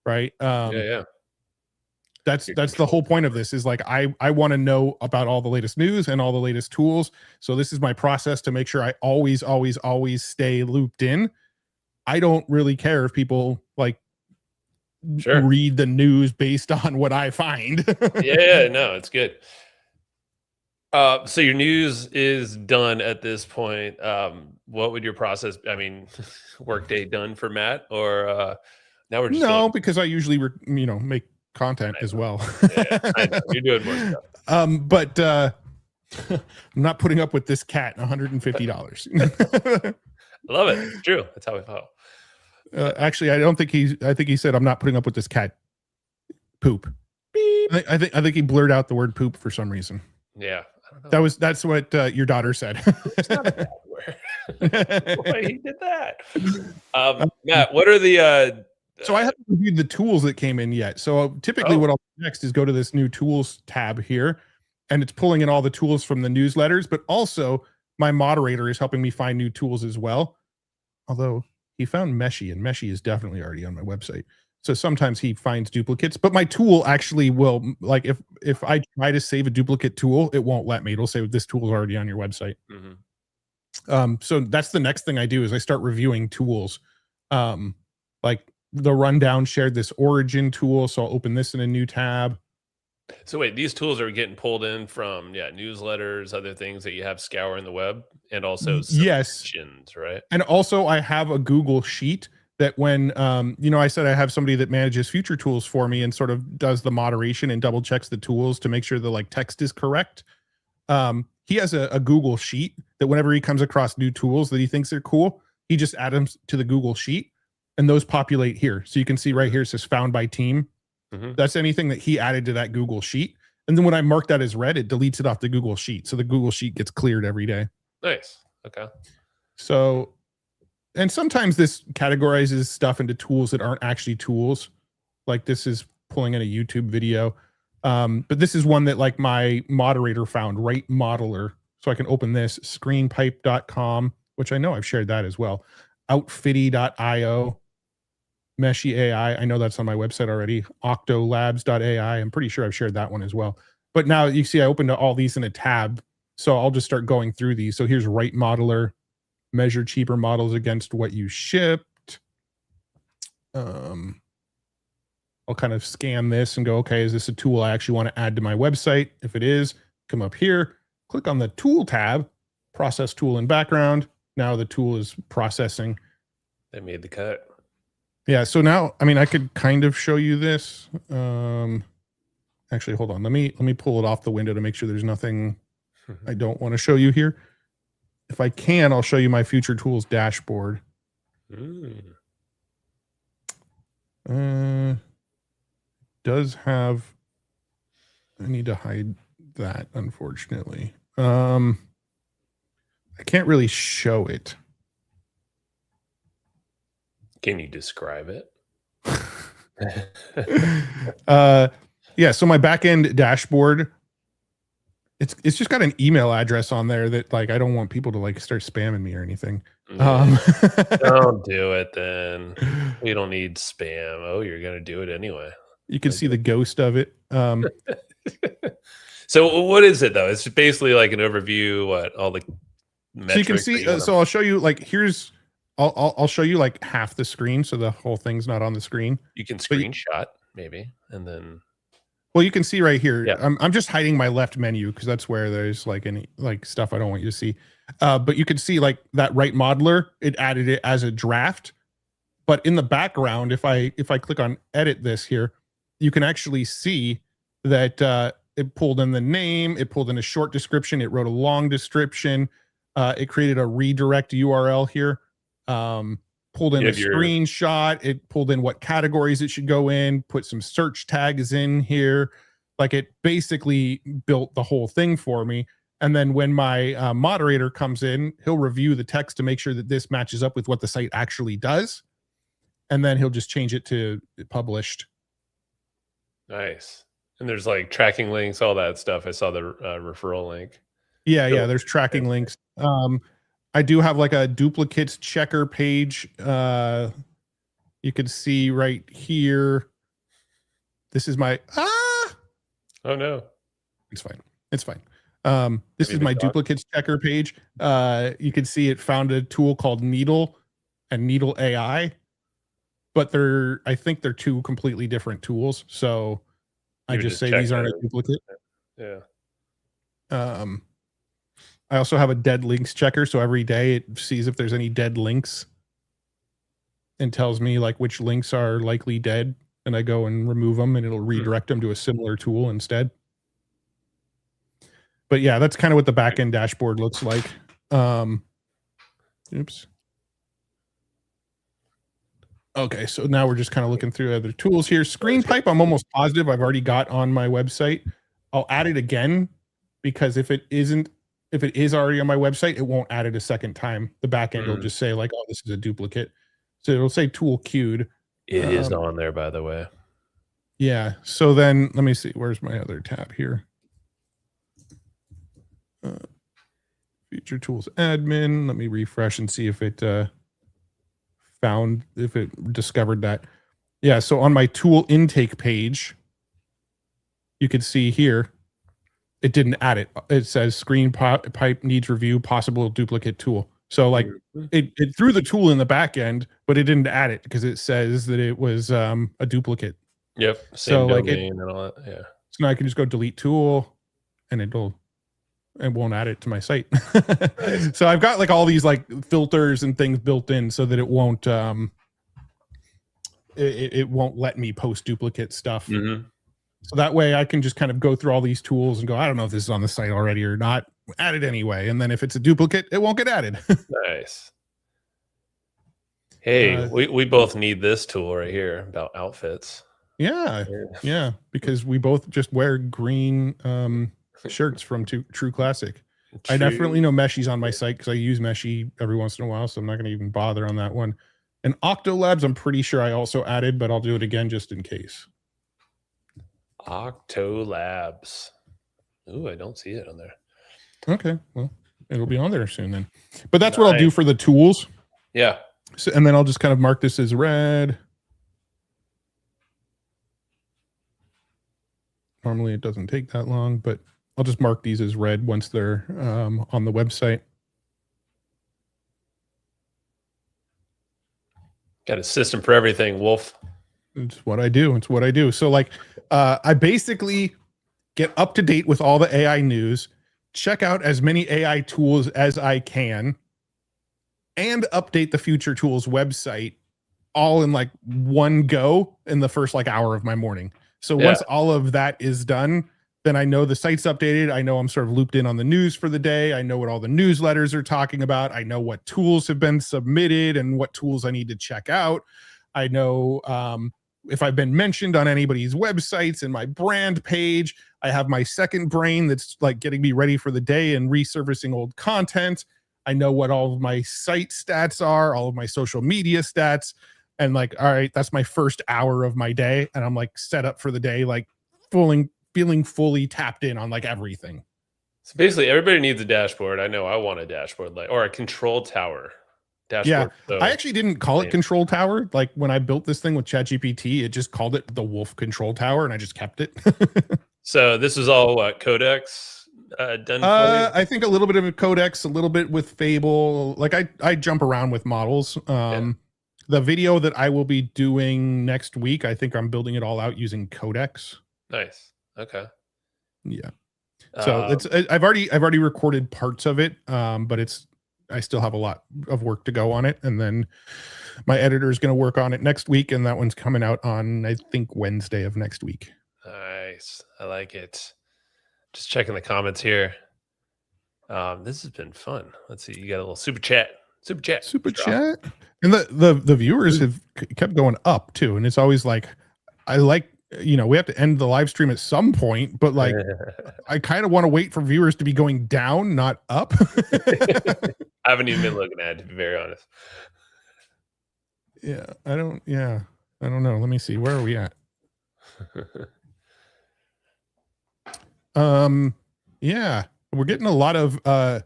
right? That's the whole point of this is like I want to know about all the latest news and all the latest tools. So this is my process to make sure I always stay looped in. I don't really care if people like read the news based on what I find. No, it's good. So your news is done at this point. What would your process? I mean, workday done for Matt, or now we're just because I usually make content as well. I know. You're doing more stuff. But I'm not putting up with this cat $150. I love it. It's true. That's how I felt. Actually, I think he said I'm not putting up with this cat poop. I think he blurred out the word poop for some reason. Yeah. I don't know. That's what your daughter said. It's not a bad word. Why he did that. Matt, what are the so I haven't reviewed the tools that came in yet. So typically what I'll do next is go to this new tools tab here, and it's pulling in all the tools from the newsletters, but also my moderator is helping me find new tools as well. Although he found Meshy, and Meshy is definitely already on my website. So sometimes he finds duplicates, but my tool actually will, like if I try to save a duplicate tool, it won't let me. It'll say this tool is already on your website. So that's the next thing I do is I start reviewing tools. Like the rundown shared this origin tool. So I'll open this in a new tab. So wait, these tools are getting pulled in from newsletters, other things that you have scouring the web, and also submissions, right? And also I have a Google sheet that when I said I have somebody that manages future tools for me and sort of does the moderation and double checks the tools to make sure the like text is correct. He has a Google sheet that whenever he comes across new tools that he thinks are cool, he just adds them to the Google sheet, and those populate here. So you can see right here it says found by team. That's anything that he added to that Google sheet. And then when I mark that as read, it deletes it off the Google sheet. So the Google sheet gets cleared every day. Nice. Okay. So, and sometimes this categorizes stuff into tools that aren't actually tools. Like this is pulling in a YouTube video. But this is one that like my moderator found, Right Modeler. So I can open this, screenpipe.com, which I know I've shared that as well. Outfitty.io. Meshy AI, I know that's on my website already. Octolabs.ai, I'm pretty sure I've shared that one as well. But now you see I opened all these in a tab, so I'll just start going through these. So here's Right Modeler, measure cheaper models against what you shipped. I'll kind of scan this and go, okay, is this a tool I actually want to add to my website? If it is, come up here, click on the tool tab, process tool in background. Now the tool is processing. They made the cut. Yeah, so now, I mean, I could kind of show you this. Actually, hold on. Let me pull it off the window to make sure there's nothing I don't want to show you here. If I can, I'll show you my future tools dashboard. Does have, I need to hide that, unfortunately. I can't really show it. Can you describe it? Yeah, so my backend dashboard, it's just got an email address on there that like I don't want people to like start spamming me or anything. Don't do it then. We don't need spam. Oh, you're gonna do it anyway. You can see the ghost of it. So what is it though? It's basically like an overview, what all the metrics. So you can see, so I'll show you like here's I'll show you like half the screen, so the whole thing's not on the screen. You can But screenshot maybe, and then well, you can see right here. Yeah. I'm just hiding my left menu because that's where there's like any like stuff I don't want you to see. But you can see like that right modeler, it added it as a draft. But in the background, if I click on edit this here, you can actually see that it pulled in the name, it pulled in a short description, it wrote a long description, it created a redirect URL here, pulled in a screenshot, it pulled in what categories it should go in, put some search tags in here. Like it basically built the whole thing for me. And then when my moderator comes in, he'll review the text to make sure that this matches up with what the site actually does. And then he'll just change it to published. Nice. And there's like tracking links, all that stuff. I saw the referral link. Yeah, there's tracking links. I do have like a duplicates checker page. You can see right here. This is my oh no. It's fine. It's fine. This is my duplicates checker page. You can see it found a tool called Needle and Needle AI, but I think they're two completely different tools. So I just say these aren't a duplicate. Yeah. I also have a dead links checker. So every day it sees if there's any dead links and tells me like which links are likely dead. And I go and remove them and it'll redirect them to a similar tool instead. But yeah, that's kind of what the backend dashboard looks like. Oops. Okay, so now we're just kind of looking through other tools here. ScreenPipe, I'm almost positive I've already got on my website. I'll add it again because if it is already on my website, it won't add it a second time. The backend will just say like, oh, this is a duplicate. So it'll say tool queued. It is on there, by the way. Yeah. So then let me see. Where's my other tab here? Feature tools admin. Let me refresh and see if it discovered that. Yeah. So on my tool intake page, you can see here, it didn't add it. It says ScreenPipe needs review, possible duplicate tool. So like it threw the tool in the back end, but it didn't add it because it says that it was a duplicate. Yep. Same so like and all that. Yeah. So now I can just go delete tool and it won't add it to my site. Nice. So I've got like all these like filters and things built in so that it won't it won't let me post duplicate stuff. So that way I can just kind of go through all these tools and go, I don't know if this is on the site already or not. Add it anyway. And then if it's a duplicate, it won't get added. Nice. Hey, we both need this tool right here about outfits. Yeah. Because we both just wear green shirts from True Classic. I definitely know Meshy's on my site because I use Meshy every once in a while, so I'm not going to even bother on that one. And Octolabs, I'm pretty sure I also added, but I'll do it again just in case. Octolabs. Ooh, I don't see it on there. Okay, well, it'll be on there soon then. But that's what I'll do for the tools. Yeah. So, and then I'll just kind of mark this as red. Normally it doesn't take that long, but I'll just mark these as red once they're on the website. Got a system for everything, Wolf. It's what I do. It's what I do. So like I basically get up to date with all the AI news, check out as many AI tools as I can, and update the Future Tools website all in like one go in the first like hour of my morning. So once all of that is done, then I know the site's updated. I know I'm sort of looped in on the news for the day. I know what all the newsletters are talking about. I know what tools have been submitted and what tools I need to check out. I know if I've been mentioned on anybody's websites and my brand page. I have my second brain that's like getting me ready for the day and resurfacing old content. I know what all of my site stats are, all of my social media stats. And like, all right, that's my first hour of my day. And I'm like set up for the day, like feeling fully tapped in on like everything. So basically everybody needs a dashboard. I know I want a dashboard, like, or a control tower dashboard. Yeah. So, I actually didn't call it control tower. Like when I built this thing with ChatGPT, it just called it the Wolf control tower and I just kept it. So this is all what, Codex done for you? I think a little bit of a Codex, a little bit with Fable. Like I jump around with models. The video that I will be doing next week, I think I'm building it all out using Codex. Nice. Okay. Yeah. So I've already recorded parts of it, but I still have a lot of work to go on it, and then my editor is going to work on it next week, and that one's coming out on, I think, Wednesday of next week. Nice. I like it. Just checking the comments here. This has been fun. Let's see. You got a little super chat. Super chat. And the viewers have kept going up too. And it's always like, we have to end the live stream at some point, but like, I kind of want to wait for viewers to be going down, not up. I haven't even been looking at it, to be very honest. Yeah. I don't know. Let me see. Where are we at? Yeah, we're getting a lot of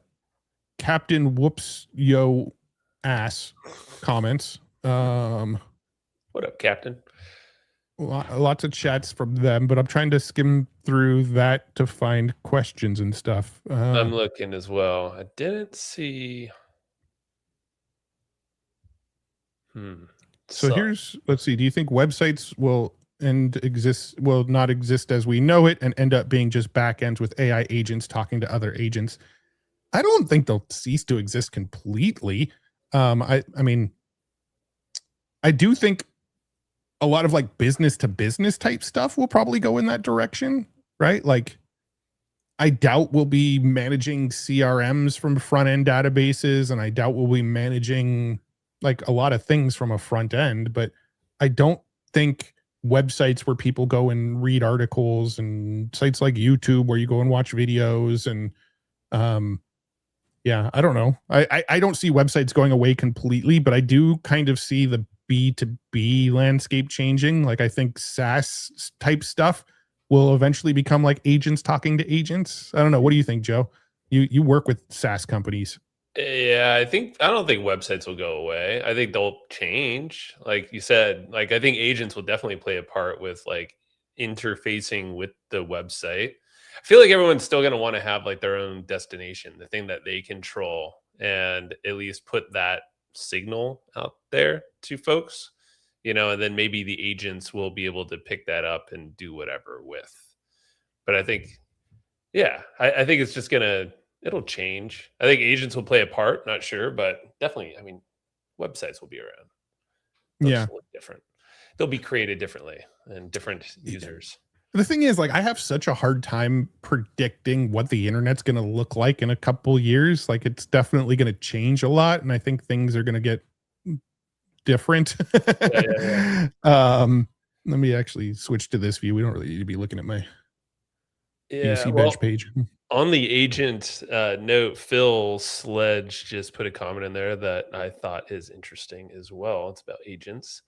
Captain Whoops Yo Ass comments. What up, Captain? Lots of chats from them, but I'm trying to skim through that to find questions and stuff. I'm looking as well. I didn't see. So let's see. Do you think websites will not exist as we know it and end up being just backends with AI agents talking to other agents? I don't think they'll cease to exist completely. I mean, I do think a lot of like business to business type stuff will probably go in that direction, right? Like, I doubt we'll be managing CRMs from front end databases, and I doubt we'll be managing like a lot of things from a front end, but I don't think websites where people go and read articles and sites like YouTube where you go and watch videos and yeah, I don't know. I don't see websites going away completely, but I do kind of see the B2B landscape changing. Like, I think SaaS type stuff will eventually become like agents talking to agents. I don't know. What do you think, Joe? You work with SaaS companies. Yeah, I don't think websites will go away. I think they'll change. Like you said, like I think agents will definitely play a part with like interfacing with the website. I feel like everyone's still going to want to have like their own destination, the thing that they control, and at least put that signal out there to folks, and then maybe the agents will be able to pick that up and do whatever with. But I think, yeah, I think it's just it'll change. I think agents will play a part, not sure, but definitely, I mean, websites will be around. They'll just look different. They'll be created differently and different users. The thing is, like, I have such a hard time predicting what the internet's going to look like in a couple years. Like, it's definitely going to change a lot, and I think things are going to get different. Yeah. Let me actually switch to this view. We don't really need to be looking at my UC Bench page. On the agent note, Phil Sledge just put a comment in there that I thought is interesting as well. It's about agents.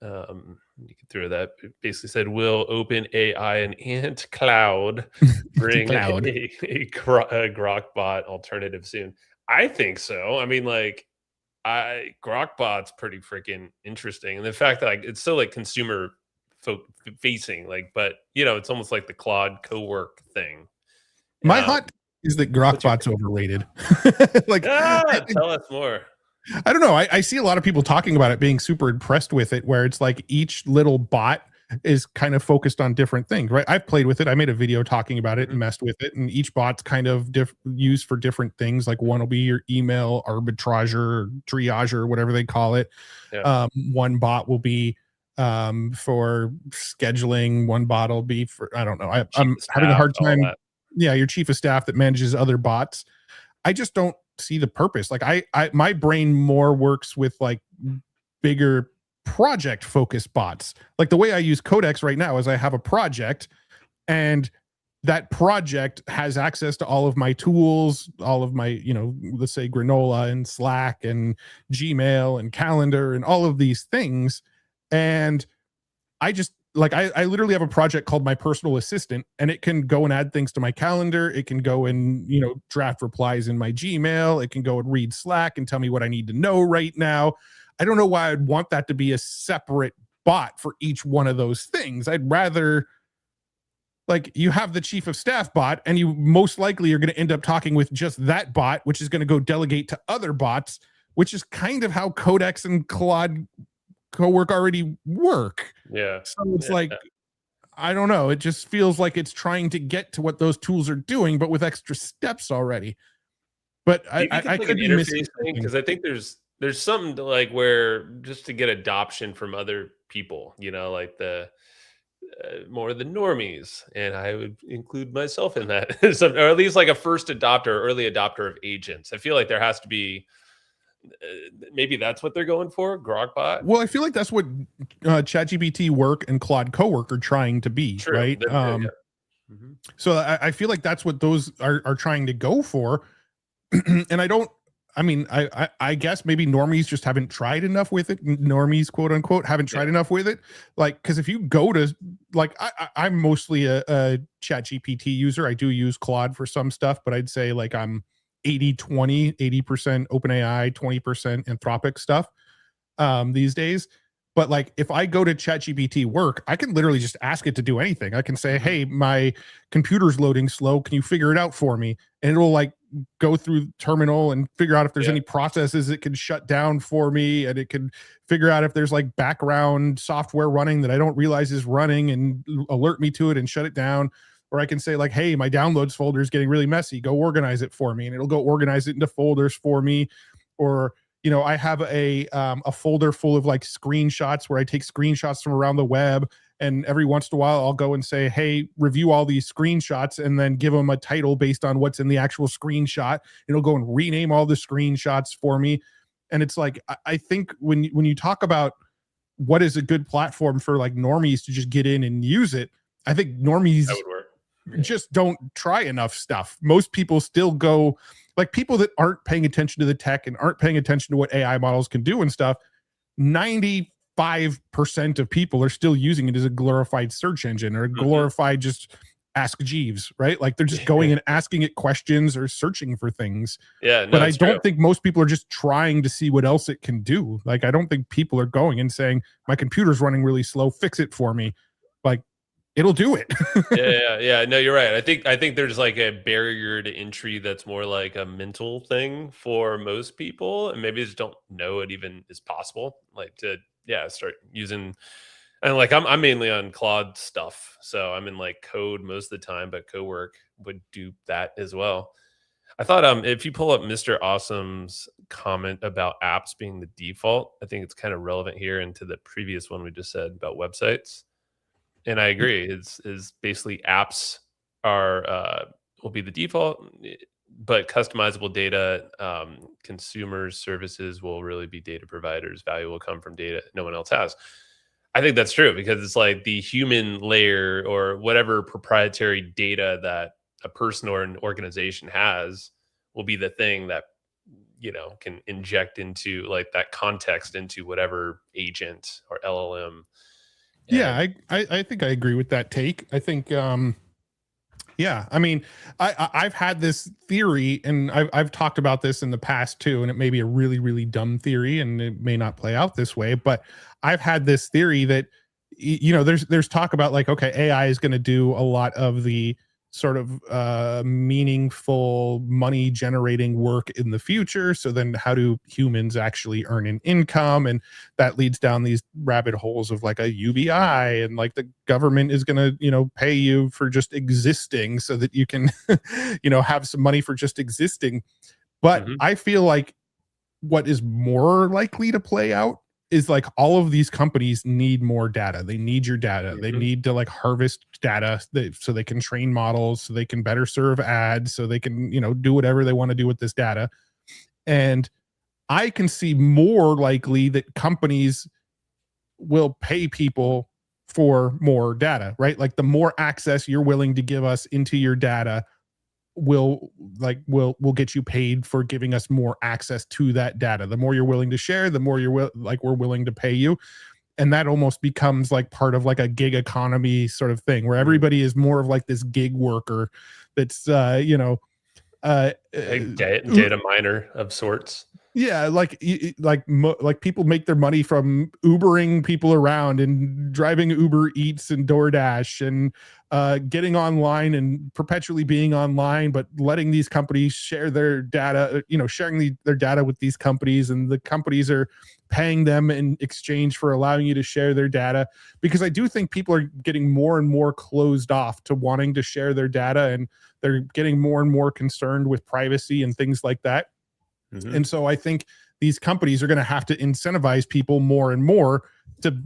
You can throw that. It basically said, will OpenAI and Ant Cloud bring a Grok bot alternative soon? I think so. I mean, like, Grok bot's pretty freaking interesting, and the fact that like it's still like consumer facing, like, but it's almost like the Claude co-work thing. My hot is that Grok bot's overrated. Like, tell us more. I don't know. I see a lot of people talking about it, being super impressed with it, where it's like each little bot is kind of focused on different things, right? I've played with it. I made a video talking about it and messed with it, and each bot's kind of used for different things. Like, one will be your email arbitrager or triager or whatever they call it. Yeah. One bot will be for scheduling. One bot will be for, I don't know. I'm having a hard time. Yeah, your chief of staff that manages other bots. I just don't see the purpose. Like, my brain more works with like bigger project focused bots. Like, the way I use Codex right now is I have a project, and that project has access to all of my tools, all of my, let's say Granola and Slack and Gmail and Calendar and all of these things. And I just, like, I literally have a project called My Personal Assistant, and it can go and add things to my calendar. It can go and, draft replies in my Gmail. It can go and read Slack and tell me what I need to know right now. I don't know why I'd want that to be a separate bot for each one of those things. I'd rather like you have the chief of staff bot, and you most likely are going to end up talking with just that bot, which is going to go delegate to other bots, which is kind of how Codex and Claude Cowork already work. Yeah. So it's like, I don't know. It just feels like it's trying to get to what those tools are doing, but with extra steps already. But I could be missing something, because I think there's something to like where just to get adoption from other people, you know, like the more the normies, and I would include myself in that, so, or at least like a first adopter, early adopter of agents. I feel like there has to be. Maybe that's what they're going for, Grokbot. Well, I feel like that's what ChatGPT work and Claude Cowork are trying to be, True. right? Yeah. So I feel like that's what those are trying to go for. And I guess maybe normies just haven't tried enough with it. Normies, quote unquote, haven't tried enough with it. Like, because if you go to, like, I'm mostly a ChatGPT user. I do use Claude for some stuff, but I'd say like I'm 80-20, 80% OpenAI, 20% Anthropic stuff these days. But like, if I go to ChatGPT work, I can literally just ask it to do anything. I can say, hey, my computer's loading slow. Can you figure it out for me? And it'll like go through terminal and figure out if there's any processes it can shut down for me. And it can figure out if there's like background software running that I don't realize is running and alert me to it and shut it down. Or I can say like, hey, my downloads folder is getting really messy. Go organize it for me. And it'll go organize it into folders for me. Or, you know, I have a folder full of like screenshots where I take screenshots from around the web. And every once in a while, I'll go and say, hey, review all these screenshots, and then give them a title based on what's in the actual screenshot. It'll go and rename all the screenshots for me. And it's like, I think when you talk about what is a good platform for like normies to just get in and use it, I think normies just don't try enough stuff. Most people still go, like people that aren't paying attention to the tech and aren't paying attention to what AI models can do and stuff, 95% of people are still using it as a glorified search engine or a glorified just Ask Jeeves, right? Like they're just going and asking it questions or searching for things. Yeah, no, but I don't think most people are just trying to see what else it can do. Like I don't think people are going and saying, my computer's running really slow, fix it for me. Like it'll do it. yeah. No, you're right. I think there's like a barrier to entry that's more like a mental thing for most people, and maybe just don't know it even is possible. Like to start using, and like I'm mainly on Claude stuff, so I'm in like code most of the time, but Cowork would do that as well. I thought if you pull up Mr. Awesome's comment about apps being the default, I think it's kind of relevant here into the previous one we just said about websites. And I agree. Is basically apps are will be the default, but customizable data, consumer services will really be data providers. Value will come from data no one else has. I think that's true because it's like the human layer or whatever proprietary data that a person or an organization has will be the thing that, you know, can inject into like that context into whatever agent or LLM. Yeah, I think I agree with that take. I think, yeah, I mean, I've had this theory, and I've talked about this in the past too, and it may be a really, really dumb theory, and it may not play out this way, but I've had this theory that, you know, there's talk about like, okay, AI is going to do a lot of the sort of meaningful money generating work in the future. So then how do humans actually earn an income? And that leads down these rabbit holes of like a UBI, and like the government is going to, you know, pay you for just existing so that you can, you know, have some money for just existing. But I feel like what is more likely to play out is like all of these companies need more data. They need your data. They need to like harvest data so they can train models, so they can better serve ads, so they can, you know, do whatever they want to do with this data. And I can see more likely that companies will pay people for more data, right? Like the more access you're willing to give us into your data will get you paid for giving us more access to that data. The more you're willing to share, the more we're willing to pay you. And that almost becomes like part of like a gig economy sort of thing where everybody is more of like this gig worker that's you know, data miner of sorts. Yeah, like people make their money from Ubering people around and driving Uber Eats and DoorDash and getting online and perpetually being online, but letting these companies share their data, sharing their data with these companies, and the companies are paying them in exchange for allowing you to share their data. Because I do think people are getting more and more closed off to wanting to share their data, and they're getting more and more concerned with privacy and things like that. And so I think these companies are going to have to incentivize people more and more to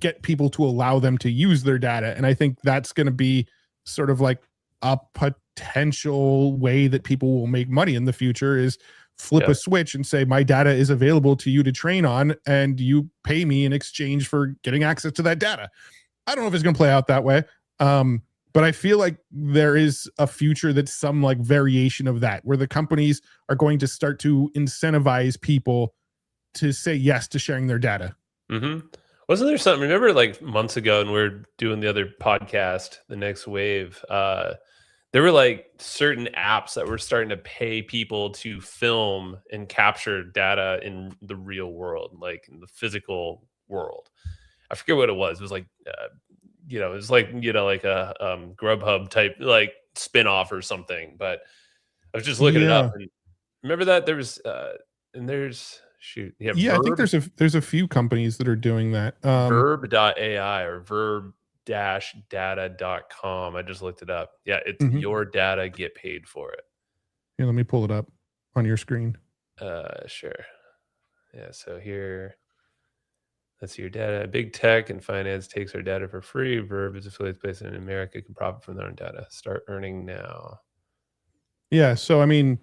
get people to allow them to use their data. And I think that's going to be sort of like a potential way that people will make money in the future, is flip a switch and say, my data is available to you to train on, and you pay me in exchange for getting access to that data. I don't know if it's going to play out that way. But I feel like there is a future that's some like variation of that, where the companies are going to start to incentivize people to say yes to sharing their data. Wasn't there something, remember like months ago, and we are doing the other podcast, The Next Wave, there were like certain apps that were starting to pay people to film and capture data in the real world, like in the physical world. I forget what it was. It was like, it was like, like a Grubhub type, like spin-off or something. But I was just looking it up, and remember that there was, and there's, I think there's a few companies that are doing that. Verb.ai or verb-data.com. I just looked it up. Yeah, it's your data, get paid for it. Yeah, let me pull it up on your screen. Sure. Yeah, so here, that's your data. Big tech and finance takes our data for free. Verb is affiliates based in America, can profit from their own data. Start earning now. Yeah, so I mean,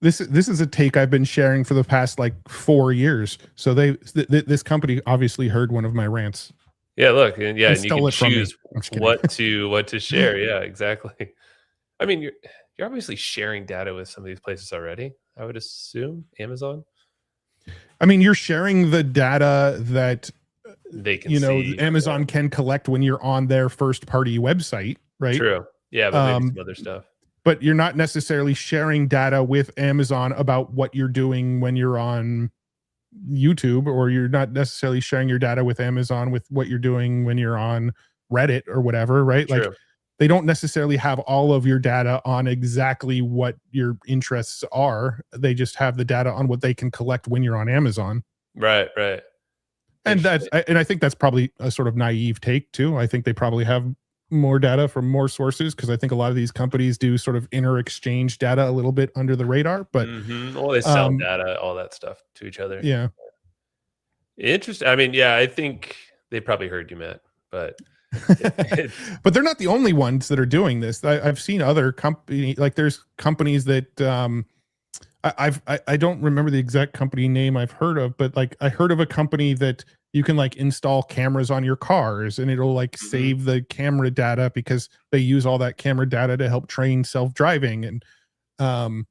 this is a take I've been sharing for the past like 4 years. So this company obviously heard one of my rants. Yeah, look, and you can choose what to share. Yeah, exactly. I mean, you're obviously sharing data with some of these places already, I would assume. Amazon. I mean, you're sharing the data that they can see, Amazon can collect when you're on their first party website, right? True. Yeah, but maybe some other stuff. But you're not necessarily sharing data with Amazon about what you're doing when you're on YouTube, or you're not necessarily sharing your data with Amazon with what you're doing when you're on Reddit or whatever, right? True. Like they don't necessarily have all of your data on exactly what your interests are. They just have the data on what they can collect when you're on Amazon. Right. And I think that's probably a sort of naive take too. I think they probably have more data from more sources, because I think a lot of these companies do sort of inter-exchange data a little bit under the radar. But well, they sell data, all that stuff to each other. Yeah. Interesting. I mean, yeah, I think they probably heard you, Matt, but but they're not the only ones that are doing this. I've seen other companies, like there's companies that I don't remember the exact company name I've heard of, but like I heard of a company that you can like install cameras on your cars, and it'll like save the camera data, because they use all that camera data to help train self-driving. And there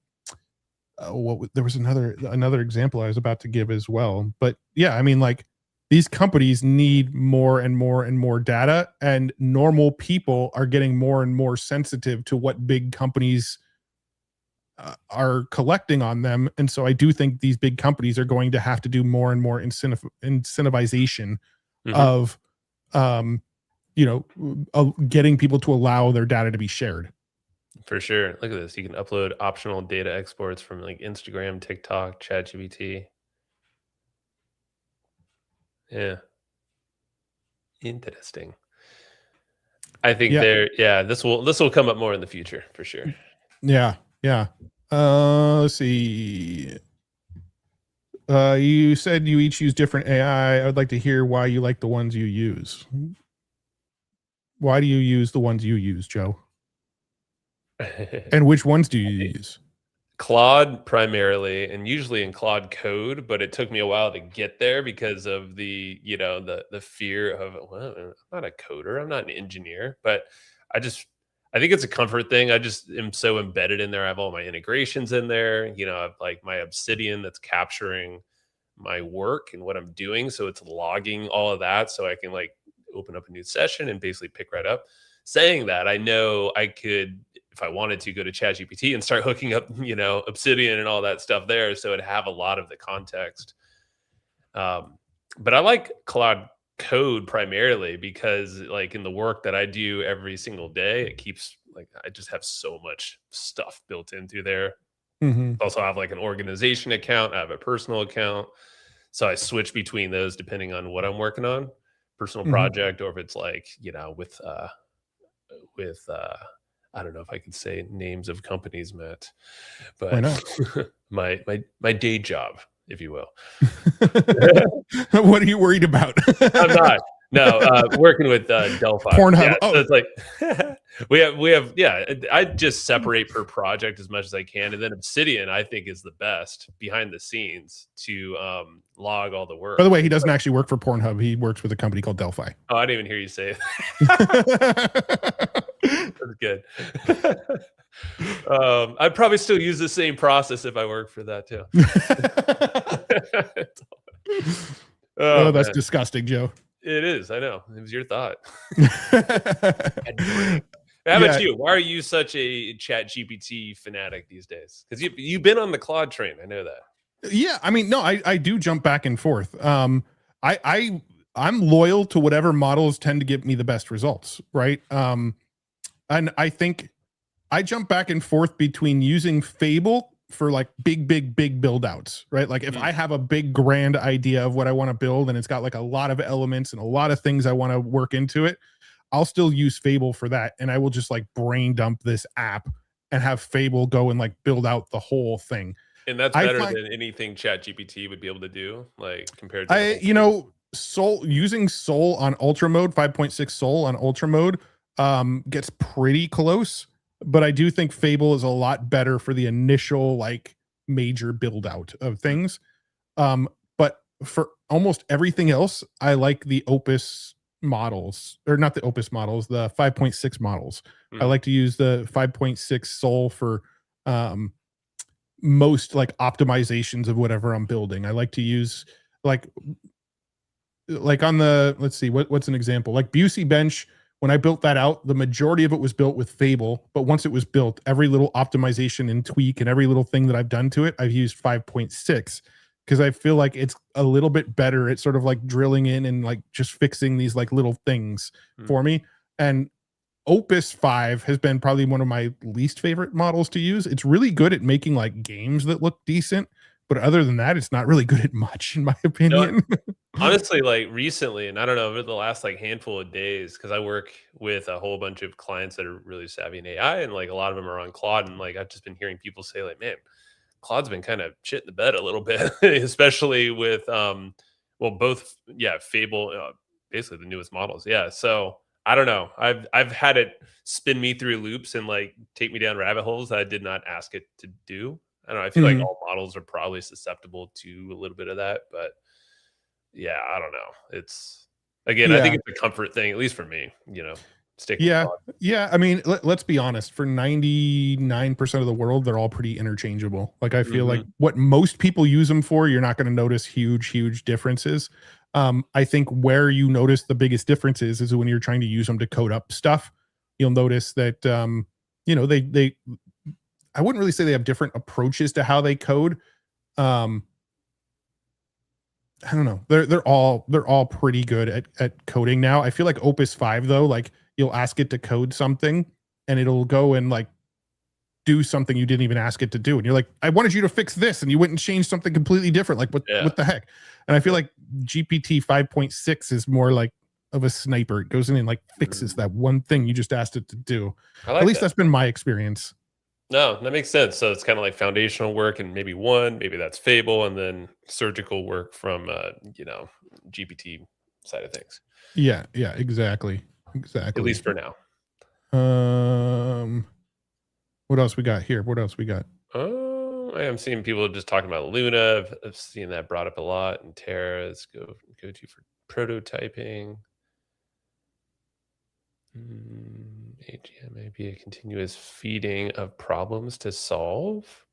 was another example I was about to give as well. But yeah, I mean, like these companies need more and more and more data, and normal people are getting more and more sensitive to what big companies are collecting on them. And so I do think these big companies are going to have to do more and more incentivization of getting people to allow their data to be shared. For sure. Look at this. You can upload optional data exports from like Instagram, TikTok, ChatGPT. Yeah. Interesting. I think this will come up more in the future for sure. Yeah. Let's see. You said you each use different AI. I would like to hear why you like the ones you use. Why do you use the ones you use, Joe? And which ones do you use? Claude primarily, and usually in Claude Code, but it took me a while to get there because of the fear of, well, I'm not a coder, I'm not an engineer, but I think it's a comfort thing. I just am so embedded in there. I have all my integrations in there. I have like my Obsidian that's capturing my work and what I'm doing, so it's logging all of that, so I can like open up a new session and basically pick right up. Saying that, I know I could if I wanted to, go to ChatGPT and start hooking up, Obsidian and all that stuff there, so it'd have a lot of the context. But I like Claude Code primarily because, like, in the work that I do every single day, it keeps like I just have so much stuff built into there. Mhm. Also, I have like an organization account, I have a personal account, so I switch between those depending on what I'm working on, personal Mhm. project, or if it's like with I don't know if I could say names of companies, Matt, Why but not? my day job, if you will. What are you worried about? I'm not. No, working with Delphi. Pornhub. Yeah, Oh. so it's like we have. Yeah, I just separate per project as much as I can, and then Obsidian I think is the best behind the scenes to log all the work. By the way, he doesn't actually work for Pornhub. He works with a company called Delphi. Oh, I didn't even hear you say it. That's good. I'd probably still use the same process if I worked for that too. Oh, that's man. disgusting, Joe. It is. I know. It was your thought. How about you? Why are you such a Chat GPT fanatic these days? Because you've been on the Claude train. I know that. Yeah, I mean, no, I do jump back and forth. I'm loyal to whatever models tend to give me the best results, right? And I think I jump back and forth between using Fable for like big build outs, right? Like if I have a big grand idea of what I want to build and it's got like a lot of elements and a lot of things I want to work into it, I'll still use Fable for that. And I will just like brain dump this app and have Fable go and like build out the whole thing. And that's better than anything Chat GPT would be able to do, like compared to using Soul on Ultra mode, 5.6 Soul on Ultra mode gets pretty close. But I do think Fable is a lot better for the initial like major build out of things. But for almost everything else, I like the Opus models, or not the Opus models, the 5.6 models. I like to use the 5.6 Soul for most like optimizations of whatever I'm building. I like to use like on the, let's see, what's an example? Like Busey Bench. When I built that out, the majority of it was built with Fable, but once it was built, every little optimization and tweak and every little thing that I've done to it, I've used 5.6 because I feel like it's a little bit better at sort of like drilling in and like just fixing these like little things for me. And Opus 5 has been probably one of my least favorite models to use. It's really good at making like games that look decent, but other than that, it's not really good at much, in my opinion. Honestly, like recently, and I don't know, over the last like handful of days, because I work with a whole bunch of clients that are really savvy in AI, and like a lot of them are on Claude, and like I've just been hearing people say, like, man, Claude's been kind of shit in the bed a little bit, especially with both Fable, basically the newest models. Yeah. So I don't know. I've had it spin me through loops and like take me down rabbit holes that I did not ask it to do. I don't know. I feel like all models are probably susceptible to a little bit of that, but yeah, I don't know. It's again, I think it's a comfort thing, at least for me, stick with Claude. Yeah. I mean, let's be honest, for 99% of the world, they're all pretty interchangeable. Like I feel like what most people use them for, you're not going to notice huge differences. I think where you notice the biggest differences is when you're trying to use them to code up stuff. You'll notice that they I wouldn't really say they have different approaches to how they code. I don't know. They're all pretty good at coding now. I feel like Opus 5 though, like you'll ask it to code something and it'll go and like do something you didn't even ask it to do. And you're like, I wanted you to fix this, and you went and changed something completely different. Like what the heck? And I feel like GPT 5.6 is more like of a sniper. It goes in and like fixes that one thing you just asked it to do. At least that's been my experience. No, that makes sense. So it's kind of like foundational work and maybe that's Fable, and then surgical work from GPT side of things. Yeah, exactly. At least for now. What else we got here? Oh, I am seeing people just talking about Luna. I've seen that brought up a lot, and Terra's go to for prototyping. AGM may be a continuous feeding of problems to solve.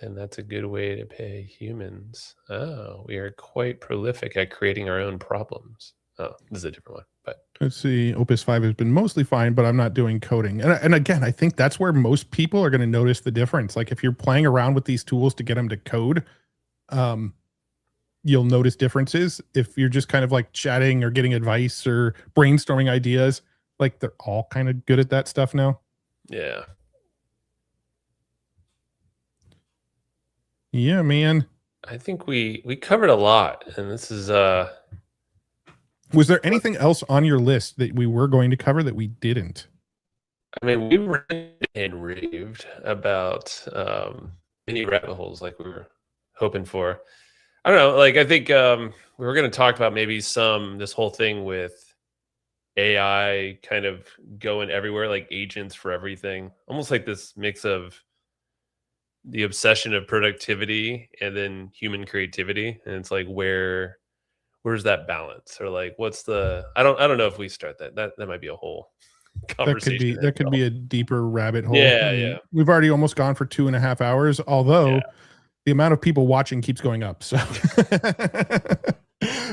And that's a good way to pay humans. Oh, we are quite prolific at creating our own problems. Oh, this is a different one, but Let's see. Opus 5 has been mostly fine, but I'm not doing coding. And again, I think that's where most people are going to notice the difference. Like if you're playing around with these tools to get them to code, you'll notice differences. If you're just kind of like chatting or getting advice or brainstorming ideas, like they're all kind of good at that stuff now. yeah. Yeah, man. I think we covered a lot, and this is Was there anything else on your list that we were going to cover that we didn't? I mean, we ranted and raved about many rabbit holes like we were hoping for. I don't know, like I think we were going to talk about maybe this whole thing with AI kind of going everywhere, like agents for everything, almost like this mix of the obsession of productivity and then human creativity, and it's like where's that balance, or like what's the I don't know if we start that might be a whole conversation. That could be a deeper rabbit hole. Yeah, I mean, yeah. we've already almost gone for 2.5 hours, although Yeah. the amount of people watching keeps going up. So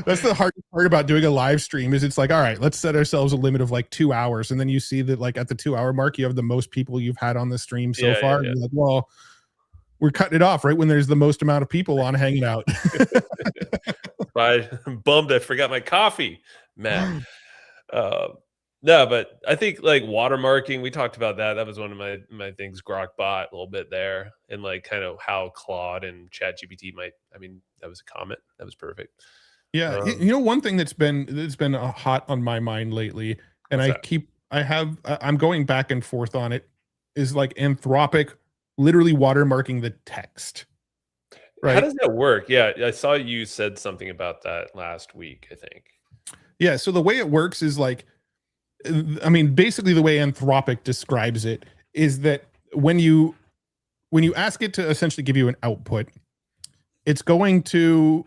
that's the hardest part about doing a live stream is it's like, all right, let's set ourselves a limit of like 2 hours. And then you see that like at the 2 hour mark, you have the most people you've had on the stream so far. And you're like, well, we're cutting it off right when there's the most amount of people on hanging out. I'm bummed I forgot my coffee, Matt. No, but I think like watermarking, we talked about that. That was one of my things, Grokbot, a little bit there, and like kind of how Claude and ChatGPT might. I mean, that was a comment. That was perfect. Yeah, you know, one thing that's been hot on my mind lately, and I'm going back and forth on it, is like Anthropic literally watermarking the text. Right? How does that work? Yeah, I saw you said something about that last week, I think. Yeah, so the way it works is like, I mean, basically the way Anthropic describes it is that when you ask it to essentially give you an output, it's going to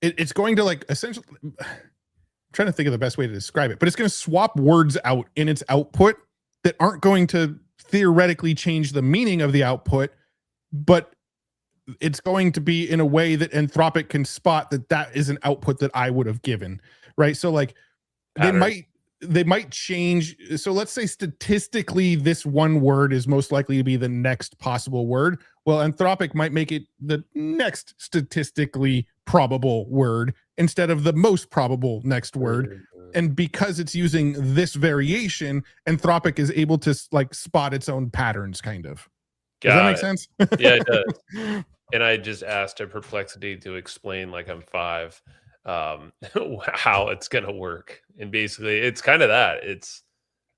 like essentially, I'm trying to think of the best way to describe it, but it's going to swap words out in its output that aren't going to theoretically change the meaning of the output, but it's going to be in a way that Anthropic can spot that is an output that I would have given, right? So like they might change. So let's say statistically this one word is most likely to be the next possible word. Well, Anthropic might make it the next statistically probable word instead of the most probable next word. And because it's using this variation, Anthropic is able to like spot its own patterns kind of. Does that make sense? Yeah, it does. And I just asked a Perplexity to explain, like I'm 5, how it's going to work. And basically, it's kind of that. It's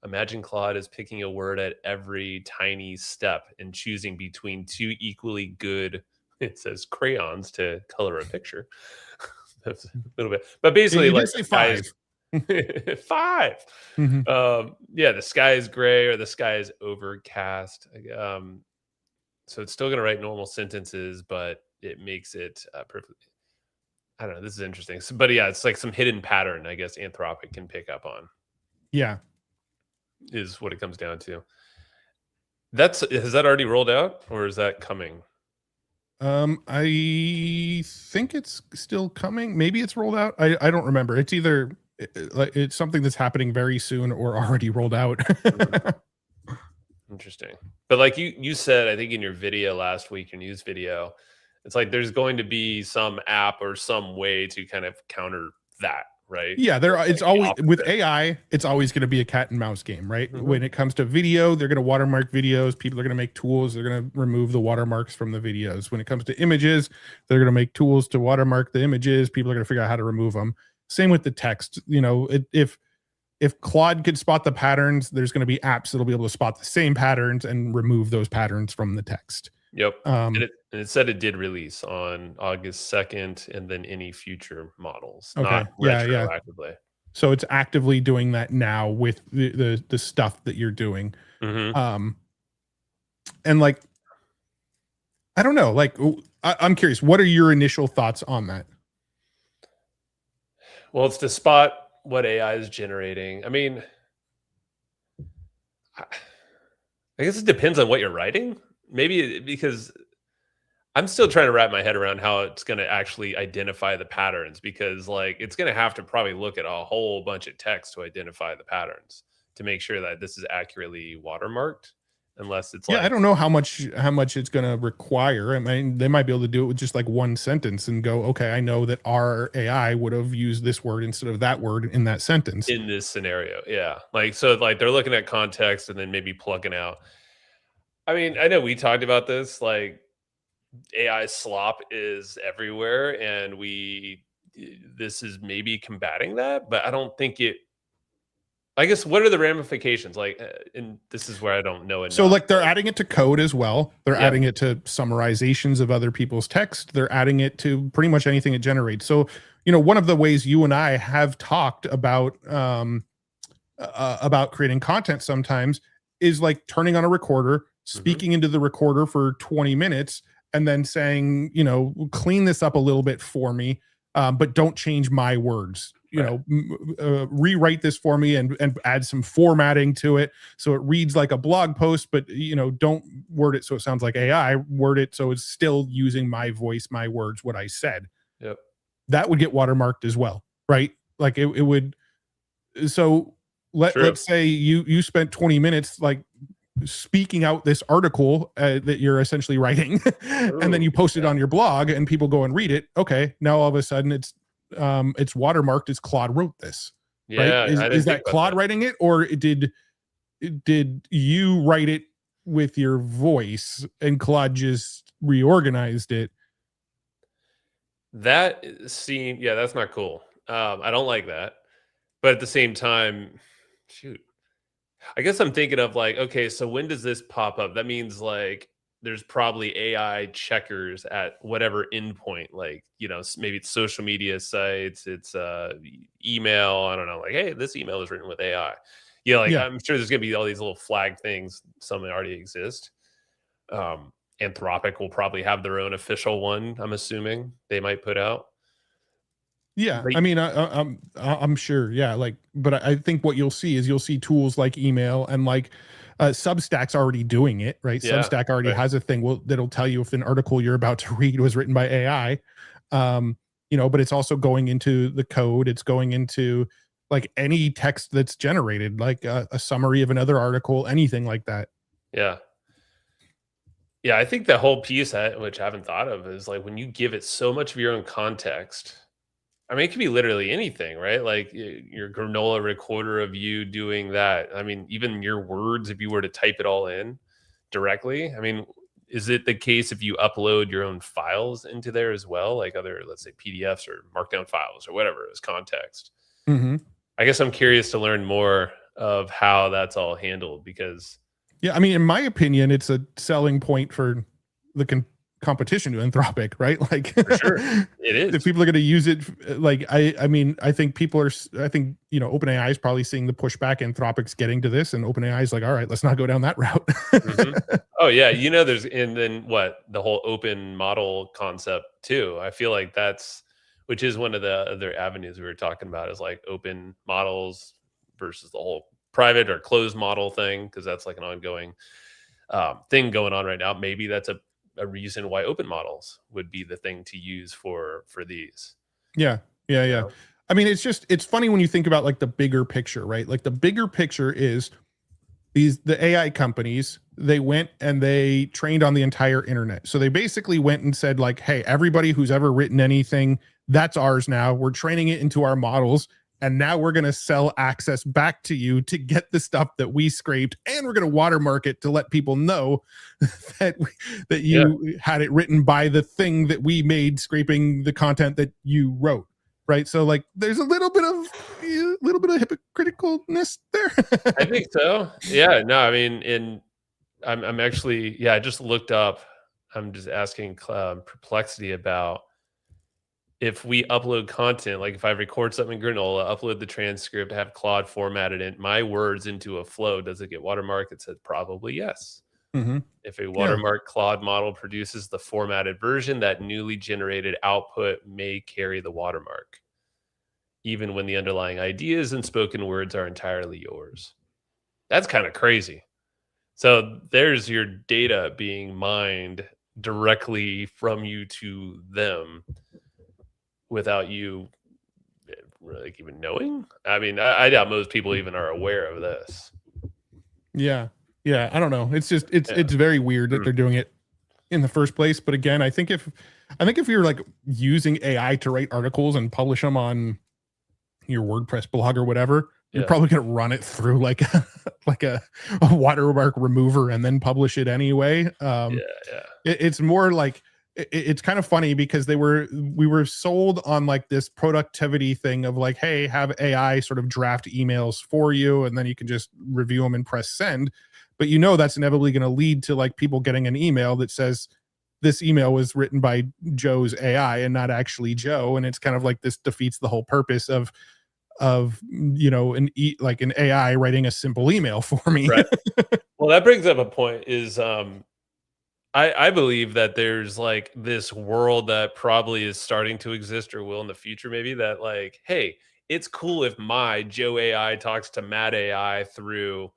imagine Claude is picking a word at every tiny step and choosing between two equally good, it says crayons to color a picture. That's a little bit. But basically, like say 5. 5. Mm-hmm. Yeah, the sky is gray or the sky is overcast. So it's still going to write normal sentences, but it makes it perfect. I don't know. This is interesting. So, but yeah, it's like some hidden pattern, I guess, Anthropic can pick up on. Yeah. Is what it comes down to. Has that already rolled out or is that coming? I think it's still coming. Maybe it's rolled out. I don't remember. It's either it's something that's happening very soon or already rolled out. Interesting. But like you said, I think in your video last week, your news video, it's like there's going to be some app or some way to kind of counter that, right? Yeah, it's always with AI, it's always going to be a cat and mouse game, right? Mm-hmm. When it comes to video, they're going to watermark videos. People are going to make tools. They're going to remove the watermarks from the videos. When it comes to images, they're going to make tools to watermark the images. People are going to figure out how to remove them. Same with the text. You know, if Claude could spot the patterns, there's going to be apps that'll be able to spot the same patterns and remove those patterns from the text. Yep. And it said it did release on August 2nd and then any future models. Okay. Not retroactively. Yeah. So it's actively doing that now with the stuff that you're doing. Mm-hmm. And like, I don't know, like, I'm curious, what are your initial thoughts on that? Well, it's to spot what AI is generating. I mean, I guess it depends on what you're writing. Maybe because I'm still trying to wrap my head around how it's going to actually identify the patterns, because like it's going to have to probably look at a whole bunch of text to identify the patterns to make sure that this is accurately watermarked, unless it's Yeah, I like don't know how much it's going to require. I mean, they might be able to do it with just like one sentence and go, okay, I know that our AI would have used this word instead of that word in that sentence. in this scenario. Yeah. Like, so like they're looking at context and then maybe plugging out. I mean, I know we talked about this, like AI slop is everywhere, and this is maybe combating that, but I don't think it. I guess what are the ramifications? Like, and this is where I don't know So enough. like they're adding it to code as well. They're Yeah. adding it to summarizations of other people's text. They're adding it to pretty much anything it generates. So, you know, one of the ways you and I have talked about creating content sometimes is like turning on a recorder, speaking into the recorder for 20 minutes, and then saying, you know, clean this up a little bit for me, but don't change my words. You Right. know, rewrite this for me and add some formatting to it so it reads like a blog post, but you know, don't word it so it sounds like AI. Word it so it's still using my voice, my words, what I said. Yep. That would get watermarked as well, right? Like it would. So True. let's say you spent 20 minutes like speaking out this article that you're essentially writing, and then you post it on your blog and people go and read it. Okay, now all of a sudden it's watermarked as Claude wrote this. Right? Yeah. I didn't Is think that about Claude that. writing it, or did you write it with your voice and Claude just reorganized it? That scene, yeah, that's not cool. I don't like that. But at the same time, shoot, I guess I'm thinking of like, okay, so when does this pop up? That means like there's probably AI checkers at whatever endpoint, like, you know, maybe it's social media sites, it's email. I don't know, like, hey, this email is written with AI. Yeah, like Yeah. I'm sure there's gonna be all these little flag things. Some that already exist. Anthropic will probably have their own official one. I'm assuming they might put out. Yeah, But I mean, I'm sure. Yeah, like, but I think what you'll see is you'll see tools like email and like Substack's already doing it, right? yeah, Substack already right. has a thing that'll tell you if an article you're about to read was written by AI. You know, but it's also going into the code. It's going into like any text that's generated, like a summary of another article, anything like that. Yeah. Yeah, I think the whole piece which I haven't thought of is like when you give it so much of your own context. I mean, it could be literally anything, right? Like your granola recorder of you doing that. I mean, even your words, if you were to type it all in directly. I mean, is it the case if you upload your own files into there as well, like other, let's say, PDFs or Markdown files or whatever as context? Mm-hmm. I guess I'm curious to learn more of how that's all handled, because Yeah, I mean, in my opinion, it's a selling point for the competition to Anthropic, right? Like, for sure it if is. people are going to use it, like, I mean, I think I think, you know, OpenAI is probably seeing the pushback Anthropic's getting to this, and OpenAI is like, all right, let's not go down that route. Oh yeah, you know, and then what, the whole open model concept too. I feel like which is one of the other avenues we were talking about, is like open models versus the whole private or closed model thing, because that's like an ongoing thing going on right now. Maybe that's a reason why open models would be the thing to use for these. Yeah. know? I mean, it's funny when you think about like the bigger picture, right? Like the bigger picture is the AI companies, they went and they trained on the entire internet. So they basically went and said like, hey, everybody who's ever written anything, that's ours now. We're training it into our models. And now we're going to sell access back to you to get the stuff that we scraped. And we're going to watermark it to let people know that you had it written by the thing that we made scraping the content that you wrote. Right. So like there's a little bit of hypocriticalness there. I think so. Yeah. No, I mean, I'm actually, yeah, I just looked up. I'm just asking Perplexity about if we upload content, like if I record something in Granola, upload the transcript, have Claude formatted in my words into a flow, does it get watermarked? It said probably yes. Mm-hmm. If a watermark Claude model produces the formatted version, that newly generated output may carry the watermark, even when the underlying ideas and spoken words are entirely yours. That's kind of crazy. So there's your data being mined directly from you to them without you really even knowing. I mean, I doubt most people even are aware of this. Yeah. Yeah. I don't know. It's just, it's Yeah. very weird that Mm. they're doing it in the first place. But again, I think if you're like using AI to write articles and publish them on your WordPress blog or whatever, you're Yeah. probably going to run it through like a watermark remover and then publish it anyway. Yeah. It's more like, it's kind of funny because we were sold on like this productivity thing of like, hey, have AI sort of draft emails for you and then you can just review them and press send. But that's inevitably going to lead to like people getting an email that says this email was written by Joe's AI and not actually Joe. And it's kind of like this defeats the whole purpose of like an AI writing a simple email for me. Right. Well, that brings up a point is I believe that there's like this world that probably is starting to exist or will in the future, maybe, that like, hey, it's cool if my Joe AI talks to Matt AI through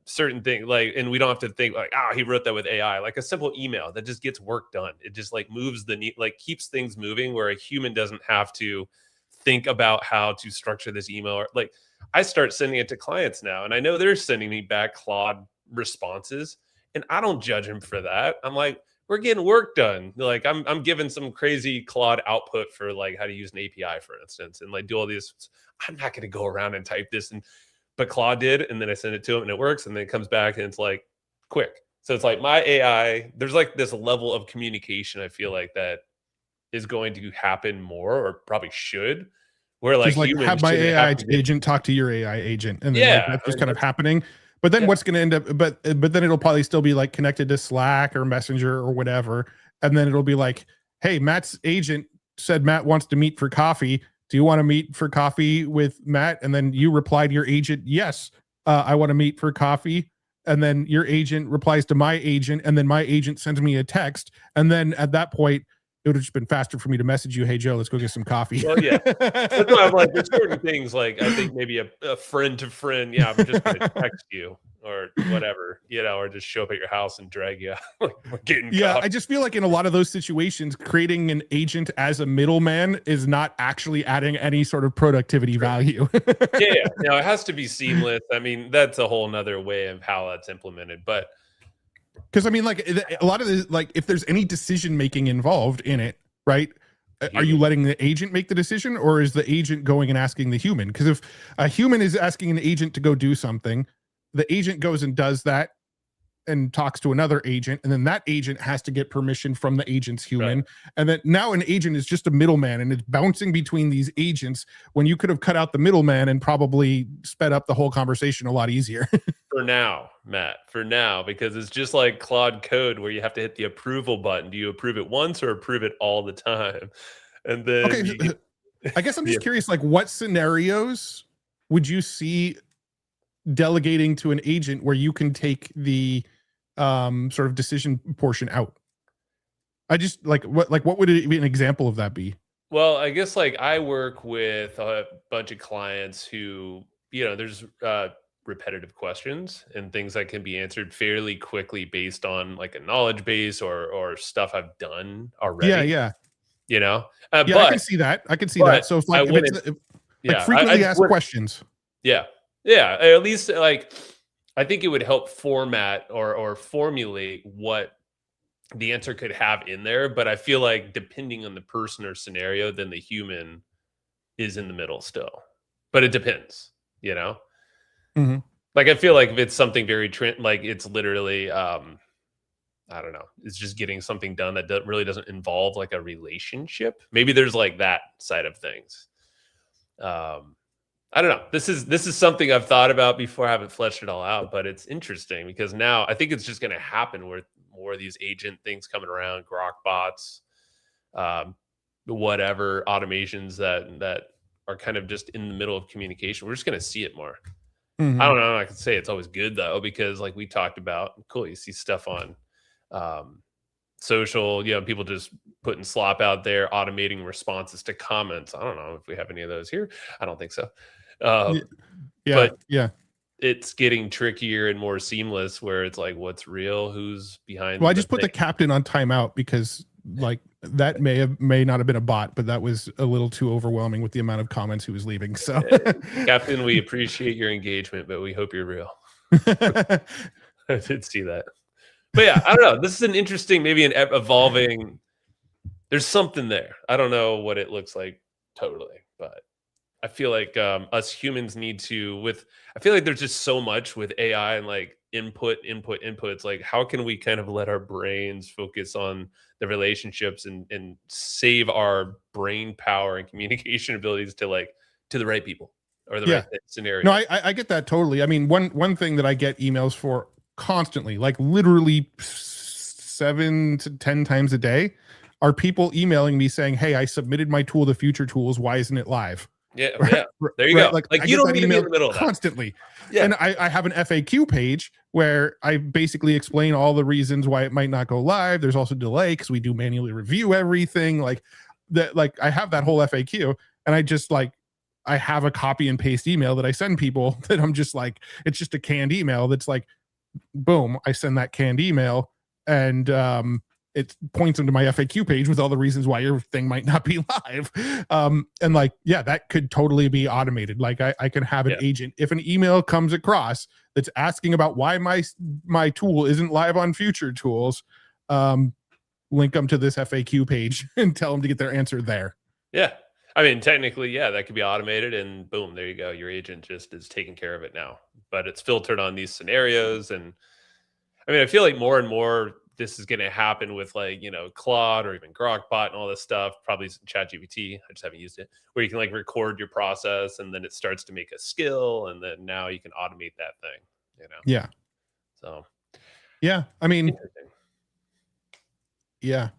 certain things, like, and we don't have to think like, he wrote that with AI. Like a simple email that just gets work done. It just like moves like keeps things moving where a human doesn't have to think about how to structure this email. Or like I start sending it to clients now, and I know they're sending me back Claude responses. And I don't judge him for that. I'm like, we're getting work done. Like I'm giving some crazy Claude output for like how to use an API, for instance, and like do all these. I'm not going to go around and type this, but Claude did, and then I send it to him and it works, and then it comes back and it's like quick. So it's like my AI. There's like this level of communication I feel like that is going to happen more, or probably should, where like, just like have my AI agent talk to your AI agent, and then like, that's just kind of happening. But then what's going to end up, but then it'll probably still be like connected to Slack or Messenger or whatever. And then it'll be like, hey, Matt's agent said Matt wants to meet for coffee. Do you want to meet for coffee with Matt? And then you reply to your agent, yes, I want to meet for coffee. And then your agent replies to my agent. And then my agent sends me a text. And then at that point, it would have just been faster for me to message you, hey, Joe, let's go get some coffee. Well, yeah. That's why I'm like, there's certain things, like, I think maybe a friend to friend, I'm just going to text you or whatever, or just show up at your house and drag you out. Like, we're getting coffee. I just feel like in a lot of those situations, creating an agent as a middleman is not actually adding any sort of productivity value. It has to be seamless. I mean, that's a whole nother way of how that's implemented. But because I mean, like a lot of this, like if there's any decision making involved in it, right? Are you letting the agent make the decision, or is the agent going and asking the human? Because if a human is asking an agent to go do something, the agent goes and does that and talks to another agent, and then that agent has to get permission from the agent's human. Right. And then now an agent is just a middleman, and it's bouncing between these agents when you could have cut out the middleman and probably sped up the whole conversation a lot easier. For now, Matt, because it's just like Claude Code where you have to hit the approval button. Do you approve it once or approve it all the time? And then I guess I'm just curious, like what scenarios would you see delegating to an agent where you can take the sort of decision portion out? I just what would it be an example of that be? Well, I guess like I work with a bunch of clients who, there's repetitive questions and things that can be answered fairly quickly based on like a knowledge base or stuff I've done already. Yeah. But I can see that. So if like, frequently asked questions. Yeah. At least like, I think it would help format or formulate what the answer could have in there. But I feel like depending on the person or scenario, then the human is in the middle still. But it depends, Mm-hmm. Like I feel like if it's something very like it's literally, I don't know, it's just getting something done that really doesn't involve like a relationship. Maybe there's like that side of things. I don't know. This is something I've thought about before. I haven't fleshed it all out, but it's interesting because now I think it's just going to happen with more of these agent things coming around, Grok bots, whatever automations that are kind of just in the middle of communication. We're just going to see it more. Mm-hmm. I don't know. I can say it's always good though, because like we talked about, cool. You see stuff on social, people just putting slop out there, automating responses to comments. I don't know if we have any of those here. I don't think so. But it's getting trickier and more seamless where it's like, what's real? Who's behind? Well, I just put the captain on timeout because like that may not have been a bot, but that was a little too overwhelming with the amount of comments he was leaving. So Captain, we appreciate your engagement, but we hope you're real. I did see that. But yeah, I don't know. This is an interesting, maybe an evolving. There's something there. I don't know what it looks like totally, but I feel like us humans need to I feel like there's just so much with AI and like input. It's like, how can we kind of let our brains focus on the relationships and save our brain power and communication abilities to the right people or the right scenario? No, I get that totally. I mean, one thing that I get emails for constantly, like literally 7 to 10 times a day, are people emailing me saying, "Hey, I submitted my tool to Future Tools. Why isn't it live?" Yeah, yeah. There you go. Like you don't need to be in email the middle of that constantly. Yeah. And I have an FAQ page where I basically explain all the reasons why it might not go live. There's also delay because we do manually review everything. Like that, like I have that whole FAQ, and I have a copy and paste email that I send people that I'm just like, it's just a canned email that's like, boom, I send that canned email, and it points them to my FAQ page with all the reasons why your thing might not be live. And like, yeah, that could totally be automated. Like I can have an agent, if an email comes across that's asking about why my tool isn't live on Future Tools, link them to this FAQ page and tell them to get their answer there. Yeah. I mean, technically, yeah, that could be automated and boom, there you go. Your agent just is taking care of it now, but it's filtered on these scenarios. And I mean, I feel like more and more this is going to happen with like, Claude or even Grokbot and all this stuff, probably ChatGPT. I just haven't used it, where you can like record your process and then it starts to make a skill. And then now you can automate that thing, Yeah. So, yeah, I mean, yeah.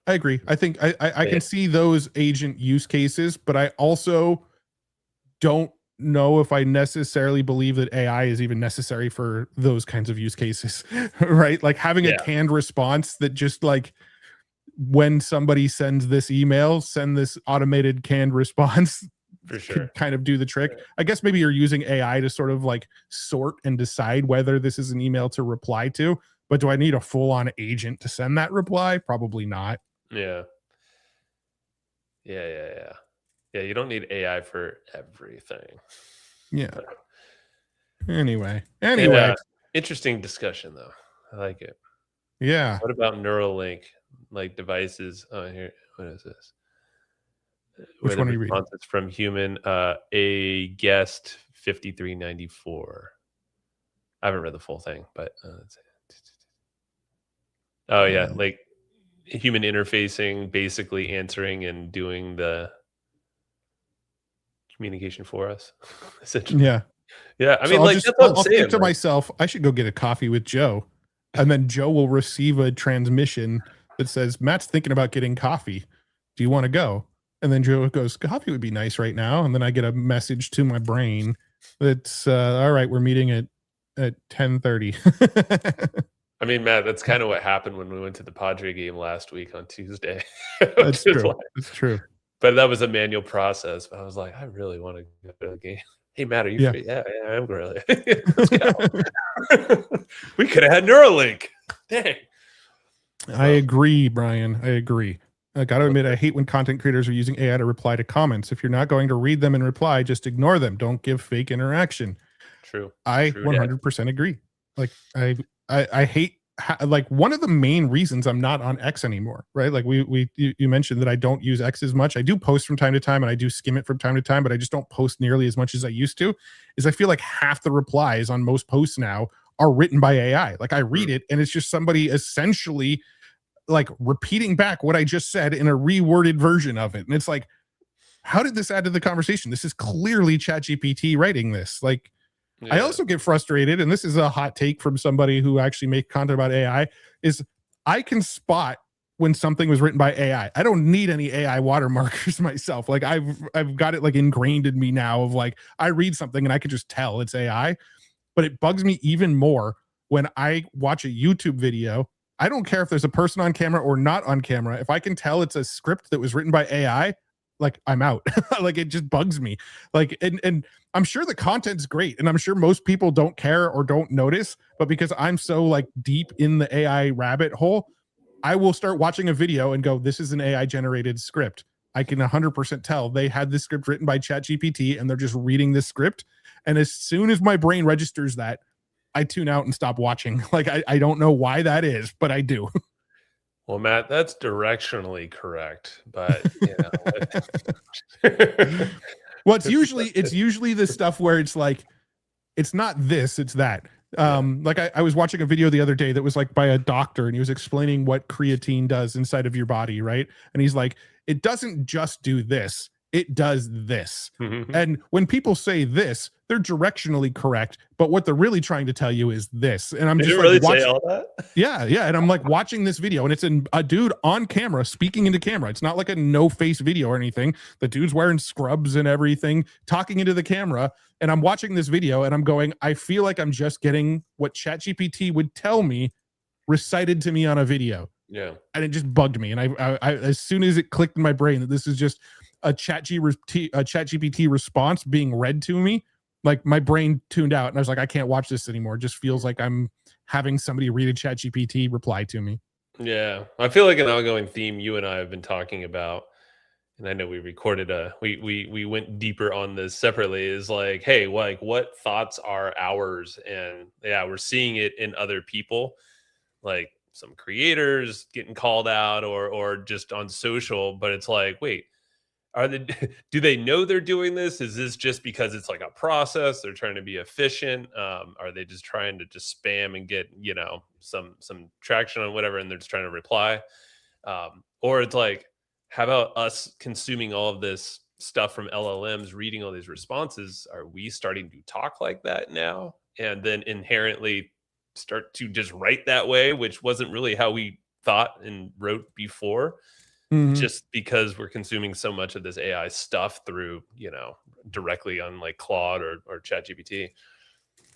I agree. I think I can see those agent use cases, but I also don't know if I necessarily believe that AI is even necessary for those kinds of use cases, right? Like having a canned response that just like when somebody sends this email, send this automated canned response for sure, could kind of do the trick. I guess maybe you're using AI to sort of like sort and decide whether this is an email to reply to, but do I need a full-on agent to send that reply? Probably not. Yeah, you don't need AI for everything. Yeah. Anyway. Interesting discussion though. I like it. Yeah. What about Neuralink, like devices? Oh, here, what is this? Which one are you reading? Responses from human, a guest 5394. I haven't read the full thing, but oh yeah, like human interfacing, basically answering and doing the communication for us. Yeah. I mean, like I'll think to myself, I should go get a coffee with Joe, and then Joe will receive a transmission that says, "Matt's thinking about getting coffee. Do you want to go?" And then Joe goes, "Coffee would be nice right now." And then I get a message to my brain that's all right, we're meeting at 10:30. I mean, Matt, that's kind of what happened when we went to the Padre game last week on Tuesday. That's true. That's true. But that was a manual process. But I was like, I really want to go to the game. Hey, Matt, are you free? Yeah, I'm really. Let's go. We could have had Neuralink. Dang. I agree, Brian. I agree. I got to admit, I hate when content creators are using AI to reply to comments. If you're not going to read them and reply, just ignore them. Don't give fake interaction. True. I 100% agree. Like I hate like one of the main reasons I'm not on X anymore, right? Like you mentioned that I don't use X as much. I do post from time to time and I do skim it from time to time, but I just don't post nearly as much as I used to. Is I feel like half the replies on most posts now are written by AI. Like I read it and it's just somebody essentially like repeating back what I just said in a reworded version of it. And it's like, how did this add to the conversation? This is clearly ChatGPT writing this. Like, I also get frustrated, and this is a hot take from somebody who actually makes content about AI, is I can spot when something was written by AI. I don't need any AI watermarkers myself. Like I've got it like ingrained in me now of like, I read something and I can just tell it's AI, but it bugs me even more when I watch a YouTube video. I don't care if there's a person on camera or not on camera. If I can tell it's a script that was written by AI, like I'm out. Like it just bugs me. Like, and I'm sure the content's great, and I'm sure most people don't care or don't notice, but because I'm so like deep in the AI rabbit hole, I will start watching a video and go, this is an AI generated script. I can 100% tell they had this script written by ChatGPT and they're just reading this script. And as soon as my brain registers that, I tune out and stop watching. Like, I don't know why that is, but I do. Well, Matt, that's directionally correct, but you know, Well, it's usually the stuff where it's like, it's not this, it's that. Like I was watching a video the other day that was like by a doctor, and he was explaining what creatine does inside of your body, right? And he's like, it doesn't just do this, it does this. And when people say this, they're directionally correct, but what they're really trying to tell you is this. And I'm Did just you like really watching, say all that? yeah. And I'm like watching this video, and it's in a dude on camera speaking into camera. It's not like a no face video or anything. The dude's wearing scrubs and everything, talking into the camera. And I'm watching this video and I'm going, I feel like I'm just getting what ChatGPT would tell me recited to me on a video. Yeah. And it just bugged me. And I as soon as it clicked in my brain that this is just a ChatGPT response being read to me, like my brain tuned out and I was like, I can't watch this anymore. It just feels like I'm having somebody read a ChatGPT reply to me. Yeah. I feel like an ongoing theme you and I have been talking about, and I know we recorded we went deeper on this separately, is like, hey, like what thoughts are ours? And yeah, we're seeing it in other people, like some creators getting called out or just on social, but it's like, wait, are they do they know they're doing this? Is this just because it's like a process? They're trying to be efficient. Are they just trying to just spam and get, you know, some traction on whatever, and they're just trying to reply? Or it's like, how about us consuming all of this stuff from LLMs, reading all these responses? Are we starting to talk like that now? And then inherently start to just write that way, which wasn't really how we thought and wrote before, just because we're consuming so much of this AI stuff through, you know, directly on like Claude or ChatGPT.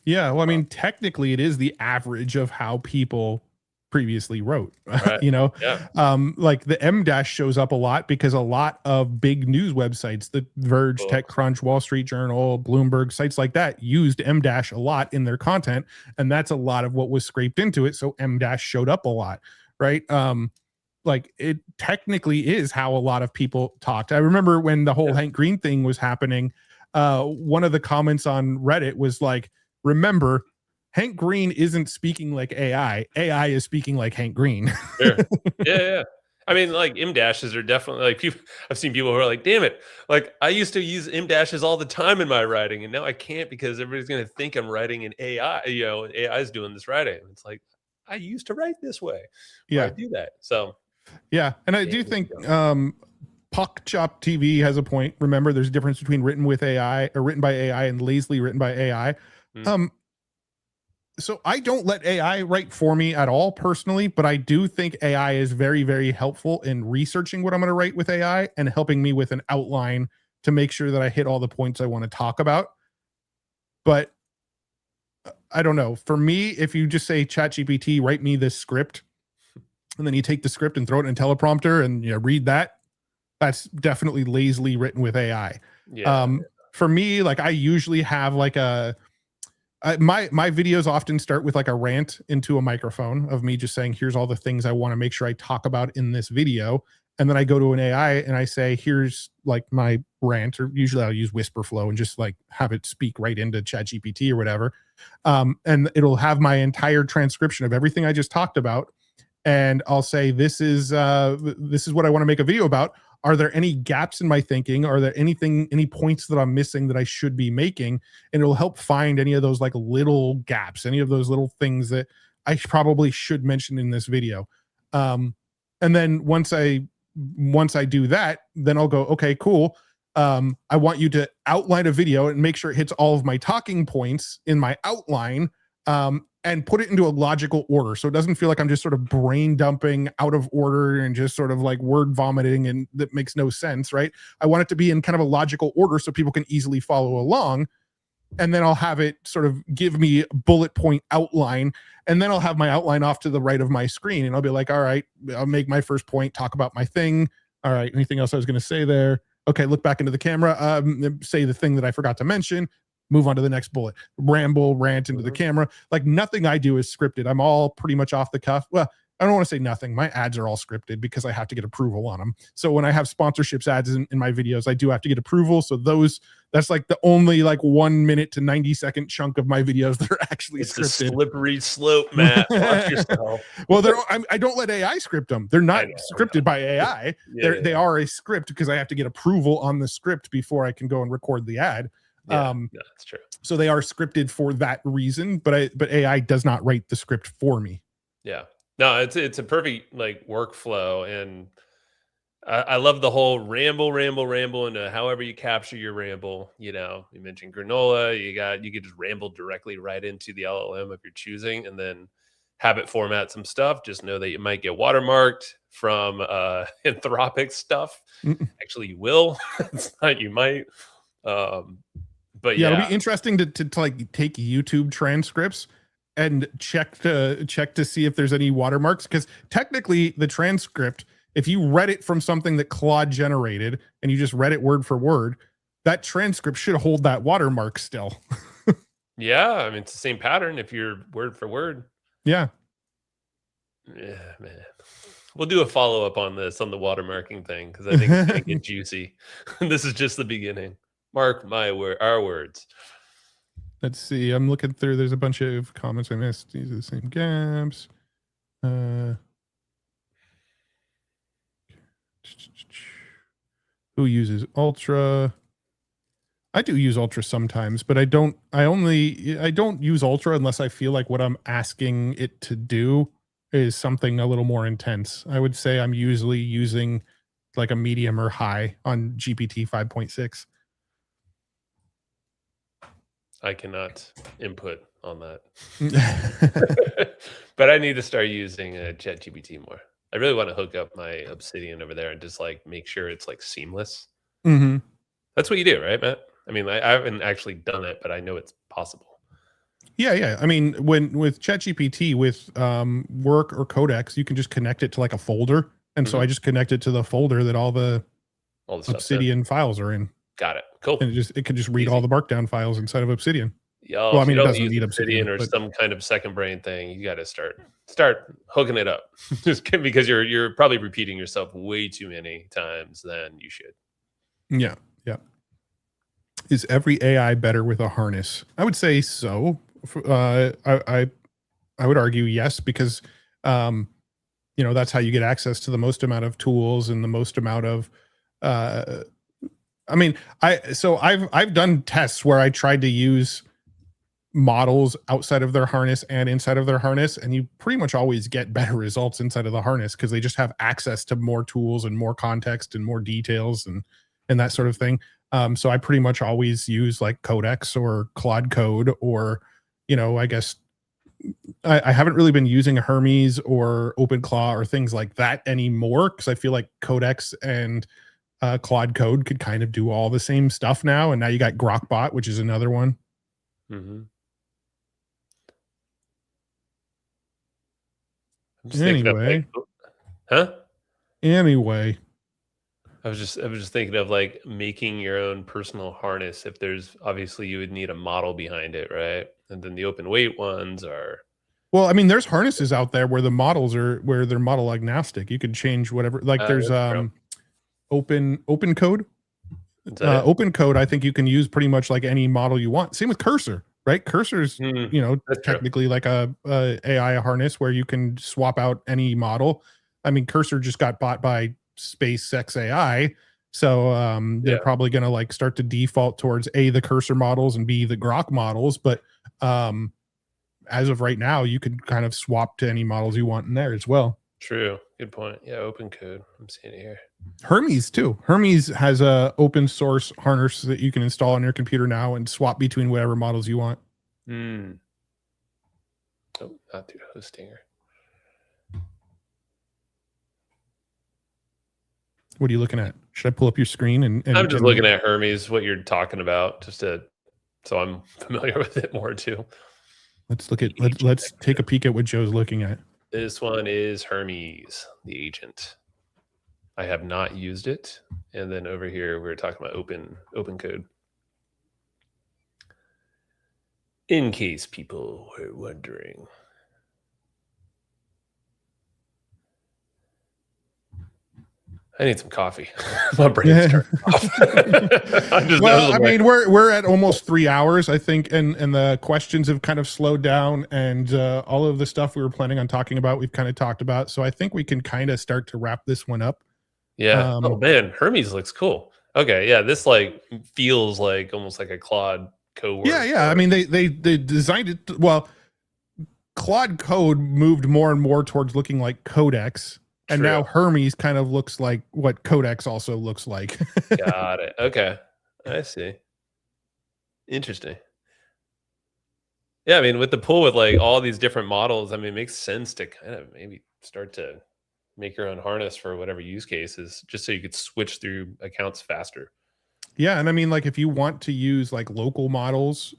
Yeah. Well, I mean, technically it is the average of how people previously wrote, Right. you know. Yeah. Like the M dash shows up a lot because a lot of big news websites, the Verge, Cool. TechCrunch, Wall Street Journal, Bloomberg, sites like that used M dash a lot in their content, and that's a lot of what was scraped into it. So M dash showed up a lot, right? Like it technically is how a lot of people talked. I remember when the whole Hank Green thing was happening, one of the comments on Reddit was like, remember, Hank Green isn't speaking like AI. AI is speaking like Hank Green. Sure. Yeah. I mean, like M dashes are definitely like people. I've seen people who are like, "Damn it! Like I used to use M dashes all the time in my writing, and now I can't because everybody's going to think I'm writing in AI. You know, AI is doing this writing." It's like I used to write this way. Yeah, I do that. So yeah, and I do think Puck Chop TV has a point. Remember, there's a difference between written with AI or written by AI and lazily written by AI. So I don't let AI write for me at all personally, but I do think AI is very, very helpful in researching what I'm going to write with AI and helping me with an outline to make sure that I hit all the points I want to talk about. But I don't know. For me, if you just say ChatGPT, write me this script, and then you take the script and throw it in a teleprompter and you know, read that, that's definitely lazily written with AI. yeah, For me, like I usually have like my videos often start with like a rant into a microphone of me just saying, here's all the things I want to make sure I talk about in this video. And then I go to an AI and I say, here's like my rant, or usually I'll use Whisperflow and just like have it speak right into ChatGPT or whatever. And it'll have my entire transcription of everything I just talked about. And I'll say, this is what I want to make a video about. Are there any gaps in my thinking? Are there any points that I'm missing that I should be making? And it'll help find any of those like little gaps, any of those little things that I probably should mention in this video. And then once I do that, then I'll go, okay, cool. I want you to outline a video and make sure it hits all of my talking points in my outline. And put it into a logical order. So it doesn't feel like I'm just sort of brain dumping out of order and just sort of like word vomiting and that makes no sense, right? I want it to be in kind of a logical order so people can easily follow along. And then I'll have it sort of give me a bullet point outline. And then I'll have my outline off to the right of my screen. And I'll be like, all right, I'll make my first point, talk about my thing. All right, anything else I was going to say there? Okay, look back into the camera. Say the thing that I forgot to mention. Move on to the next bullet. Ramble, rant into the camera. Like nothing I do is scripted. I'm all pretty much off the cuff. Well, I don't want to say nothing. My ads are all scripted because I have to get approval on them. So when I have sponsorships ads in my videos, I do have to get approval. So that's like the only like 1 minute to 90-second chunk of my videos that are actually it's scripted. A slippery slope, Matt. Watch yourself. Well, I don't let AI script them. They're not scripted by AI. They are a script because I have to get approval on the script before I can go and record the ad. Yeah, that's true. So they are scripted for that reason, but AI does not write the script for me. Yeah. No, it's a perfect like workflow, and I love the whole ramble, and however you capture your ramble. You know, you mentioned granola. You could just ramble directly right into the LLM if you're choosing, and then have it format some stuff. Just know that you might get watermarked from Anthropic stuff. Actually, you will. It's not you might. But yeah, it'll be interesting to like take YouTube transcripts and check to see if there's any watermarks, because technically the transcript, if you read it from something that Claude generated and you just read it word for word, that transcript should hold that watermark still. Yeah, I mean it's the same pattern if you're word for word. Yeah, man, we'll do a follow-up on this on the watermarking thing because I think it's gonna get juicy. This is just the beginning. Mark our words. Let's see. I'm looking through. There's a bunch of comments I missed. These are the same gaps. Who uses Ultra? I do use Ultra sometimes, but I don't use Ultra unless I feel like what I'm asking it to do is something a little more intense. I would say I'm usually using like a medium or high on GPT 5.6. I cannot input on that. But I need to start using ChatGPT more. I really want to hook up my Obsidian over there and just like make sure it's like seamless. Mm-hmm. That's what you do, right, Matt? I mean, I haven't actually done it, but I know it's possible. Yeah. I mean, with ChatGPT, with work or Codex, you can just connect it to like a folder. And so I just connect it to the folder that all the Obsidian files are in. Got it. Cool. And it can just read all the Markdown files inside of Obsidian. Yo, well, I mean, it doesn't need Obsidian or some kind of second brain thing. You got to start hooking it up, just because you're probably repeating yourself way too many times than you should. Yeah. Is every AI better with a harness? I would say so. I would argue yes, because that's how you get access to the most amount of tools and the most amount of I've done tests where I tried to use models outside of their harness and inside of their harness, and you pretty much always get better results inside of the harness because they just have access to more tools and more context and more details and that sort of thing. So I pretty much always use like Codex or Claude Code, or I guess I haven't really been using Hermes or OpenClaw or things like that anymore, because I feel like Codex and Claude Code could kind of do all the same stuff now. And now you got Grokbot, which is another one. Mm-hmm. Anyway, Anyway, I was just thinking of like making your own personal harness. If there's obviously you would need a model behind it, right? And then the open weight ones are. Well, I mean, there's harnesses out there where the models are where they're model agnostic. You can change whatever. Like there's open code. Open code. I think you can use pretty much like any model you want. Same with Cursor, right? Cursor's technically like a AI harness where you can swap out any model. I mean, Cursor just got bought by SpaceX AI, so they're probably going to like start to default towards the Cursor models and B, the Grok models. But as of right now, you can kind of swap to any models you want in there as well. True. Good point. Yeah, open code. I'm seeing it here. Hermes too. Hermes has a open source harness that you can install on your computer now and swap between whatever models you want. Oh, not through Hostinger. What are you looking at? Should I pull up your screen? And I'm just looking at Hermes, what you're talking about, so I'm familiar with it more too. Let's look at let's take a peek at what Joe's looking at. This one is Hermes, the agent. I have not used it. And then over here, we're talking about open code. In case people were wondering. I need some coffee. My brain's turned off. Well, I mean, we're at almost 3 hours, I think, and the questions have kind of slowed down, and all of the stuff we were planning on talking about, we've kind of talked about. So I think we can kind of start to wrap this one up. Yeah. Oh man, Hermes looks cool. Okay, yeah, this like feels like almost like a Claude Code. Yeah. I mean, they designed it. Well, Claude Code moved more and more towards looking like Codex. And now Hermes kind of looks like what Codex also looks like. Got it. Okay. I see. Interesting. Yeah, I mean, with the pool with like all these different models, I mean, it makes sense to kind of maybe start to make your own harness for whatever use cases, just so you could switch through accounts faster. Yeah. And I mean, like if you want to use like local models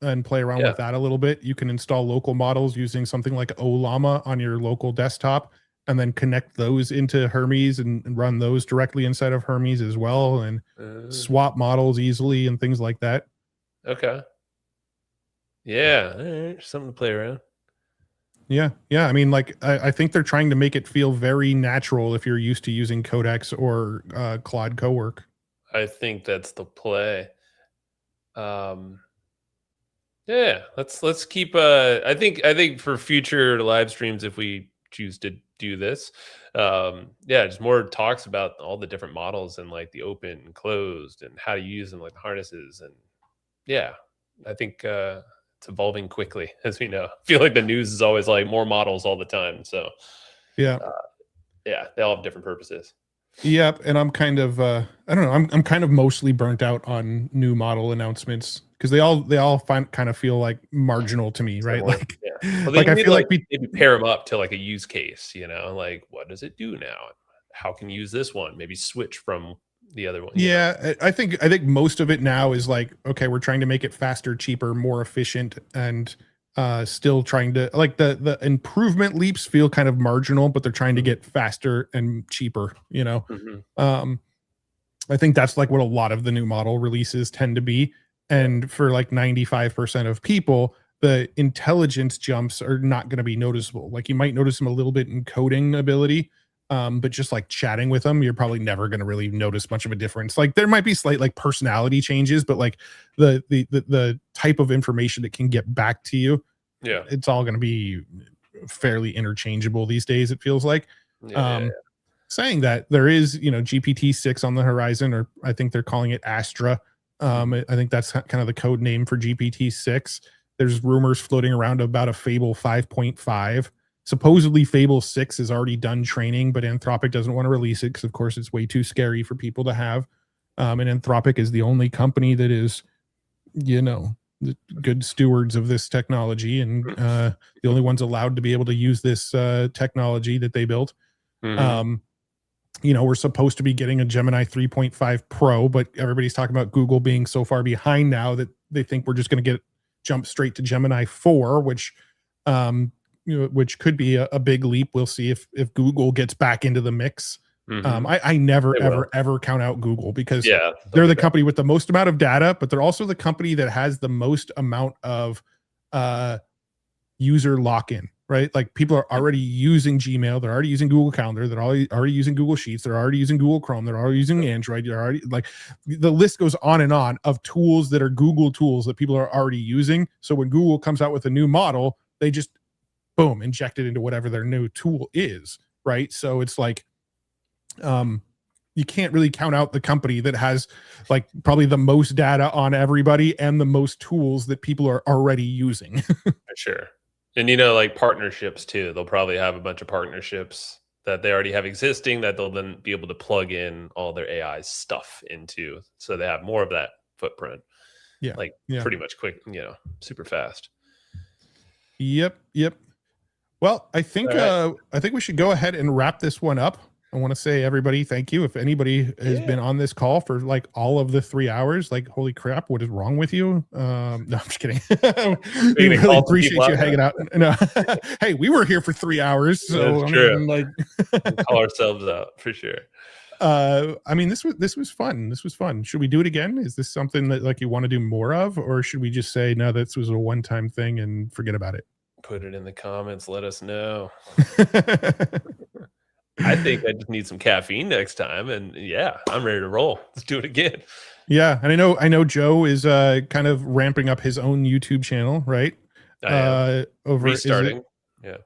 and play around with that a little bit, you can install local models using something like Olama on your local desktop, and then connect those into Hermes and run those directly inside of Hermes as well, and swap models easily and things like that. Okay. Yeah. All right. Something to play around. Yeah. I mean, like, I think they're trying to make it feel very natural if you're used to using Codex or Claude Cowork. I think that's the play. Yeah. Let's keep. I think for future live streams, if we choose to do this, just more talks about all the different models and like the open and closed and how to use them, like harnesses. And yeah, I think it's evolving quickly, as we know. I feel like the news is always like more models all the time. So they all have different purposes. Yep. And I'm kind of I don't know, I'm kind of mostly burnt out on new model announcements, because they all kind of feel like marginal to me, right? Like, well, like I feel like maybe pair them up to like a use case, like what does it do now? How can you use this one? Maybe switch from the other one. Yeah, I think most of it now is like, okay, we're trying to make it faster, cheaper, more efficient, and still trying to, like, the improvement leaps feel kind of marginal, but they're trying to get faster and cheaper, I think that's like what a lot of the new model releases tend to be. And for like 95% of people, the intelligence jumps are not going to be noticeable. Like you might notice them a little bit in coding ability, but just like chatting with them, you're probably never going to really notice much of a difference. Like there might be slight like personality changes, but like the type of information that can get back to you, it's all going to be fairly interchangeable these days, it feels like. Saying that, there is, GPT-6 on the horizon, or I think they're calling it Astra. I think that's kind of the code name for GPT-6. There's rumors floating around about a Fable 5.5. Supposedly Fable 6 is already done training, but Anthropic doesn't want to release it because, of course, it's way too scary for people to have. And Anthropic is the only company that is, the good stewards of this technology, and the only ones allowed to be able to use this technology that they built. We're supposed to be getting a Gemini 3.5 Pro, but everybody's talking about Google being so far behind now that they think we're just going to jump straight to Gemini 4, which could be a big leap. We'll see if Google gets back into the mix. I never, ever count out Google, because they're the company with the most amount of data, but they're also the company that has the most amount of user lock-in. Right? Like people are already using Gmail. They're already using Google Calendar. They're already using Google Sheets. They're already using Google Chrome. They're already using Android. You're already, like, the list goes on and on of tools that are Google tools that people are already using. So when Google comes out with a new model, they just, boom, inject it into whatever their new tool is. Right? So it's like, you can't really count out the company that has like probably the most data on everybody and the most tools that people are already using. Sure. And, like partnerships too. They'll probably have a bunch of partnerships that they already have existing that they'll then be able to plug in all their AI stuff into. So they have more of that footprint. Pretty much quick, super fast. Yep. Well, I think we should go ahead and wrap this one up. I want to say, everybody, thank you. If anybody has been on this call for like all of the 3 hours, like, holy crap, what is wrong with you? No, I'm just kidding. We really appreciate you hanging out. No. Hey, we were here for 3 hours, so that's true. Call ourselves out for sure. I mean, this was fun. This was fun. Should we do it again? Is this something that like you want to do more of, or should we just say no, this was a one-time thing and forget about it? Put it in the comments. Let us know. I think I just need some caffeine next time, and yeah, I'm ready to roll. Let's do it again. Yeah, and I know Joe is kind of ramping up his own YouTube channel, right? I am Over restarting.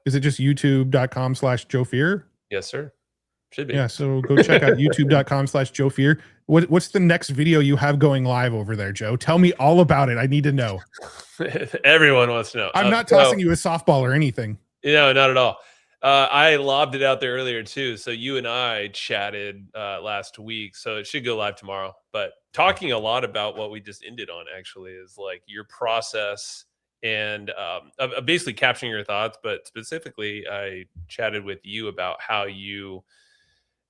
Is it just youtube.com/Joe Fear? Yes, sir. Should be. Yeah, so go check out youtube.com/Joe Fear. What's the next video you have going live over there, Joe? Tell me all about it. I need to know. Everyone wants to know. I'm not tossing you a softball or anything. No, not at all. I lobbed it out there earlier too. So you and I chatted last week. So it should go live tomorrow. But talking a lot about what we just ended on actually is like your process and of basically capturing your thoughts. But specifically, I chatted with you about how you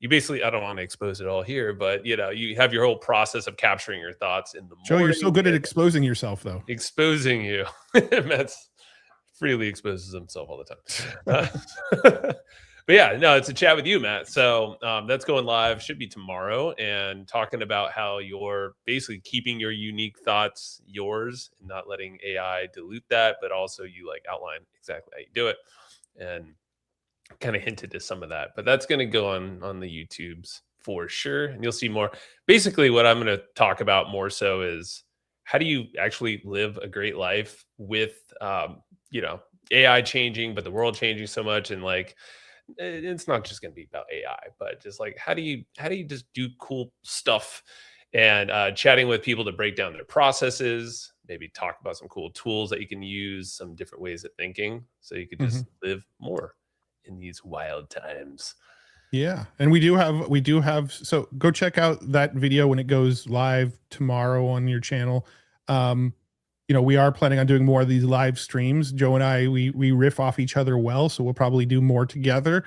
basically, I don't want to expose it all here, but you know, you have your whole process of capturing your thoughts in the morning. Joe, you're so good at exposing yourself, though. Exposing you. Matt's freely exposes himself all the time. But yeah, no, it's a chat with you, Matt. So that's going live, should be tomorrow, and talking about how you're basically keeping your unique thoughts yours and not letting AI dilute that, but also you like outline exactly how you do it. And kind of hinted to some of that, but that's going to go on the YouTubes for sure, and you'll see more. Basically what I'm going to talk about more so is how do you actually live a great life with you know, AI changing, but the world changing so much, and like it's not just going to be about AI, but just like how do you just do cool stuff, and chatting with people to break down their processes, maybe talk about some cool tools that you can use, some different ways of thinking, so you could just live more in these wild times. Yeah, and we do have so go check out that video when it goes live tomorrow on your channel. You know, we are planning on doing more of these live streams. Joe and I, we riff off each other well, so we'll probably do more together.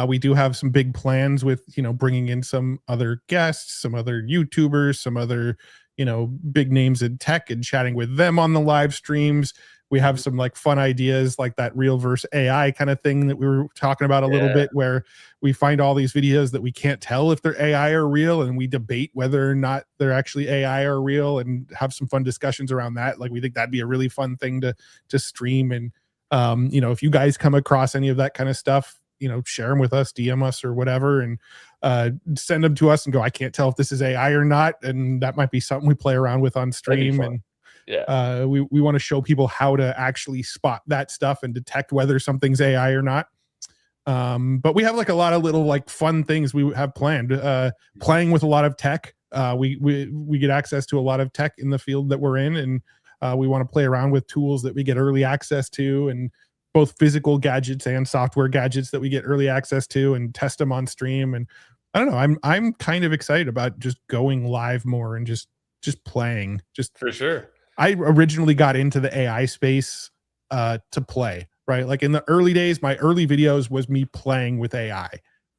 We do have some big plans with, you know, bringing in some other guests, some other YouTubers, some other, you know, big names in tech, and chatting with them on the live streams. We have some like fun ideas like that real versus AI kind of thing that we were talking about a little bit, where we find all these videos that we can't tell if they're AI or real, and we debate whether or not they're actually AI or real, and have some fun discussions around that. Like we think that'd be a really fun thing to stream. And you know, if you guys come across any of that kind of stuff, you know, share them with us, DM us or whatever, and send them to us and go, I can't tell if this is AI or not. And that might be something we play around with on stream. And yeah, we want to show people how to actually spot that stuff and detect whether something's AI or not. But we have like a lot of little like fun things we have planned, playing with a lot of tech. We get access to a lot of tech in the field that we're in, and we want to play around with tools that we get early access to, and both physical gadgets and software gadgets that we get early access to, and test them on stream. And I don't know, I'm kind of excited about just going live more and just playing. Just for sure. I originally got into the AI space to play, right? Like in the early days, my early videos was me playing with AI.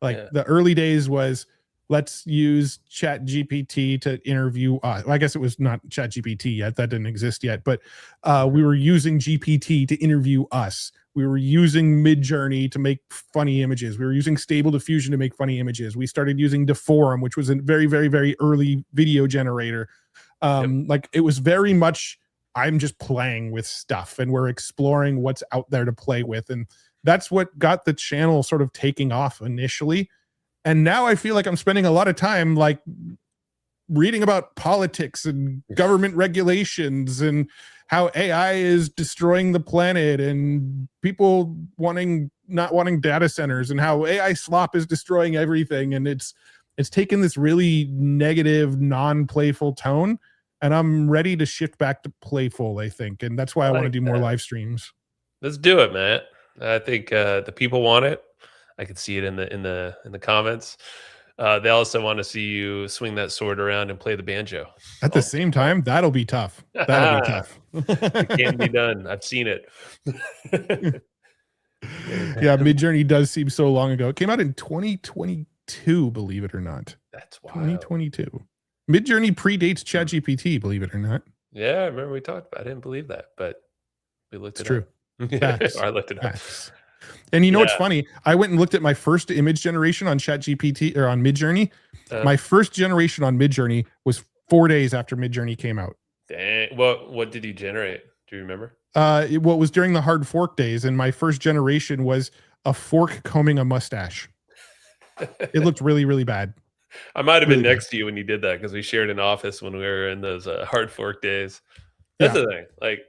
Like the early days was, let's use Chat GPT to interview us. Well, I guess it was not Chat GPT yet. That didn't exist yet, but we were using GPT to interview us. We were using Midjourney to make funny images. We were using Stable Diffusion to make funny images. We started using Deforum, which was a very, very, very early video generator. Like it was very much, I'm just playing with stuff, and we're exploring what's out there to play with. And that's what got the channel sort of taking off initially. And now I feel like I'm spending a lot of time like reading about politics and government regulations and how AI is destroying the planet, and people not wanting data centers, and how AI slop is destroying everything. And it's taken this really negative, non-playful tone, and I'm ready to shift back to playful, I think. And that's why I want to do more live streams. Let's do it, Matt. I think the people want it. I could see it in the comments. They also want to see you swing that sword around and play the banjo at the same time. That'll be tough. That'll be tough. It can be done. I've seen it. Yeah, Midjourney does seem so long ago. It came out in 2022, believe it or not. That's wild. 2022. Midjourney predates ChatGPT, believe it or not. Yeah, I remember we talked about it. I didn't believe that, but we looked it's it true. up. Facts. I looked it up. Facts. And you know what's Yeah. funny? I went and looked at my first image generation on ChatGPT or on Midjourney. Uh, My first generation on Midjourney was 4 days after Midjourney came out. Dang. What did he generate? Do you remember? What was during the hard fork days, and my first generation was a fork combing a mustache. It looked really, really bad. I might have Really been bad. next to you when you did that because we shared an office when we were in those hard fork days. That's Yeah. the thing. Like,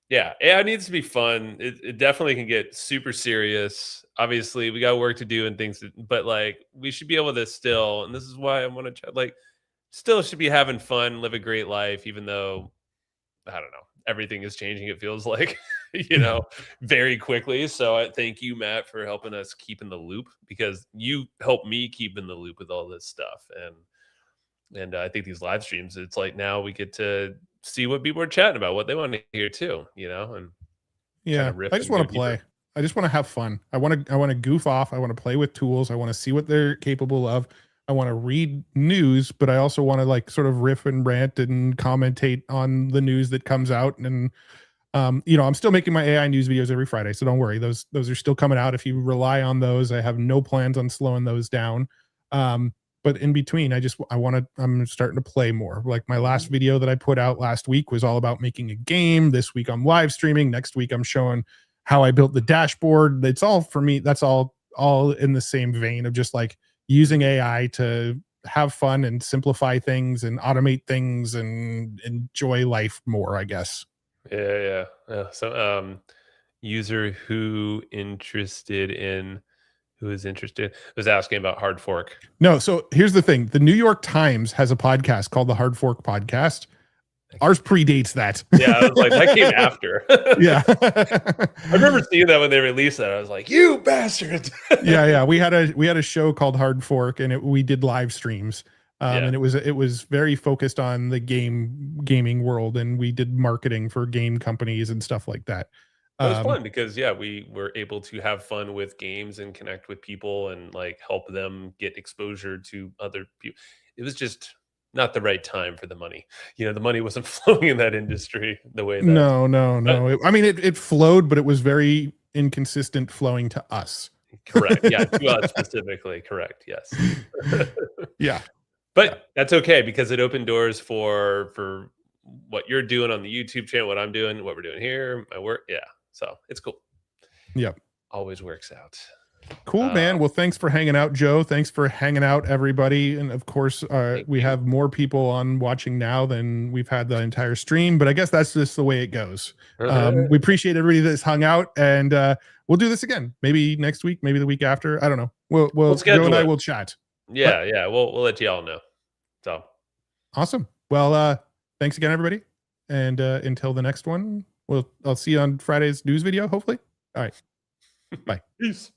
yeah, AI needs to be fun. It definitely can get super serious. Obviously, we got work to do and things, but like, we should be able to still, and this is why I want to try, like, still should be having fun, live a great life, even though I don't know, everything is changing. It feels like, very quickly. So I thank you, Matt, for helping us keep in the loop because you help me keep in the loop with all this stuff. And I think these live streams, it's like now we get to see what people are chatting about, what they want to hear too, and kind Yeah. of riff I just and go want to play. deeper. I just want to have fun. I want to goof off. I want to play with tools. I want to see what they're capable of. I want to read news, but I also want to like sort of riff and rant and commentate on the news that comes out. And I'm still making my AI news videos every Friday, so don't worry. Those are still coming out. If you rely on those, I have no plans on slowing those down. But in between, I'm starting to play more. Like my last video that I put out last week was all about making a game. This week I'm live streaming. Next week I'm showing how I built the dashboard. It's all for me. That's all in the same vein of just like using AI to have fun and simplify things and automate things and enjoy life more, I guess. Yeah. So, user who is interested was asking about hard fork. No, so here's the thing. The New York Times has a podcast called the Hard Fork Podcast. Ours predates that. Yeah, I was like, that came after. Yeah. I remember seeing that when they released that. I was like, "You bastards!" Yeah. We had a show called Hard Fork, and we did live streams. Yeah. And it was very focused on the gaming world, and we did marketing for game companies and stuff like that. It was fun because we were able to have fun with games and connect with people and like help them get exposure to other people. It was just not the right time for the money. The money wasn't flowing in that industry the way that. No. It flowed, but it was very inconsistent flowing to us. Correct. Yeah, to us specifically. Correct. Yes. Yeah. But that's okay because it opened doors for what you're doing on the YouTube channel, what I'm doing, what we're doing here, my work. Yeah. So it's cool. Yep. Always works out. Cool, man. Well, thanks for hanging out, Joe. Thanks for hanging out, everybody. And of course, we have more people on watching now than we've had the entire stream, but I guess that's just the way it goes. We appreciate everybody that's hung out, and we'll do this again. Maybe next week, maybe the week after. I don't know. We'll Joe and I will chat. Yeah. We'll let you all know. So awesome. Well, thanks again, everybody. And until the next one, I'll see you on Friday's news video, hopefully. All right. Bye. Peace.